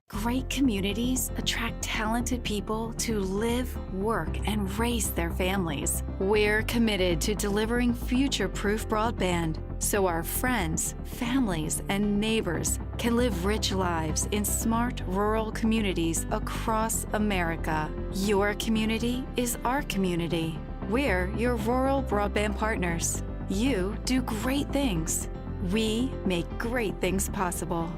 Great communities attract talented people to live, work, and raise their families. We're committed to delivering future-proof broadband so our friends, families, and neighbors can live rich lives in smart rural communities across America. Your community is our community. We're your rural broadband partners. You do great things. We make great things possible.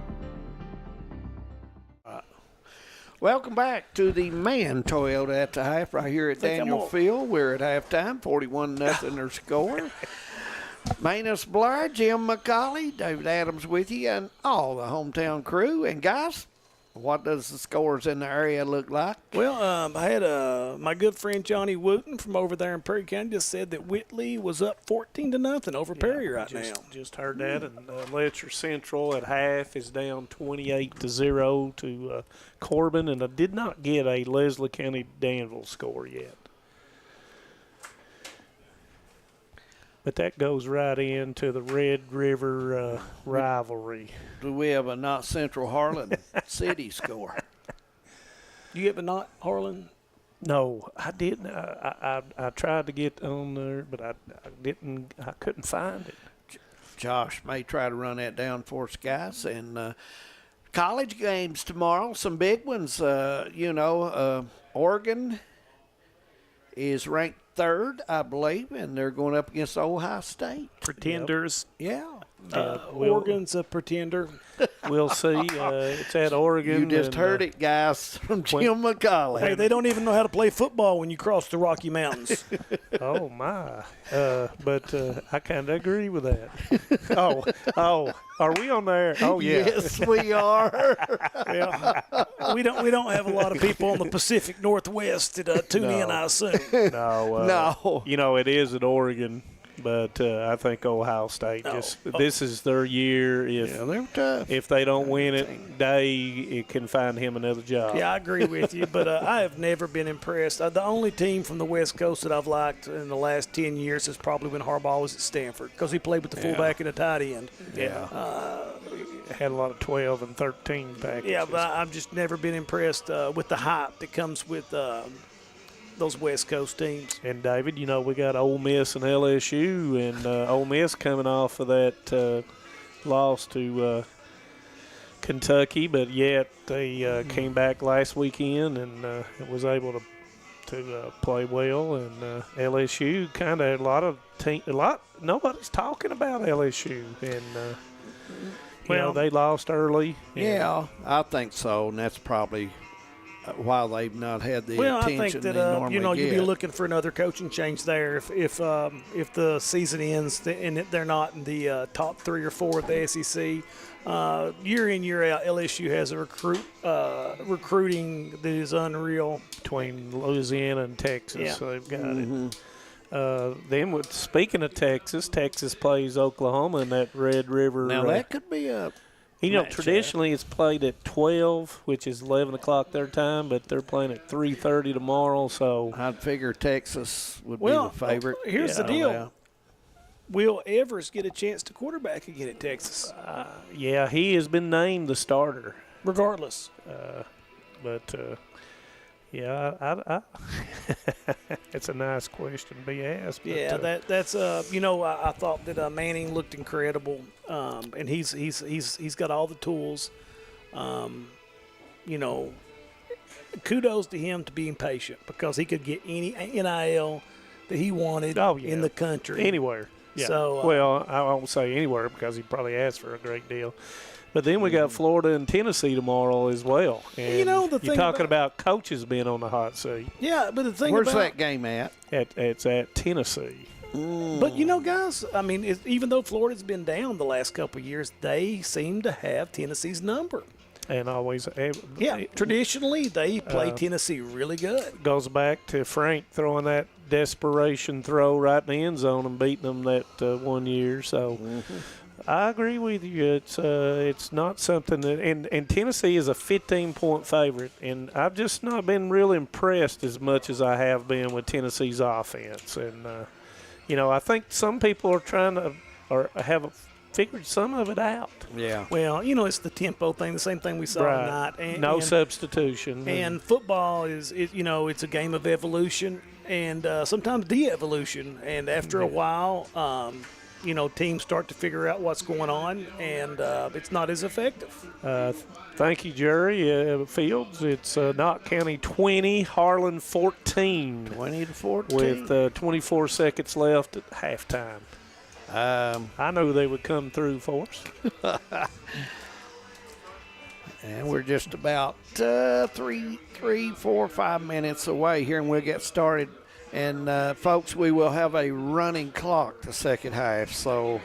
Welcome back to the Man Toyota at the half right here at Daniel Field. We're at halftime, 41-0 their score. Manus Blair, Jim McCauley, David Adams with you, and all the hometown crew. And guys, what does the scores in the area look like? Well, I had my good friend Johnny Wooten from over there in Perry County just said that Whitley was up 14-0 over Perry right now. Just heard that, and Letcher Central at half is down 28-0 to Corbin, and I did not get a Leslie County Danville score yet. But that goes right into the Red River rivalry. Do we have a not Central Harlan City score? You have a not Harlan? No, I didn't. I tried to get on there, but I didn't. I couldn't find it. Josh may try to run that down for us, guys. And college games tomorrow, some big ones. Oregon is ranked 3rd, I believe, and they're going up against Ohio State. Pretenders. Yeah. Oregon's a pretender. We'll see. It's at Oregon. You just heard it, guys, from Jim McCauley. Hey, they don't even know how to play football when you cross the Rocky Mountains. Oh, my. But I kind of agree with that. Oh, are we on there? Oh, yeah. Yes, we are. Yeah. We don't have a lot of people on the Pacific Northwest that tune in, I assume. No. It is at Oregon. But I think Ohio State this is their year. They're tough. If they don't win it can find him another job. Yeah, I agree with you, but I have never been impressed. The only team from the West Coast that I've liked in the last 10 years is probably when Harbaugh was at Stanford because he played with the fullback and the tight end. Yeah. Had a lot of 12 and 13 packages. Yeah, but I've just never been impressed with the hype that comes with those West Coast teams. And, David, we got Ole Miss and LSU, and Ole Miss coming off of that loss to Kentucky, but yet they came back last weekend and was able to play well. And LSU kind of nobody's talking about LSU. And, they lost early. Yeah, I think so, and that's probably – while they've not had the attention I think that they normally you'd get. be looking for another coaching change there if the season ends and they're not in the top 3 or 4 of the SEC. Year in, year out, LSU has a recruiting that is unreal. Between Louisiana and Texas, Yeah. so they've got it. Then, speaking of Texas plays Oklahoma in that Red River. Now that could be a traditionally it's played at 12, which is 11 o'clock their time, but they're playing at 3:30 tomorrow. So I'd figure Texas would be the favorite. Here's the deal. Will Evers get a chance to quarterback again at Texas? Yeah, he has been named the starter. Regardless. I it's a nice question to be asked. But, yeah, that's I thought that Manning looked incredible, and he's got all the tools. Kudos to him to being patient because he could get any NIL that he wanted in the country anywhere. Yeah. So I won't say anywhere because he probably asked for a great deal. But then we got Florida and Tennessee tomorrow as well. And the thing you're talking about coaches being on the hot seat. Yeah, but the thing where's that game at? It's at Tennessee. But guys, I mean, even though Florida's been down the last couple of years, they seem to have Tennessee's number. And always, traditionally they play Tennessee really good. Goes back to Frank throwing that desperation throw right in the end zone and beating them that 1 year. So. I agree with you. It's not something that and Tennessee is a 15-point favorite, and I've just not been real impressed as much as I have been with Tennessee's offense. And I think some people are trying to or have figured some of it out. Yeah. Well, it's the tempo thing, the same thing we saw tonight. And, no substitution. And football is it's a game of evolution and sometimes de-evolution. And after a while. Teams start to figure out what's going on, and it's not as effective. Thank you, Jerry. Fields, it's Knott County 20, Harlan 14. 20-14. With 24 seconds left at halftime. I knew they would come through for us. And we're just about 3, 4, 5 minutes away here, and we'll get started. And, folks, we will have a running clock the second half. So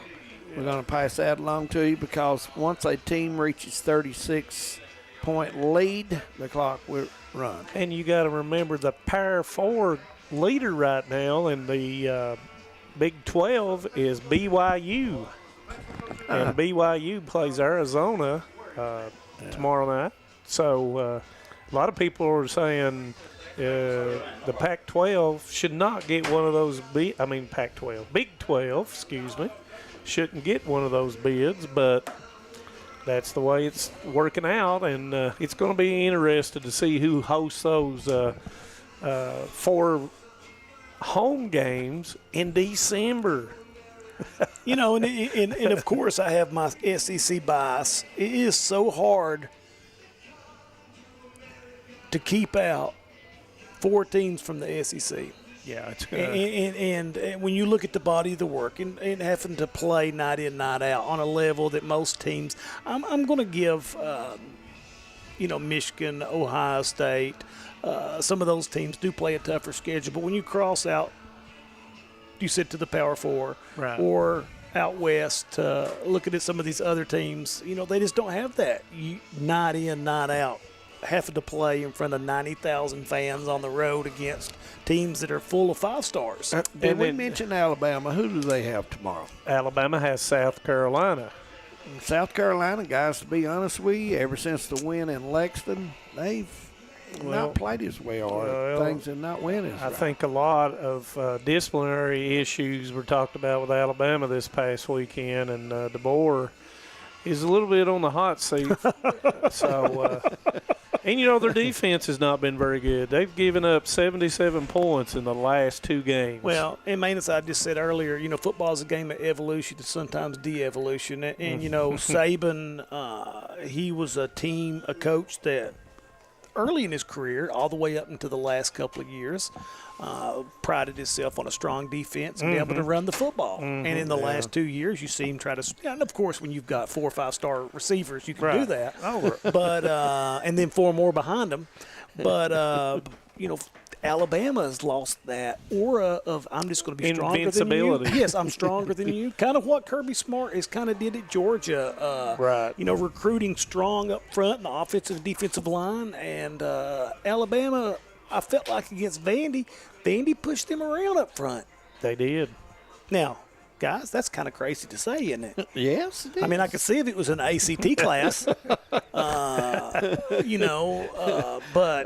we're going to pass that along to you because once a team reaches 36-point lead, the clock will run. And you got to remember the Power 4 leader right now in the Big 12 is BYU. And BYU plays Arizona tomorrow night. So a lot of people are saying the Pac-12 should not get one of those Pac-12, Big 12, excuse me, shouldn't get one of those bids, but that's the way it's working out, and it's going to be interesting to see who hosts those 4 home games in December. You know, and of course I have my SEC bias. It is so hard to keep out 4 teams from the SEC. Yeah, it's and when you look at the body of the work and having to play night in, night out on a level that most teams, I'm going to give, Michigan, Ohio State, some of those teams do play a tougher schedule. But when you cross out, you sit to the Power 4 right, or out west, looking at some of these other teams, they just don't have that night in, night out, having to play in front of 90,000 fans on the road against teams that are full of 5 stars. Did we mention Alabama? Who do they have tomorrow? Alabama has South Carolina. South Carolina, guys, to be honest with you, ever since the win in Lexington, they've not played as well. Things have not went as I think a lot of disciplinary issues were talked about with Alabama this past weekend, and DeBoer is a little bit on the hot seat. So, and their defense has not been very good. They've given up 77 points in the last 2 games. Well, and Manus, I just said earlier, football is a game of evolution and sometimes de-evolution. And Saban, he was a coach that early in his career, all the way up into the last couple of years, prided himself on a strong defense and be able to run the football. And in the last 2 years, you see him try to – and, of course, when you've got 4 or 5-star receivers, you can do that. But and then 4 more behind them. But, Alabama has lost that aura of I'm just going to be stronger than you. Yes, I'm stronger than you. Kind of what Kirby Smart has kind of did at Georgia. Recruiting strong up front in the offensive and defensive line. And Alabama, I felt like against Vandy pushed them around up front. They did. Now, guys, that's kind of crazy to say, isn't it? Yes, it is. I mean, I could see if it was an ACT class, but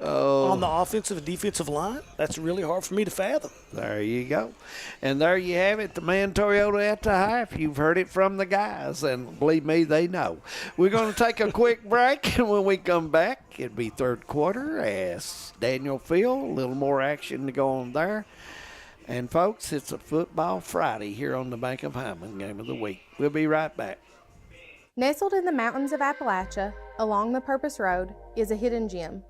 on the offensive and defensive line, that's really hard for me to fathom. There you go. And there you have it, the Man Toyota at the half. You've heard it from the guys, and believe me, they know. We're going to take a quick break, and when we come back, it'll be third quarter as Daniel Field, a little more action to go on there. And, folks, it's a Football Friday here on the Bank of Hyman Game of the Week. We'll be right back. Nestled in the mountains of Appalachia, along the Purpose Road, is a hidden gem,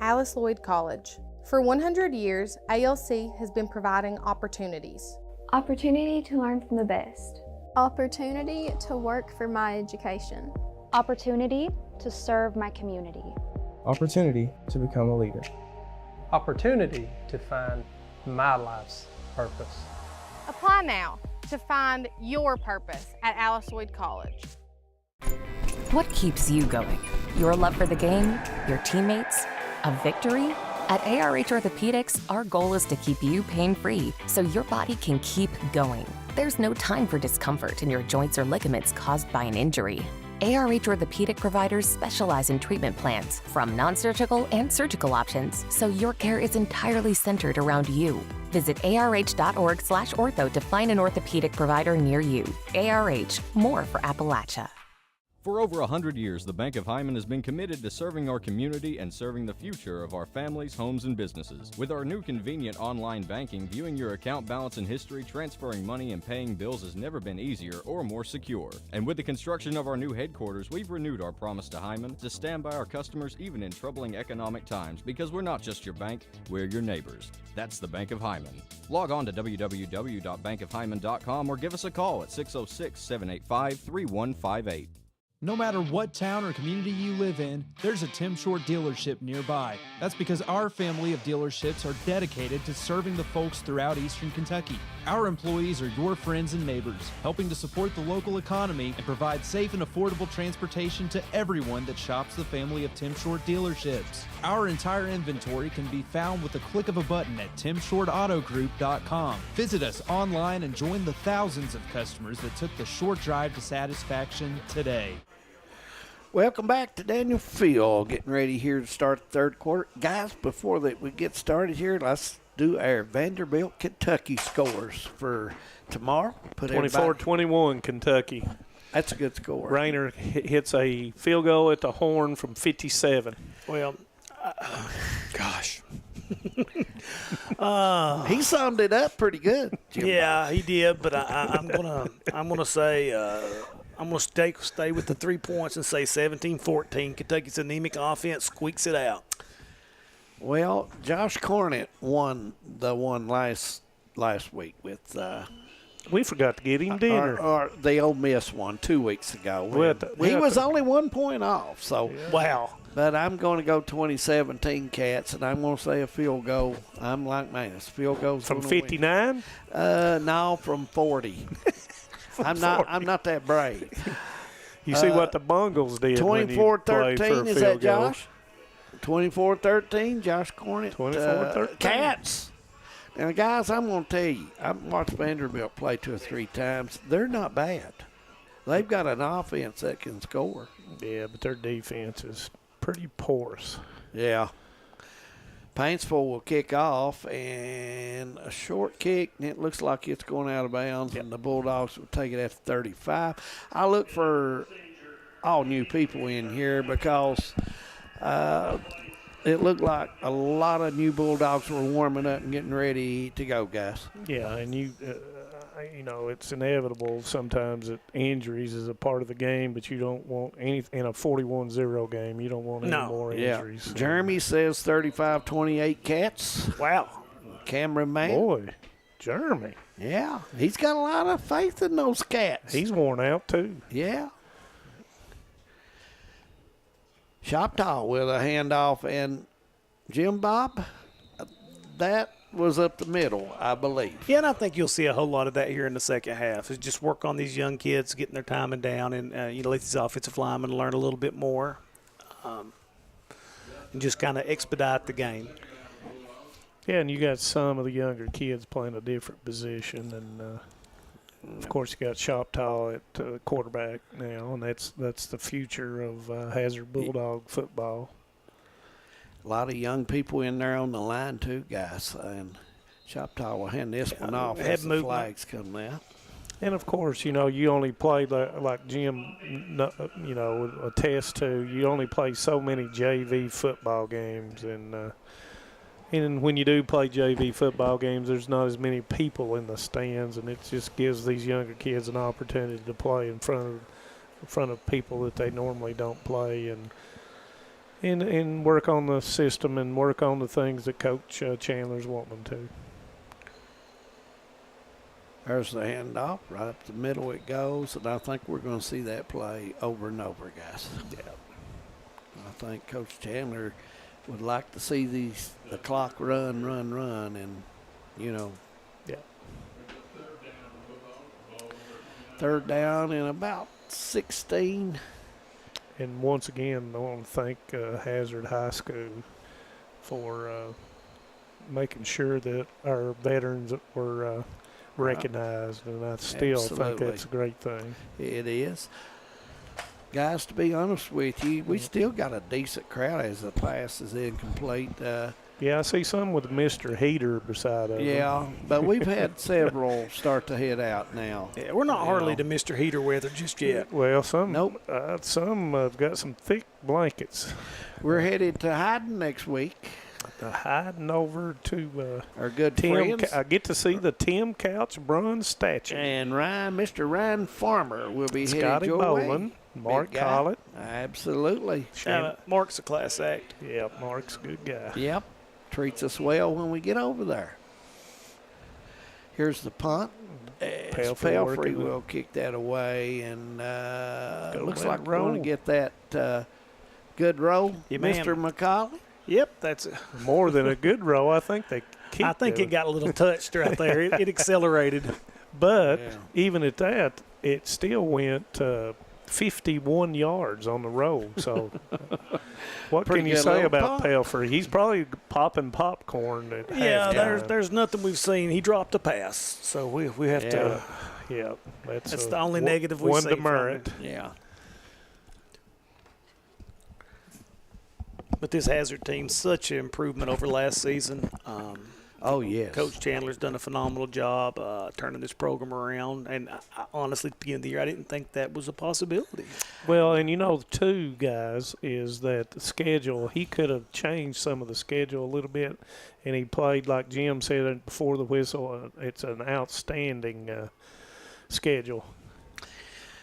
Alice Lloyd College. For 100 years, ALC has been providing opportunities. Opportunity to learn from the best. Opportunity to work for my education. Opportunity to serve my community. Opportunity to become a leader. Opportunity to find my life's purpose. Apply now to find your purpose at Alice Lloyd College. What keeps you going? Your love for the game? Your teammates? A victory? At ARH Orthopedics, our goal is to keep you pain-free so your body can keep going. There's no time for discomfort in your joints or ligaments caused by an injury. ARH Orthopedic providers specialize in treatment plans, from non-surgical and surgical options, so your care is entirely centered around you. Visit arh.org/ortho to find an orthopedic provider near you. ARH, more for Appalachia. For over 100 years, the Bank of Hyman has been committed to serving our community and serving the future of our families, homes, and businesses. With our new convenient online banking, viewing your account balance and history, transferring money, and paying bills has never been easier or more secure. And with the construction of our new headquarters, we've renewed our promise to Hyman to stand by our customers even in troubling economic times, because we're not just your bank, we're your neighbors. That's the Bank of Hyman. Log on to www.bankofhyman.com or give us a call at 606-785-3158. No matter what town or community you live in, there's a Tim Short dealership nearby. That's because our family of dealerships are dedicated to serving the folks throughout Eastern Kentucky. Our employees are your friends and neighbors, helping to support the local economy and provide safe and affordable transportation to everyone that shops the family of Tim Short dealerships. Our entire inventory can be found with the click of a button at timshortautogroup.com. Visit us online and join the thousands of customers that took the short drive to satisfaction today. Welcome back to Daniel Field. Getting ready here to start the third quarter. Guys, before we get started here, let's do our Vanderbilt, Kentucky scores for tomorrow. 24-21 Kentucky. That's a good score. Rayner hits a field goal at the horn from 57. Well, gosh. He summed it up pretty good, Jim. Yeah, he did, but I'm gonna say I'm gonna stay with the 3 points and say 17-14. Kentucky's anemic offense squeaks it out. Well, Josh Cornett won the one last week with. We forgot to get him dinner. Or the Ole Miss one 2 weeks ago. He was only 1 point off. So wow. But I'm going to go 2017 Cats, and I'm going to say a field goal. I'm like Manus. Field goals from 59? No, from 40. I'm not that brave. You see what the Bungles did 24-13, is that Josh? 24-13, Josh Cornett. 24-13. Cats. Now, guys, I'm going to tell you, I've watched Vanderbilt play 2 or 3 times. They're not bad. They've got an offense that can score. Yeah, but their defense is pretty porous. Yeah. Paintsville will kick off, and a short kick, and it looks like it's going out of bounds, and the Bulldogs will take it at 35. I look for all new people in here because it looked like a lot of new Bulldogs were warming up and getting ready to go, guys. Yeah, and you know, it's inevitable sometimes that injuries is a part of the game, but you don't want any in a 41-0 game. You don't want any more injuries. Yeah. Jeremy says 35-28 Cats. Wow. Cameron Mann. Boy, Jeremy. Yeah, he's got a lot of faith in those Cats. He's worn out too. Yeah. Shoptaw with a handoff, and Jim Bob, that was up the middle, I believe. Yeah, and I think you'll see a whole lot of that here in the second half. Is just work on these young kids, getting their timing down, and let these offensive linemen learn a little bit more, and just kind of expedite the game. Yeah, and you got some of the younger kids playing a different position, and of course you got Shoptaw at quarterback now, and that's the future of Hazard Bulldog football. A lot of young people in there on the line too, guys. And Shoptaw will hand this one off as the flags come out. And, of course, you only play, like Jim, attests to, you only play so many JV football games. And when you do play JV football games, there's not as many people in the stands, and it just gives these younger kids an opportunity to play in front of people that they normally don't play, and work on the system and work on the things that Coach Chandler's wanting them to. There's the handoff. Right up the middle it goes, and I think we're going to see that play over and over, guys. Yeah. I think Coach Chandler would like to see the clock run, and, Yeah. Third down and about 16. And once again, I want to thank Hazard High School for making sure that our veterans were recognized, and I still think that's a great thing. It is. Guys, to be honest with you, we still got a decent crowd as the pass is incomplete. Yeah, I see some with Mr. Heater beside us. Yeah, but we've had several start to head out now. Yeah, we're not hardly to Mr. Heater weather just yet. Well, some have got some thick blankets. We're headed to Hyden next week. Hiding over to our good Tim. friends. I get to see the Tim Couch bronze statue. And Mr. Ryan Farmer will be Scotty headed your Boland, way. Mark Collett. Absolutely. Mark's a class act. Yeah, Mark's a good guy. Yep. Treats us well when we get over there. Here's the punt. Pelfrey will kick that away, and looks like we're going to get that good roll, Mr. McCauley. Yep, that's more than a good roll. I think they keep I think it got a little touched right there. It accelerated. But even at that, it still went 51 yards on the roll. So what can you say about Pelfrey? He's probably popping popcorn at halftime. There's nothing we've seen. He dropped a pass, so we have to. Yeah, that's the only negative we've seen. One demerit. Yeah. But this Hazard team's such an improvement over last season. Oh, yes. Coach Chandler's done a phenomenal job turning this program around. And I honestly, at the beginning of the year, I didn't think that was a possibility. Well, and too, guys, is that the schedule, he could have changed some of the schedule a little bit, and he played, like Jim said before the whistle, it's an outstanding schedule.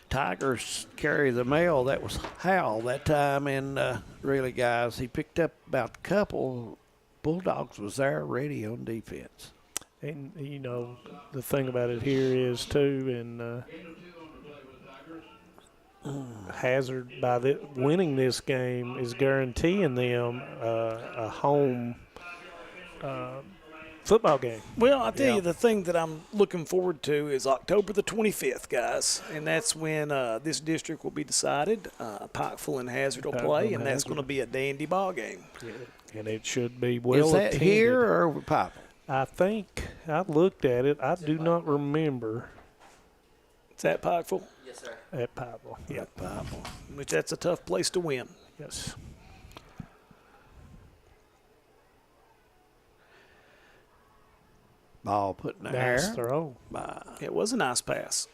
Tigers carry the mail. That was Howell that time, and really, guys, he picked up about a couple. Bulldogs was there ready on defense. And, the thing about it here is, too, and Hazard, by winning this game, is guaranteeing them a home football game. Well, I'll tell you, the thing that I'm looking forward to is October the 25th, guys, and that's when this district will be decided. Pikeville and Hazard will play, and that's going to be a dandy ball game. Yeah. And it should be well attended. Is that here or over Pikeville? I think I looked at it. I do not remember. It's at Pikeville? Yes, sir. At Pikeville. Yeah, Pikeville. Which that's a tough place to win. Yes. Ball put in the nice air. Throw. It was a nice pass.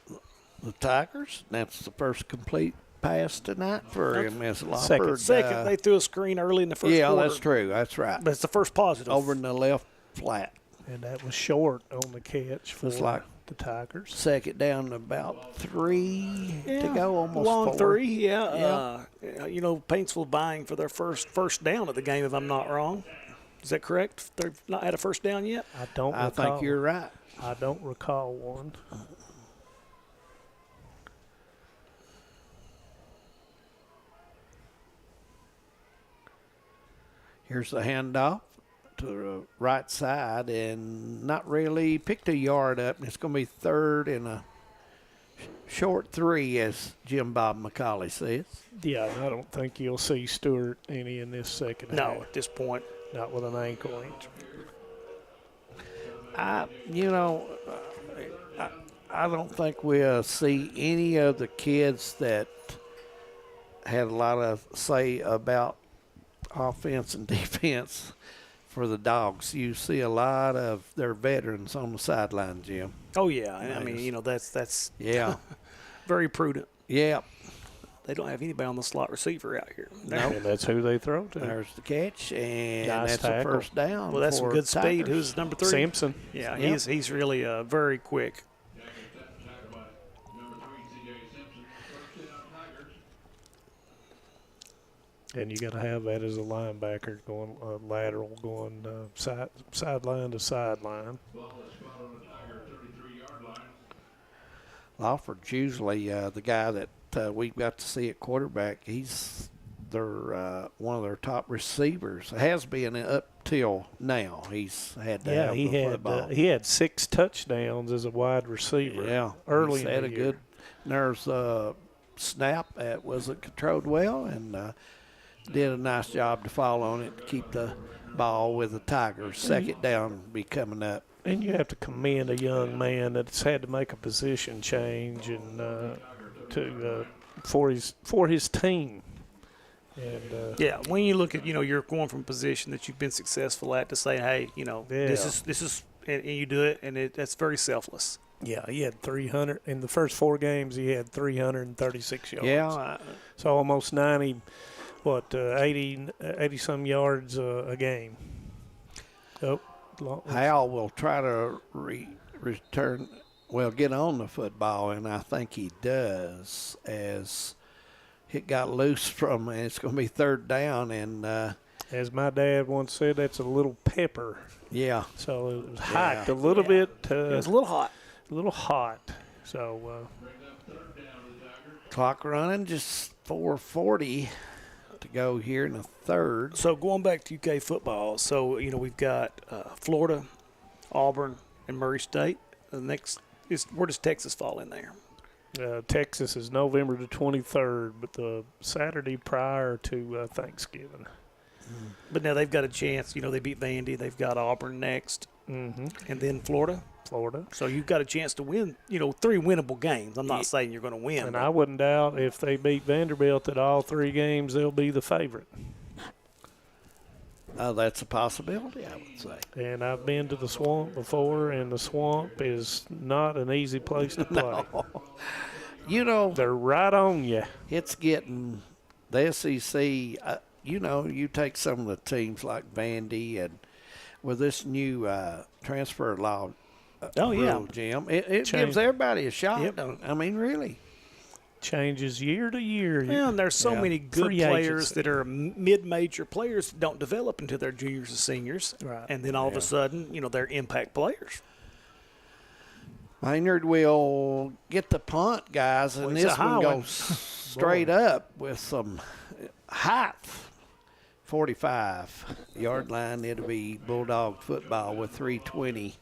The Tigers, that's the first complete pass tonight for Miss Loppard. Second, they threw a screen early in the first quarter. Yeah, that's true. That's right. But it's the first positive. Over in the left flat. And that was short on the catch for like the Tigers. Second down to about 3 to go, almost long 4. 3, yeah. Paintsville vying for their first down of the game, if I'm not wrong. Is that correct? They've not had a first down yet? I think you're right. I don't recall one. Here's the handoff to the right side, and not really picked a yard up. It's going to be third and a short 3, as Jim Bob McCauley says. Yeah, I don't think you'll see Stewart any in this second half. No, at this point. Not with an ankle injury. I don't think we'll see any of the kids that had a lot of say about offense and defense for the Dogs. You see a lot of their veterans on the sideline, Jim. Oh, yeah. I mean, that's yeah, very prudent. Yeah. They don't have anybody on the slot receiver out here. No, and that's who they throw to. There's the catch, and nice that's tackle. the first down. Well, that's some good Tigers. speed. Who's number 3? Simpson. Yeah, he's really very quick. And you got to have that as a linebacker going lateral, going sideline to sideline. Lawford's usually the guy that we've got to see at quarterback. He's one of their top receivers. Has been up till now. He's had to have he the had football. He had 6 touchdowns as a wide receiver. Yeah, early he's in had the a year. good. There's a snap that wasn't controlled well, and did a nice job to fall on it to keep the ball with the Tigers. Second down be coming up. And you have to commend a young man that's had to make a position change and for his team. And yeah, when you look at you're going from a position that you've been successful at to say, hey, this is and you do it, and that's very selfless. Yeah, he had 300 in the first 4 games. He had 336 yards. Yeah, so almost 90. 80 some yards a game. Oh, Hal will try to return, get on the football, and I think he does, as it got loose from, and it's going to be third down. And as my dad once said, that's a little pepper. Yeah. So it was hot a little bit. It was a little hot. A little hot. So clock running, just 4:40 to go here in the third. So going back to UK football, so we've got Florida, Auburn, and Murray State. The next is, where does Texas fall in there? Texas is November the 23rd, but the Saturday prior to Thanksgiving. But now they've got a chance. They beat Vandy. They've got Auburn next, and then Florida. So you've got a chance to win, 3 winnable games. I'm not saying you're going to win. And I wouldn't doubt if they beat Vanderbilt that all 3 games they'll be the favorite. That's a possibility, I would say. And I've been to the Swamp before, and the Swamp is not an easy place to play. No. You know, they're right on you. It's getting the SEC. You take some of the teams like Vandy, and with this new transfer law rule, Jim, it gives everybody a shot. Yep. I mean, really. Changes year to year. Yeah, and there's so many good Free players agency. that are mid-major players that don't develop until they're juniors and seniors. Right. And then all of a sudden, they're impact players. Maynard will get the punt, guys, and this one goes straight up with some height. 45-yard line. It'll be Bulldog football with 3:20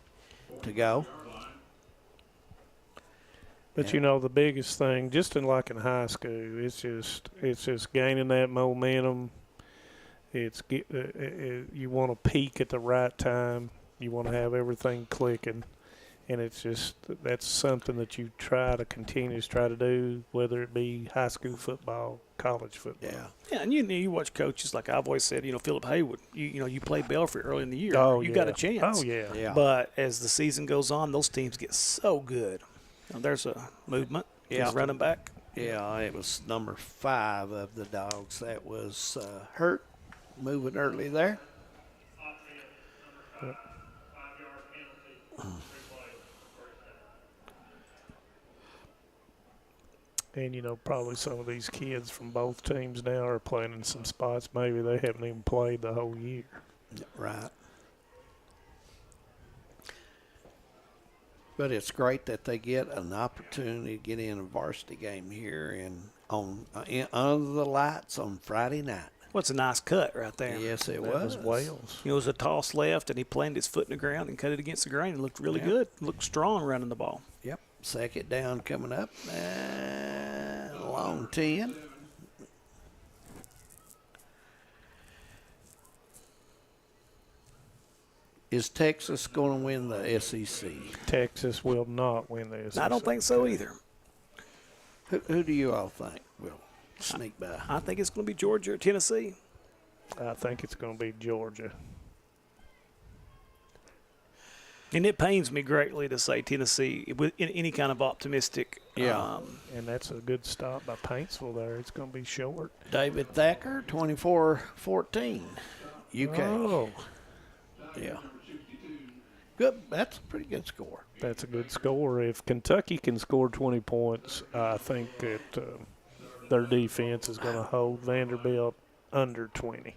to go. But the biggest thing, just in high school, it's just gaining that momentum. You want to peak at the right time. You want to have everything clicking, and that's something that you continue to do, whether it be high school football, college football. Yeah, and you watch coaches like I've always said. Philip Haywood. You play Belfry early in the year. Oh, you got a chance. Oh yeah. But as the season goes on, those teams get so good. There's a movement. Running back. Yeah, it was number 5 of the Dogs that was hurt, moving early there. And, probably some of these kids from both teams now are playing in some spots maybe they haven't even played the whole year. Right. But it's great that they get an opportunity to get in a varsity game here and under the lights on Friday night. Well, it's a nice cut right there. Yes, it That was. was Wales. It was a toss left, and he planted his foot in the ground and cut it against the grain and looked really good. Looked strong running the ball. Yep. Second down coming up. Long 10. Is Texas going to win the SEC? Texas will not win the SEC. I don't think so either. Who do you all think will sneak by? I think it's going to be Georgia or Tennessee. I think it's going to be Georgia. And it pains me greatly to say Tennessee in any kind of optimistic. And that's a good stop by Paintsville there. It's going to be short. David Thacker, 24-14, UK. Oh. Yeah. Good. That's a pretty good score. That's a good score. If Kentucky can score 20 points, I think that their defense is going to hold Vanderbilt under 20.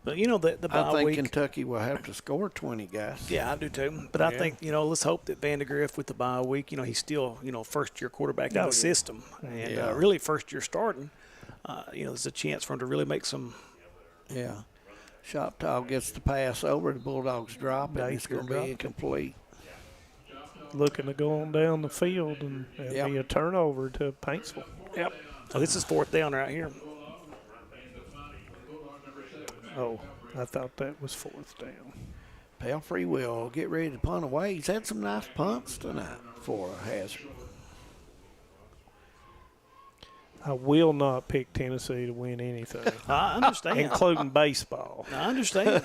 But, the bye I think week, Kentucky will have to score 20, guys. Yeah, I do too. But I think, let's hope that Vandegrift with the bye week, he's still, first-year quarterback in the system. And really first-year starting, there's a chance for him to really make some. Yeah. Shoptaw gets the pass over, the Bulldogs drop it, it's going to be incomplete. Looking to go on down the field, and it'll be a turnover to Paintsville. Yep. So this is 4th down right here. Oh, I thought that was 4th down. Pelfrey will get ready to punt away. He's had some nice punts tonight for Hazard. I will not pick Tennessee to win anything. I understand. Including baseball. I understand.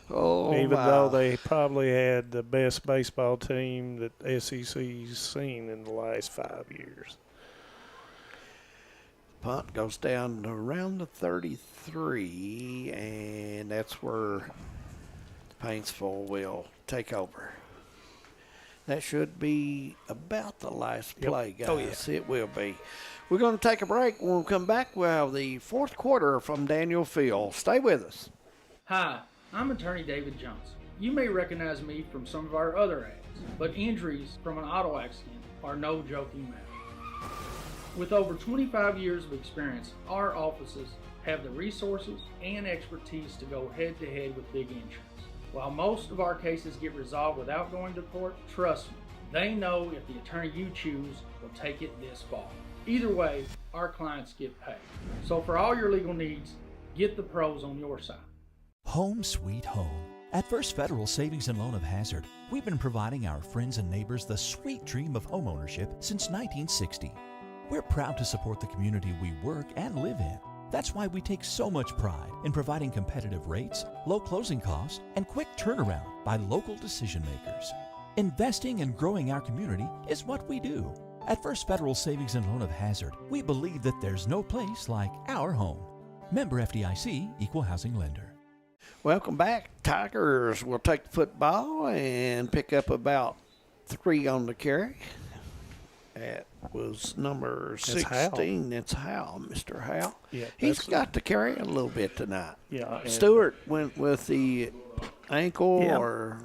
Even though they probably had the best baseball team that SEC's seen in the last 5 years. Punt goes down to around the 33, and that's where Paintsville will take over. That should be about the last play, guys. Oh, yeah. It will be. We're going to take a break. When we come back, we'll have the 4th quarter from Daniel Field. Stay with us. Hi, I'm attorney David Johnson. You may recognize me from some of our other ads, but injuries from an auto accident are no joking matter. With over 25 years of experience, our offices have the resources and expertise to go head-to-head with big insurance. While most of our cases get resolved without going to court, trust me, they know if the attorney you choose will take it this far. Either way, our clients get paid. So for all your legal needs, get the pros on your side. Home sweet home. At First Federal Savings and Loan of Hazard, we've been providing our friends and neighbors the sweet dream of homeownership since 1960. We're proud to support the community we work and live in. That's why we take so much pride in providing competitive rates, low closing costs, and quick turnaround by local decision makers. Investing and growing our community is what we do. At First Federal Savings and Loan of Hazard, we believe that there's no place like our home. Member FDIC, Equal Housing Lender. Welcome back. Tigers will take the football and pick up about 3 on the carry. That was number 16. It's Hal, Mr. Hal. Yeah, he's got to carry a little bit tonight. Yeah. Stewart went with the ankle or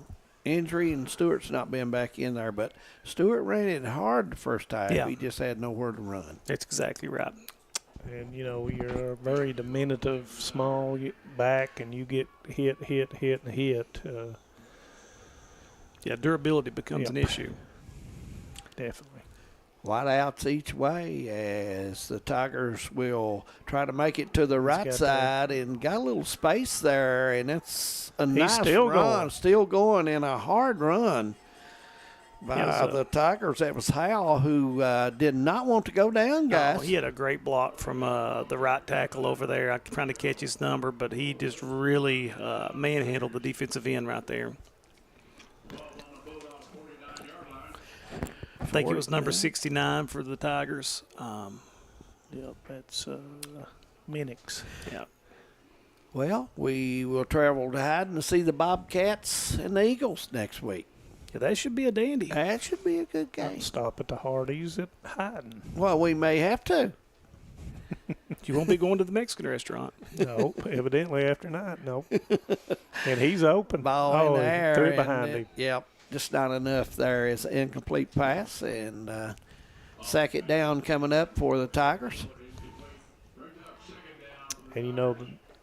injury, and Stewart's not been back in there. But Stewart ran it hard the first time. Yeah. He just had nowhere to run. That's exactly right. And, you know, you're a very diminutive, small back, and you get hit. Durability becomes an issue. Definitely. Wideouts each way as the Tigers will try to make it to the right side and got a little space there, and it's a nice run. Still going in a hard run by the Tigers. That was Howell, who did not want to go down, guys. No, he had a great block from the right tackle over there. I'm trying to catch his number, but he just really manhandled the defensive end right there. I think it was number 69 for the Tigers. Yep, that's Minix. Yeah. Well, we will travel to Hyden to see the Bobcats and the Eagles next week. Yeah, that should be a dandy. That should be a good game. Stop at the Hardee's at Hyden. Well, we may have to. You won't be going to the Mexican restaurant. No, evidently after night, no. And he's open. Ball in the air. Threw it behind him. Yep. Just not enough there. It's an incomplete pass, and second down coming up for the Tigers. And, you know,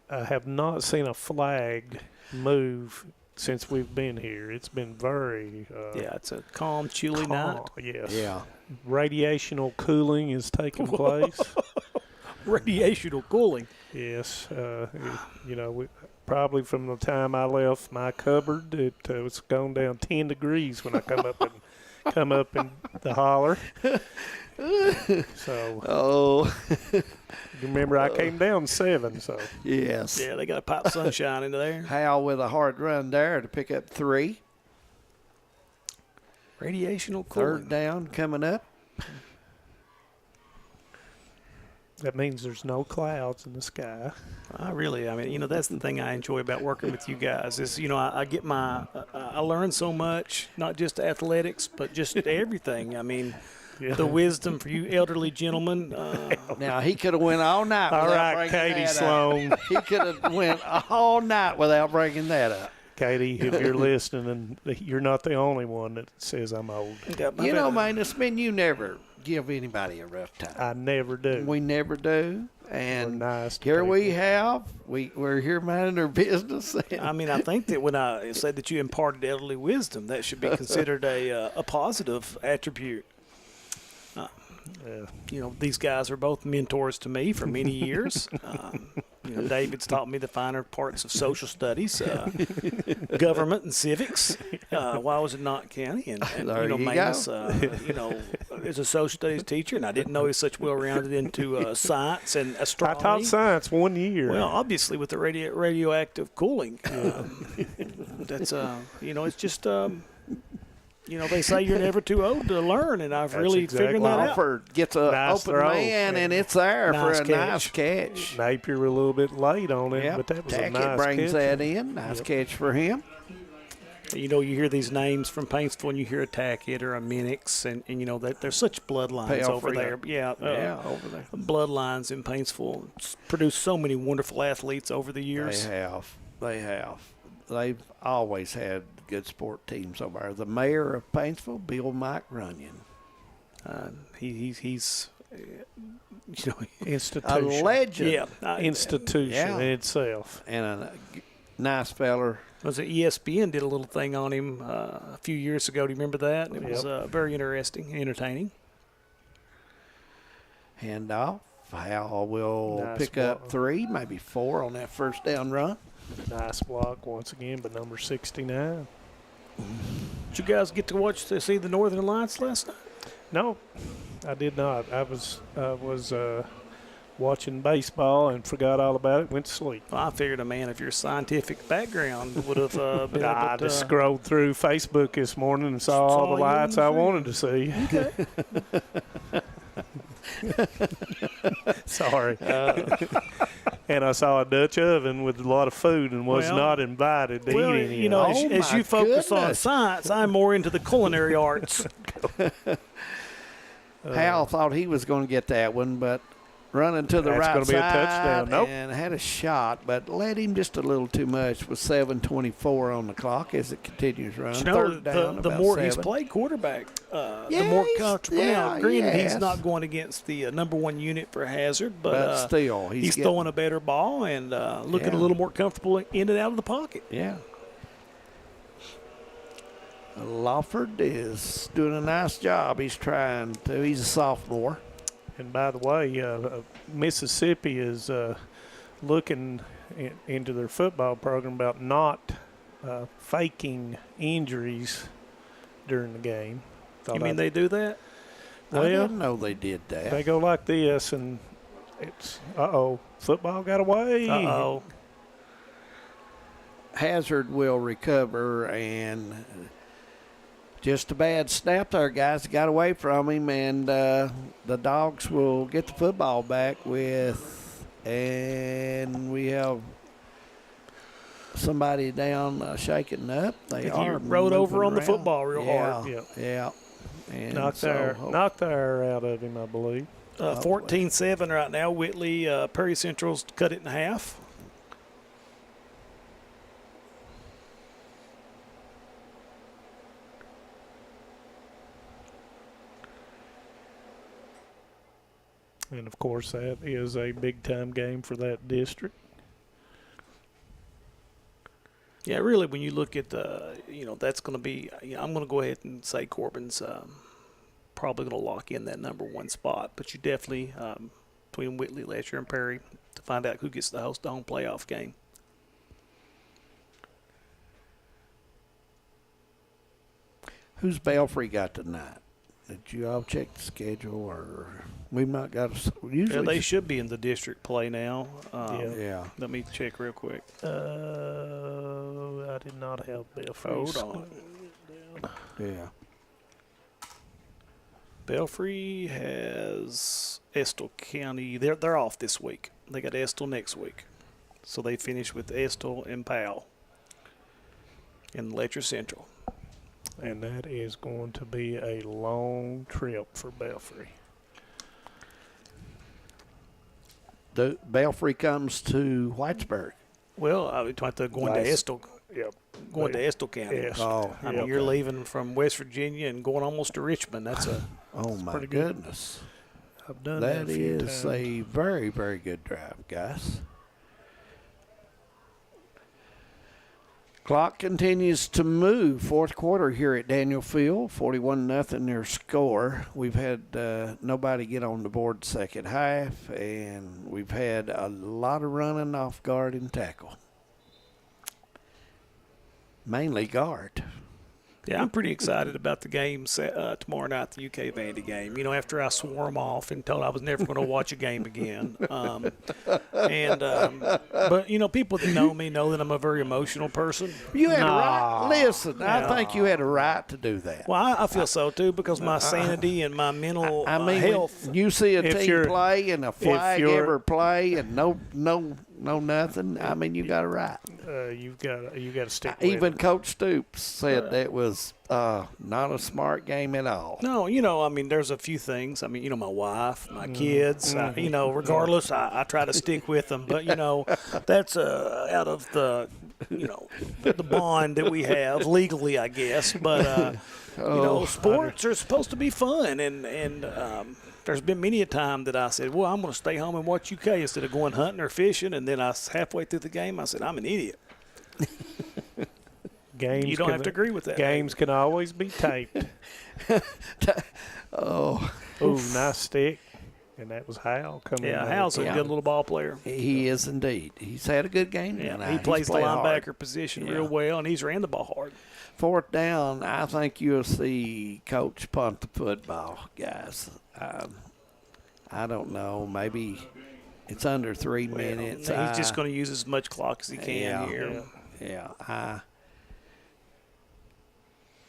I have not seen a flag move since we've been here. It's been very it's a calm, chilly night. Yes. Yeah. Radiational cooling is taking place. Radiational cooling. Yes. You know, probably from the time I left my cupboard, it was gone down 10 degrees when I come up in the holler. So, you remember I came down 7. So yes, yeah, they got to pop sunshine into there. Hal with a hard run there to pick up 3. Radiational cooling. Third down coming up. That means there's no clouds in the sky. I mean, you know, that's the thing I enjoy about working with you guys is, you know, I get I learn so much, not just athletics, but just everything. I mean, the wisdom for you elderly gentlemen. Now, he could have went all night all without right, bringing Katie that Sloan. up. He could have went all night without bringing that up. Katie, if you're listening, and you're not the only one that says I'm old. You know, Magnus, you never give anybody a rough time. I never do. We never do. And nice here we have, we're here minding our business. I mean, I think that when I said that you imparted elderly wisdom, that should be considered a positive attribute. You know, these guys are both mentors to me for many years. You know, David's taught me the finer parts of social studies, government and civics. While I was at Knott County, and you know, Manus, you know, is a social studies teacher, and I didn't know he was such well-rounded into science and astronomy. I taught science 1 year. Well, obviously with the radioactive cooling, that's you know, it's just. You know, they say you're never too old to learn, and I've really figured that out. Alford gets an open man, and it's there for a nice catch. Napier a little bit late on it, but that was a nice catch. brings that in. Nice catch for him. You know, you hear these names from Paintsville, and you hear a Tackett or a Minix, and you know, that there's such bloodlines over there. Yeah, over there. Bloodlines in Paintsville produced so many wonderful athletes over the years. They have. They've always had good sport teams over there. The mayor of Paintsville, Bill Mike Runyon. He's you know, institution. A legend. Yeah, institution in itself. And a nice feller. Was it ESPN did a little thing on him a few years ago? Do you remember that? It was very interesting, entertaining. Handoff. Howell will pick up 3, maybe 4 on that first down run. Nice block once again, but number 69. Did you guys get to see the Northern Lights last night? No, I did not. I was watching baseball and forgot all about it, went to sleep. Well, I figured a man of your scientific background would have been able I to. just scrolled through Facebook this morning and saw all the lights I wanted to see. Okay. Sorry. And I saw a Dutch oven with a lot of food and was not invited to eat any. You know, as you focus on science, I'm more into the culinary arts. Hal thought he was going to get that one, but running to the That's right gonna be a side touchdown. Nope. and had a shot, but led him just a little too much with 7:24 on the clock as it continues running. You know, Third down, the about more 7. he's played quarterback, the Yeah, more he's- comfortable. yeah, Now, granted, he he's has. not going against the number one unit for Hazard, but still, he's getting- throwing a better ball and looking a little more comfortable in and out of the pocket. Yeah. Lawford is doing a nice job. He's trying to. He's a sophomore. And by the way, Mississippi is looking into their football program about not faking injuries during the game. You mean they do that? I Well, didn't know they did that. they go like this, and it's, football got away. Uh-oh. Hazard will recover, and just a bad snap there, guys. Got away from him, and the Dogs will get the football back and we have somebody down shaking up. They He are rode over moving on the around. football real hard. Yeah. And Knocked the air out of him, I believe. 14-7 right now. Whitley, Perry Central's cut it in half. And, of course, that is a big-time game for that district. Yeah, really, when you look at that's going to be, I'm going to go ahead and say Corbin's probably going to lock in that number one spot. But you definitely, between Whitley, Letcher, and Perry, to find out who gets to host the home playoff game. Who's Belfry got tonight? Did you all check the schedule, or we've not got usually? Yeah, they should be in the district play now. Yeah. Let me check real quick. I did not have Belfry. Hold on. Yeah. Belfry has Estill County. They're off this week. They got Estill next week. So they finish with Estill and Powell in Letcher Central. And that is going to be a long trip for Belfry. The Belfry comes to Whitesburg. Well, I was going to Estill. Yep. Going to Estill County. Yes. Oh, I mean, you're leaving from West Virginia and going almost to Richmond. That's a Oh my pretty good. goodness. I've done that That a few is times. a very, very good drive, guys. Clock continues to move. Fourth quarter here at Daniel Field, 41-0 their score. We've had nobody get on the board second half, and we've had a lot of running off guard and tackle. Mainly guard. Yeah, I'm pretty excited about the game tomorrow night, the UK Vandy game. You know, after I swore them off and told I was never going to watch a game again. But, you know, people that know me know that I'm a very emotional person. You had a right. Listen, I think you had a right to do that. Well, I feel so, too, because my sanity and my mental health. When you see a If team you're- play and a flag you're- ever play and no nothing, I mean, you got it right. You've got to stick with Even it. Coach Stoops said that was not a smart game at all. No, you know, I mean, there's a few things. I mean, you know, my wife, my kids, you know, regardless, I try to stick with them. But, you know, that's out of the, you know, the bond that we have legally, I guess. But, you know, sports are supposed to be fun. And there's been many a time that I said, well, I'm going to stay home and watch UK instead of going hunting or fishing. And then halfway through the game, I said, I'm an idiot. Games You don't have to agree with that. Games can always be taped. Oh, Ooh, nice stick. And that was Hal coming. Yeah, in. Hal's a good little ball player. he is indeed. He's had a good game Yeah, tonight. he plays the played linebacker hard. position Yeah. real well, and he's ran the ball hard. Fourth down, I think you'll see Coach punt the football, guys. I don't know. Maybe It's under 3 minutes. He's just going to use as much clock as he can here. Yeah,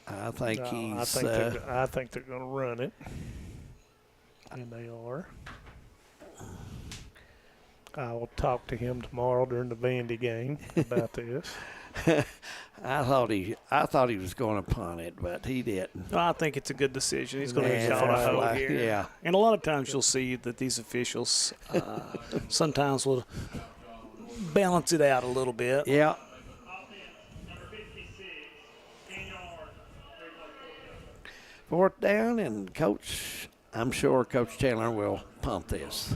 I think he's. I think they're going to run it, and they are. I will talk to him tomorrow during the Vandy game about this. I thought he was going to punt it, but he didn't. I think it's a good decision. He's going to use a hold here. Yeah. And a lot of times you'll see that these officials sometimes will balance it out a little bit. Yeah. Fourth down, and I'm sure Coach Chandler will punt this.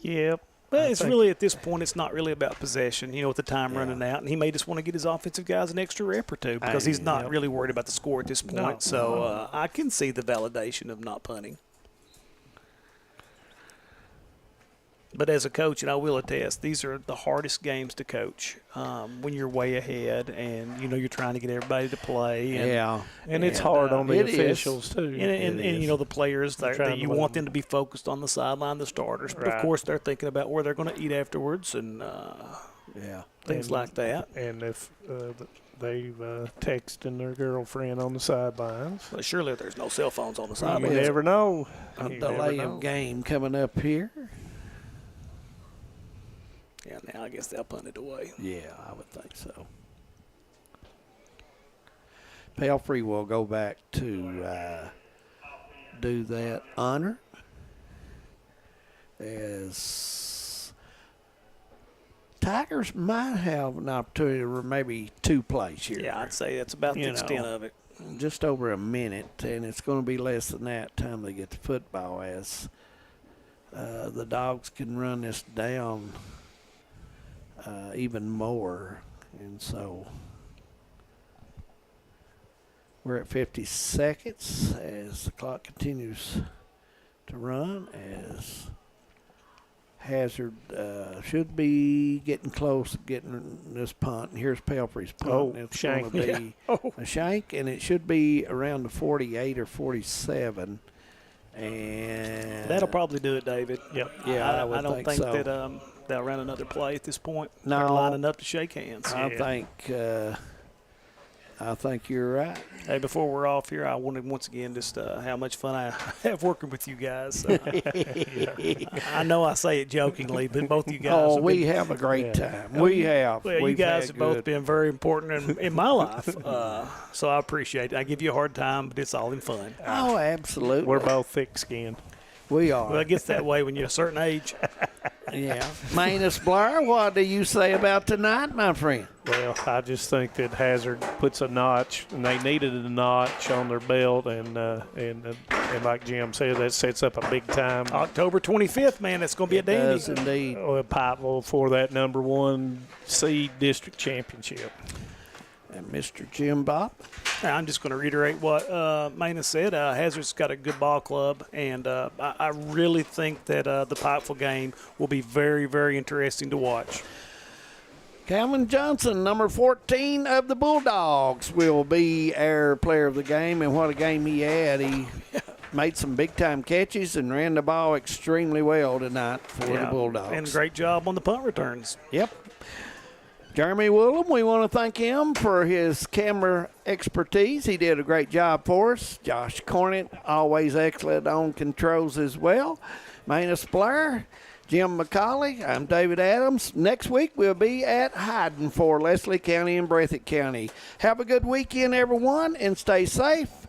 Yeah, but it's really, at this point, it's not really about possession, with the time running out. And he may just want to get his offensive guys an extra rep or two because he's not really worried about the score at this point. No. So I can see the validation of not punting. But as a coach, and I will attest, these are the hardest games to coach when you're way ahead and, you're trying to get everybody to play. And it's hard on the officials, too. And the players, that you want them to be focused on the sideline, the starters. But, of course, they're thinking about where they're going to eat afterwards and things like that. And if they've texting their girlfriend on the sidelines. Well, surely there's no cell phones on the sidelines. You never know. A delay of game coming up here. Yeah, now I guess they'll punt it away. Yeah, I would think so. Pelfrey will go back to do that honor as Tigers might have an opportunity to maybe 2 plays here. Yeah, I'd say that's about the extent of it. Just over a minute, and it's going to be less than that time they get to football as the Dogs can run this down even more. And so we're at 50 seconds as the clock continues to run, as Hazard should be getting close to getting this punt. And here's Pelfrey's punt. It's shank. going to be a shank, and it should be around the 48 or 47. And that'll probably do it, David. Yep. Yeah, I don't think so. that they'll run another play at this point. No. They're lining up to shake hands. I think you're right. Hey, before we're off here, I wanted once again just how much fun I have working with you guys. I know I say it jokingly, but both you guys. We have a great time. We have. Well, you guys have both been very important in my life, so I appreciate it. I give you a hard time, but it's all in fun. Oh, absolutely. We're both thick-skinned. We are. Well, it gets that way when you're a certain age. Yeah. Manus Blair, what do you say about tonight, my friend? Well, I just think that Hazard puts a notch, and they needed a notch on their belt, and like Jim said, that sets up a big time. October 25th, man, it's going to be a dandy. Does indeed. Pikeville for that number 1 seed district championship. And Mr. Jim Bob? I'm just going to reiterate what Manus said. Hazard's got a good ball club, and I really think that the Pikeville game will be very, very interesting to watch. Calvin Johnson, number 14 of the Bulldogs, will be our player of the game, and what a game he had. He made some big-time catches and ran the ball extremely well tonight for the Bulldogs. And great job on the punt returns. Yep. Jeremy Woolham, we want to thank him for his camera expertise. He did a great job for us. Josh Cornett, always excellent on controls as well. Manus Blair, Jim McCauley, I'm David Adams. Next week we'll be at Hyden for Leslie County and Breathitt County. Have a good weekend, everyone, and stay safe.